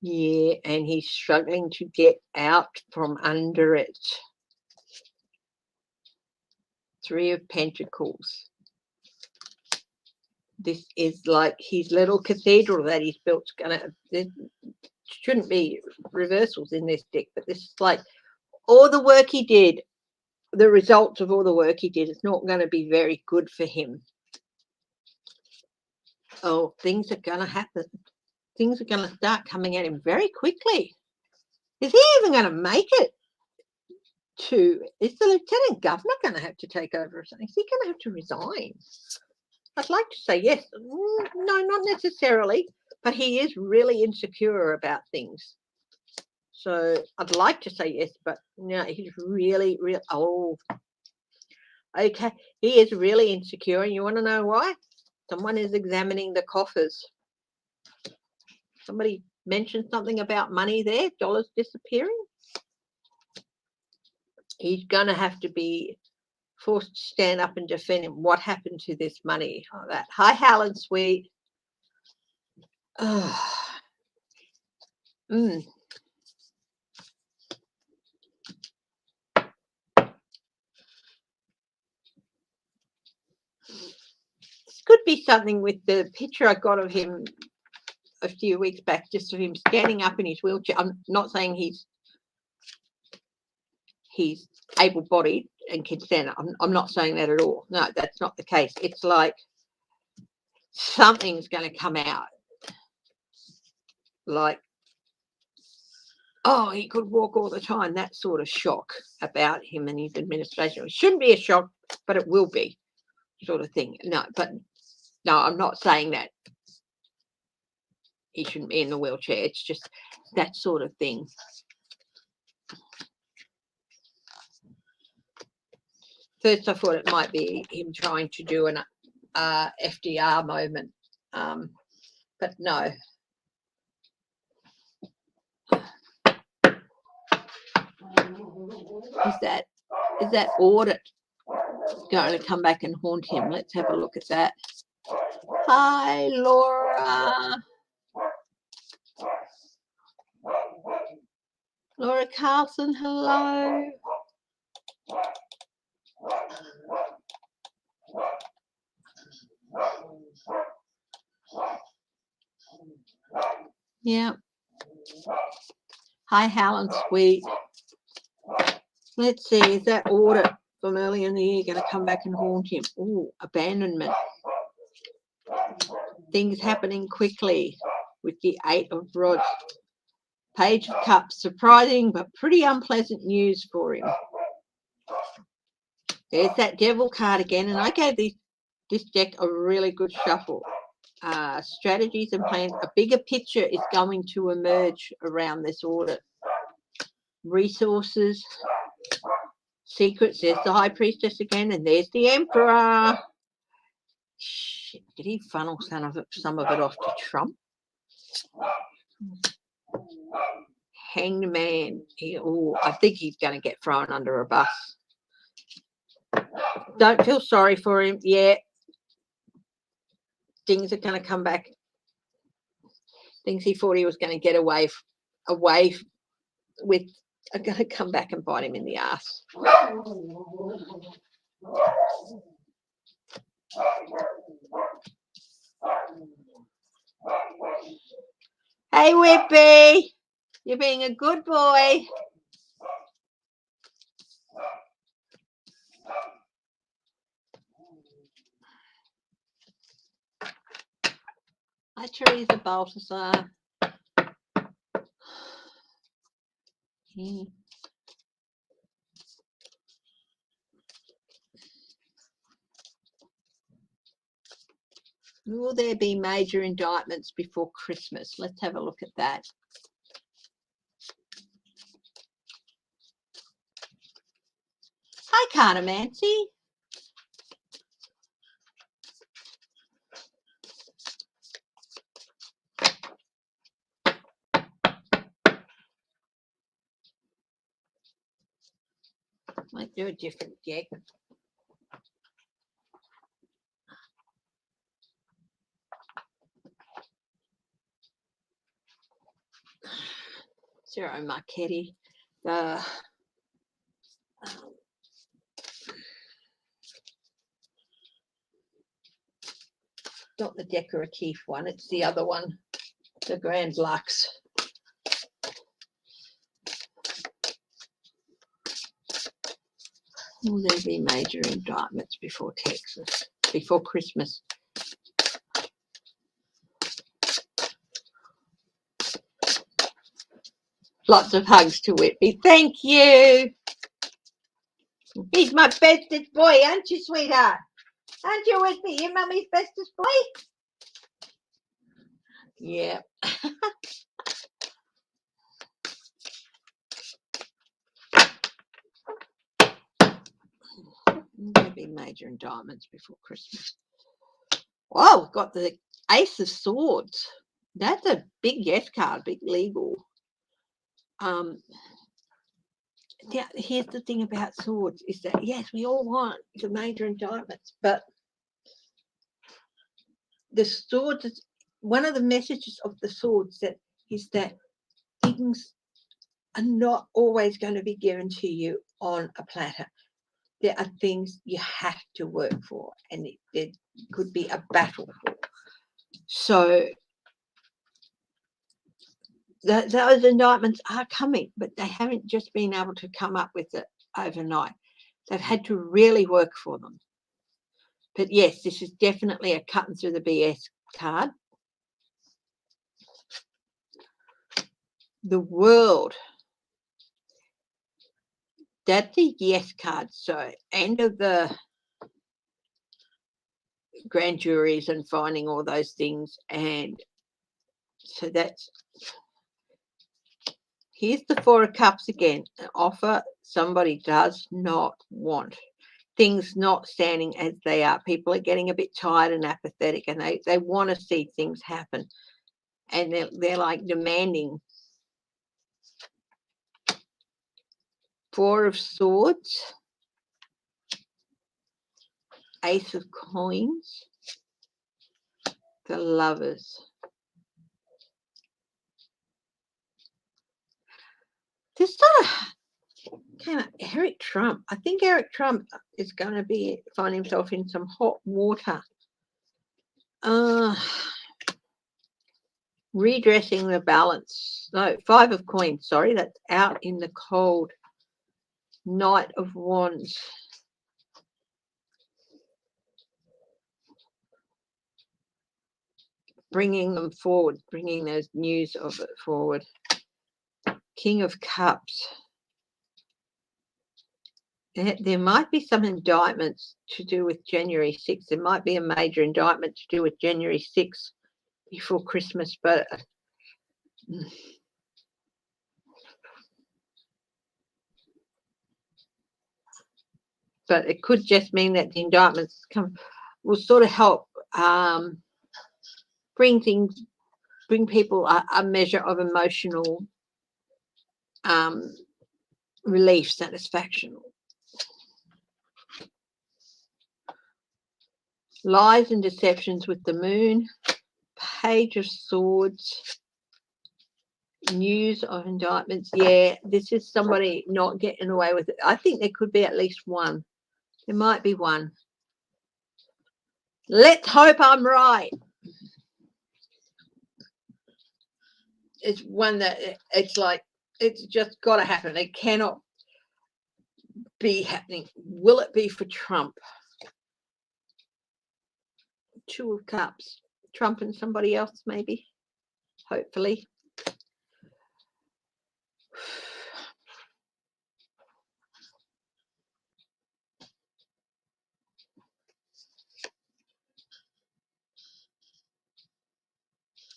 yeah, and he's struggling to get out from under it. Three of Pentacles. This is like his little cathedral that he's built. There shouldn't be reversals in this deck, but this is like all the work he did, the results of all the work he did. It's not going to be very good for him. Oh, things are going to happen. Things are going to start coming at him very quickly. Is he even going to make it to? Is the Lieutenant Governor going to have to take over or something? Is he going to have to resign? I'd like to say yes. No, not necessarily, but he is really insecure about things. So I'd like to say yes, but no, he's really, oh, okay. He is really insecure, and you want to know why? Someone is examining the coffers. Somebody mentioned something about money there, dollars disappearing. He's going to have to be forced to stand up and defend him. What happened to this money? Oh, that. Hi, Helen, sweet. Oh. This could be something with the picture I got of him a few weeks back, just of him standing up in his wheelchair. I'm not saying he's able-bodied and can stand up. I'm not saying that at all. No, that's not the case. It's like something's going to come out. Like, oh, he could walk all the time. That sort of shock about him and his administration. It shouldn't be a shock, but it will be, sort of thing. No, I'm not saying that he shouldn't be in the wheelchair. It's just that sort of thing. First, I thought it might be him trying to do an FDR moment, but no. Is that audit going to come back and haunt him? Let's have a look at that. Hi, Laura. Laura Carlson, hello. Yeah. Hi, Helen, sweet. Let's see, is that audit from earlier in the year going to come back and haunt him? Oh, abandonment. Things happening quickly with the 8 of Rods. Page of Cups, surprising but pretty unpleasant news for him. There's that Devil card again, and I gave this deck a really good shuffle. Strategies and plans. A bigger picture is going to emerge around this audit. Resources, secrets. There's the High Priestess again, and there's the Emperor. Shit, did he funnel some of it off to Trump? Hanged Man. I think he's going to get thrown under a bus. Don't feel sorry for him. Yeah, things are going to come back. Things he thought he was going to get away with are going to come back and bite him in the ass. Hey, Whippy, you're being a good boy. Hi, Teresa Balthasar. Will there be major indictments before Christmas? Let's have a look at that. Hi, Cartomancy. Might do a different deck. Zero Marchetti. Not the decorative one, it's the other one, the Grand Lux. Will there be major indictments before Christmas? Lots of hugs to Whitby. Thank you. He's my bestest boy, aren't you, sweetheart? Aren't you, Whitby? You're mummy's bestest boy? Yeah. There'll be major indictments before Christmas. Oh, we've got the Ace of Swords. That's a big yes card, big legal. Yeah, here's the thing about swords is that, yes, we all want the major indictments, but the swords is one of the messages of the swords is that things are not always going to be given to you on a platter. There are things you have to work for, and there could be a battle for. So those indictments are coming, but they haven't just been able to come up with it overnight. They've had to really work for them. But yes, this is definitely a cutting through the BS card. The World. That's a yes card. So end of the grand juries and finding all those things. And so that's, here's the Four of Cups again. An offer somebody does not want. Things not standing as they are. People are getting a bit tired and apathetic, and they want to see things happen. And they're like demanding. Four of Swords. Ace of Coins. The Lovers. This sort of came up, Eric Trump. I think Eric Trump is going to find himself in some hot water. Redressing the balance. No, Five of Coins. Sorry, that's out in the cold. Knight of Wands. Bringing them forward, bringing those news of it forward. King of Cups. There might be some indictments to do with January 6th. There might be a major indictment to do with January 6th before Christmas, but it could just mean that the indictments will sort of help bring people a measure of emotional relief, satisfaction. Lies and deceptions with the moon, Page of Swords, news of indictments. Yeah, this is somebody not getting away with it. I think there could be at least one. There might be one. Let's hope I'm right. It's one that it's like, it's just got to happen. It cannot be happening. Will it be for Trump? Two of Cups. Trump and somebody else, maybe. Hopefully.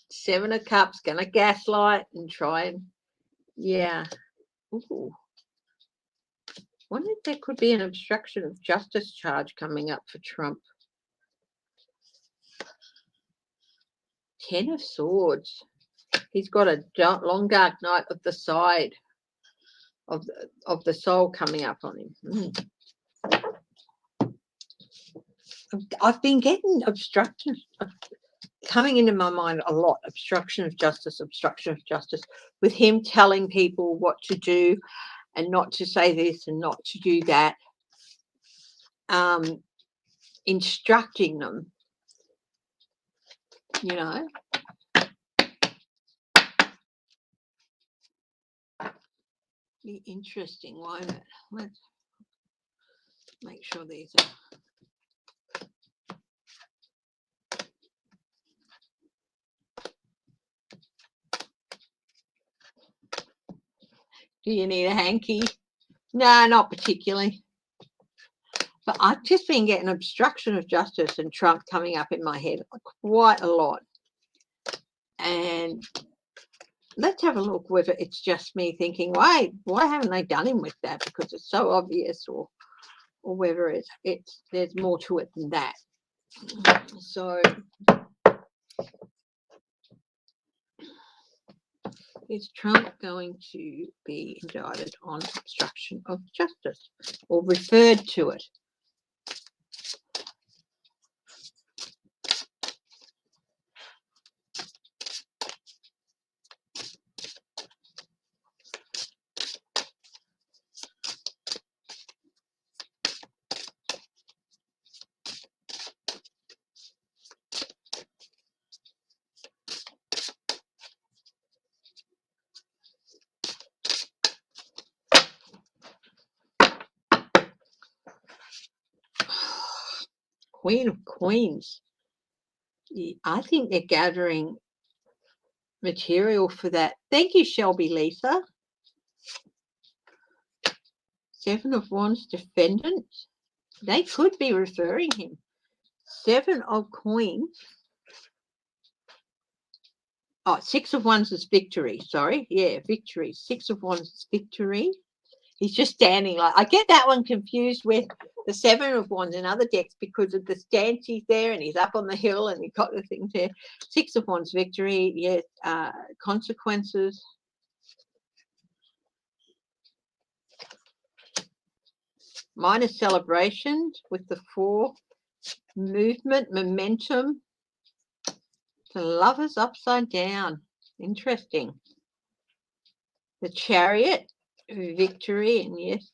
Seven of Cups, gonna gaslight and try and, yeah. Ooh. Wonder if there could be an obstruction of justice charge coming up for Trump. 10 of Swords. He's got a long dark night of the side of the soul coming up on him. I've been getting obstruction coming into my mind a lot. Obstruction of justice, with him telling people what to do and not to say this and not to do that, instructing them, you know. Be interesting, won't it? Let's make sure these are. Do you need a hanky? No, not particularly. But I've just been getting obstruction of justice and Trump coming up in my head quite a lot. And let's have a look whether it's just me thinking, why haven't they done him with that? Because it's so obvious, or whether there's more to it than that. So is Trump going to be indicted on obstruction of justice or referred to it? Queen of Queens. I think they're gathering material for that. Thank you, Shelby Lisa. Seven of Wands, defendant. They could be referring him. Seven of Coins. Oh, Six of Wands is victory. Sorry. Yeah, victory. Six of Wands is victory. He's just standing like, I get that one confused with the Seven of Wands in other decks because of the stance he's there and he's up on the hill and he's got the things there. Six of Wands, victory. Yes. Consequences. Minor celebrations with the Four. Movement, momentum. The Lovers upside down. Interesting. The Chariot, victory, and yes,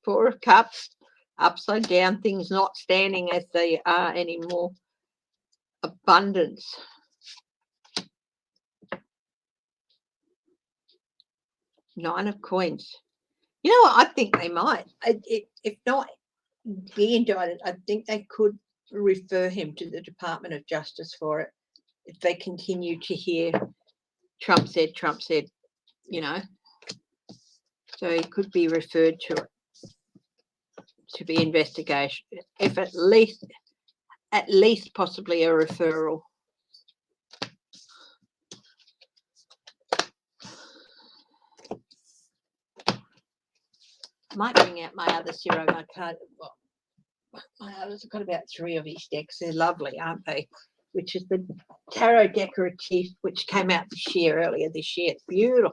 Four of Cups, upside down, things not standing as they are anymore. Abundance. Nine of Coins. You know what? I think they might. If not be indicted, I think they could refer him to the Department of Justice for it if they continue to hear Trump said, you know. So he could be referred to it to be investigation, if at least possibly a referral. I might bring out my other Zero, my card. Well, my others, I've got about 3 of his decks. They're lovely, aren't they? Which is the Tarot Decorative, which came out earlier this year. It's beautiful.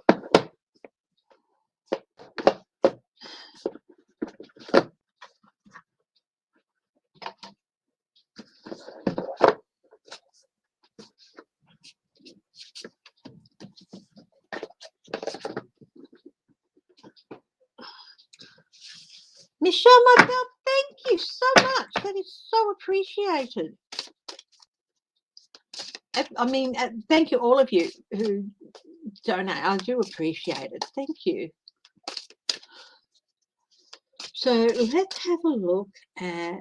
Michelle, my girl, thank you so much. That is so appreciated. I mean, thank you, all of you who donate. I do appreciate it. Thank you. So let's have a look at.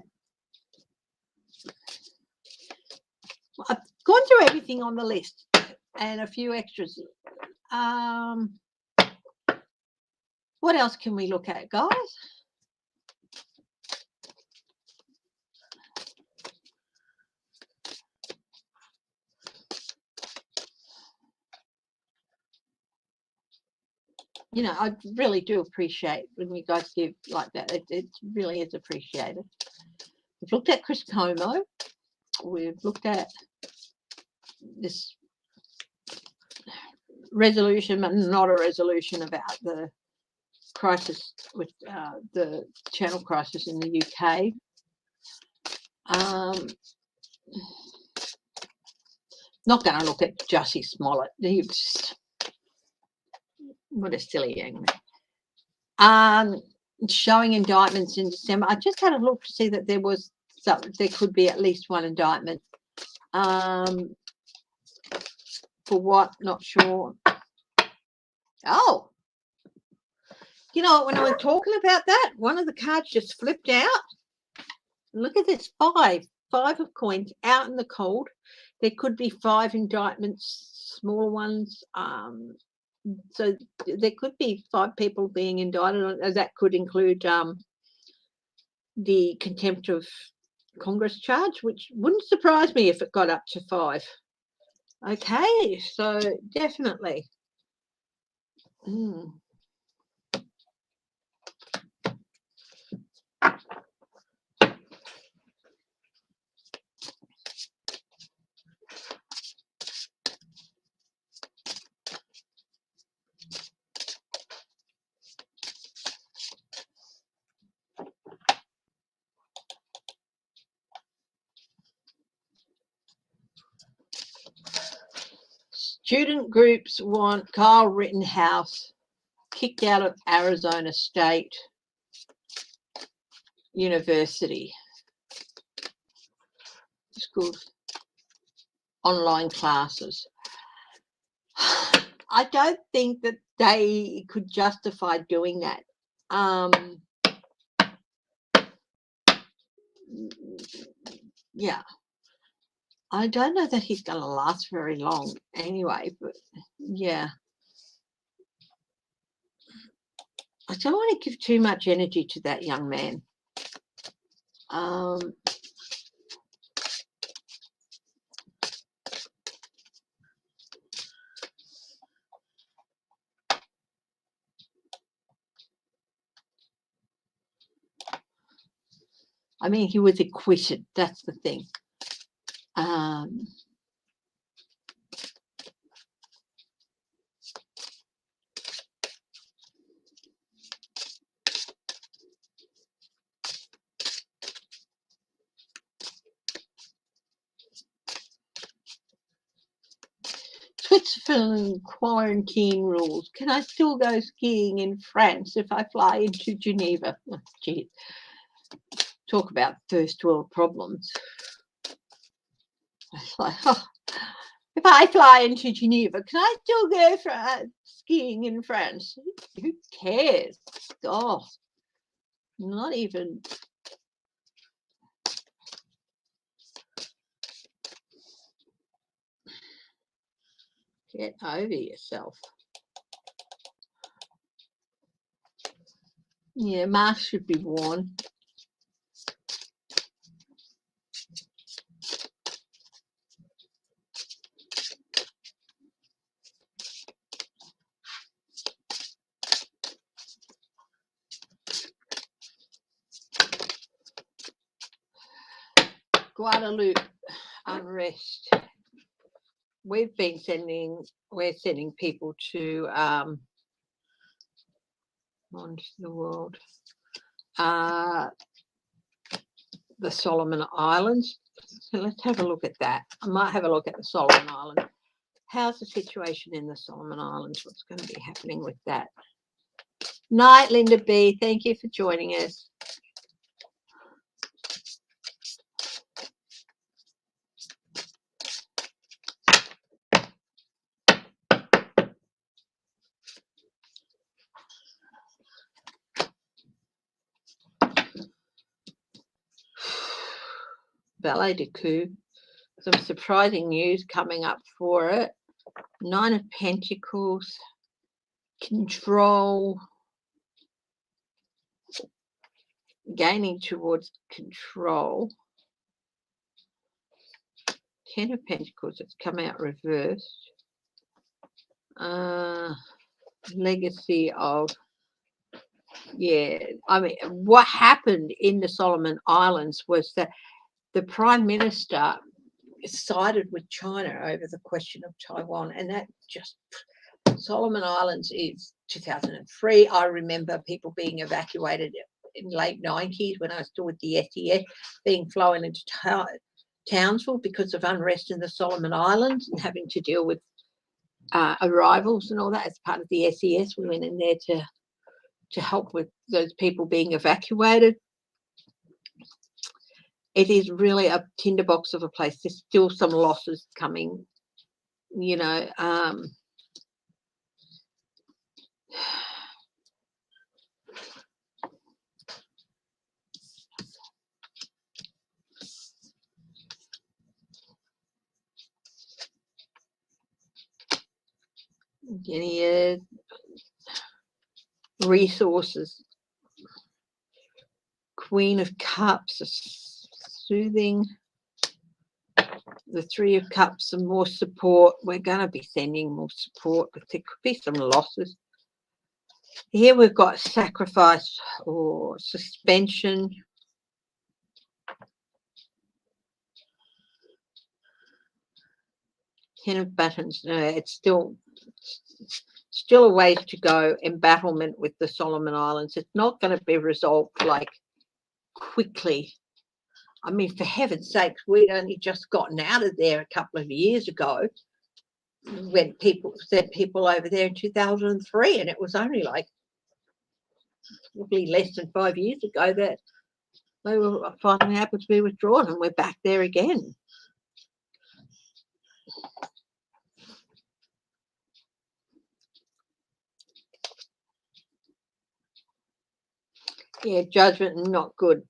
I've gone through everything on the list and a few extras. What else can we look at, guys? You know, I really do appreciate when you guys give like that. It really is appreciated. We've looked at Chris Como. We've looked at this resolution, but not a resolution about the crisis with the channel crisis in the UK. Not going to look at Jussie Smollett. He's just, what a silly young man. Showing indictments in December. I just had a look to see that there could be at least one indictment. For what? Not sure. Oh, you know, when I was talking about that, one of the cards just flipped out. Look at this, 5 of coins out in the cold. There could be 5 indictments, smaller ones. So there could be 5 people being indicted. That could include the contempt of Congress charge, which wouldn't surprise me if it got up to 5. Okay, so definitely. Student groups want Kyle Rittenhouse kicked out of Arizona State University. School online classes. I don't think that they could justify doing that. Yeah. I don't know that he's going to last very long anyway, but yeah. I don't want to give too much energy to that young man. I mean, he was acquitted. That's the thing. Switzerland quarantine rules. Can I still go skiing in France if I fly into Geneva? Oh, gee. Talk about first world problems. It's like, oh, if I fly into Geneva, can I still go for skiing in France? Who cares? Oh, not even. Get over yourself. Yeah, masks should be worn. Guadalupe unrest. We're sending people to onto the world. The Solomon Islands. So let's have a look at that. I might have a look at the Solomon Islands. How's the situation in the Solomon Islands? What's going to be happening with that? Night, Linda B. Thank you for joining us. Ballet de coup. Some surprising news coming up for it. 9 of Pentacles. Control. Gaining towards control. 10 of Pentacles. It's come out reversed. Legacy of, yeah, I mean, what happened in the Solomon Islands was that the Prime Minister sided with China over the question of Taiwan, and that just, Solomon Islands is 2003. I remember people being evacuated in late 90s when I was still with the SES, being flown into Townsville because of unrest in the Solomon Islands and having to deal with arrivals and all that. As part of the SES, we went in there to help with those people being evacuated. It is really a tinderbox of a place. There's still some losses coming, you know. Any resources. Queen of Cups, soothing. The 3 of Cups, some more support. We're going to be sending more support, but there could be some losses. Here we've got sacrifice or suspension. Ten of Buttons. No, it's still a ways to go. Embattlement with the Solomon Islands. It's not going to be resolved like quickly. I mean, for heaven's sakes, we'd only just gotten out of there a couple of years ago when people sent people over there in 2003, and it was only like probably less than 5 years ago that they were finally able to be withdrawn, and we're back there again. Yeah, judgment not good.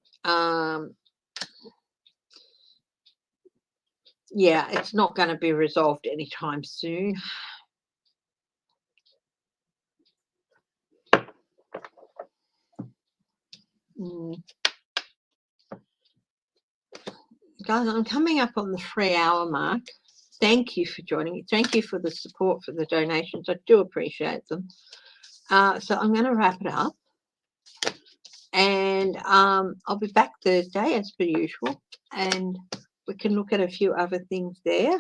Yeah, it's not going to be resolved anytime soon. Guys, I'm coming up on the 3-hour mark. Thank you for joining me. Thank you for the support, for the donations. I do appreciate them. So I'm going to wrap it up. And I'll be back Thursday as per usual. And we can look at a few other things there.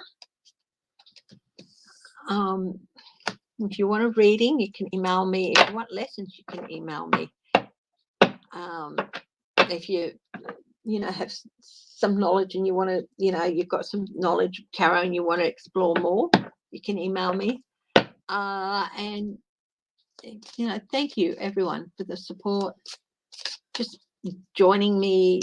If you want a reading, you can email me. If you want lessons, you can email me. If you have some knowledge and you want to, you've got some knowledge of tarot and you want to explore more, you can email me. And thank you everyone for the support, just joining me,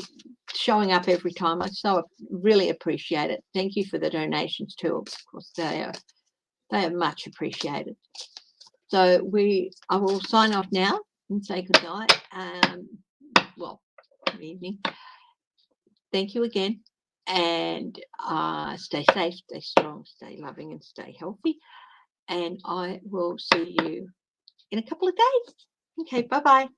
showing up every time. I so really appreciate it. Thank you for the donations too. Of course, they are much appreciated. So I will sign off now and say good night. Well, good evening. Thank you again, and stay safe, stay strong, stay loving, and stay healthy. And I will see you in a couple of days. Okay, bye-bye.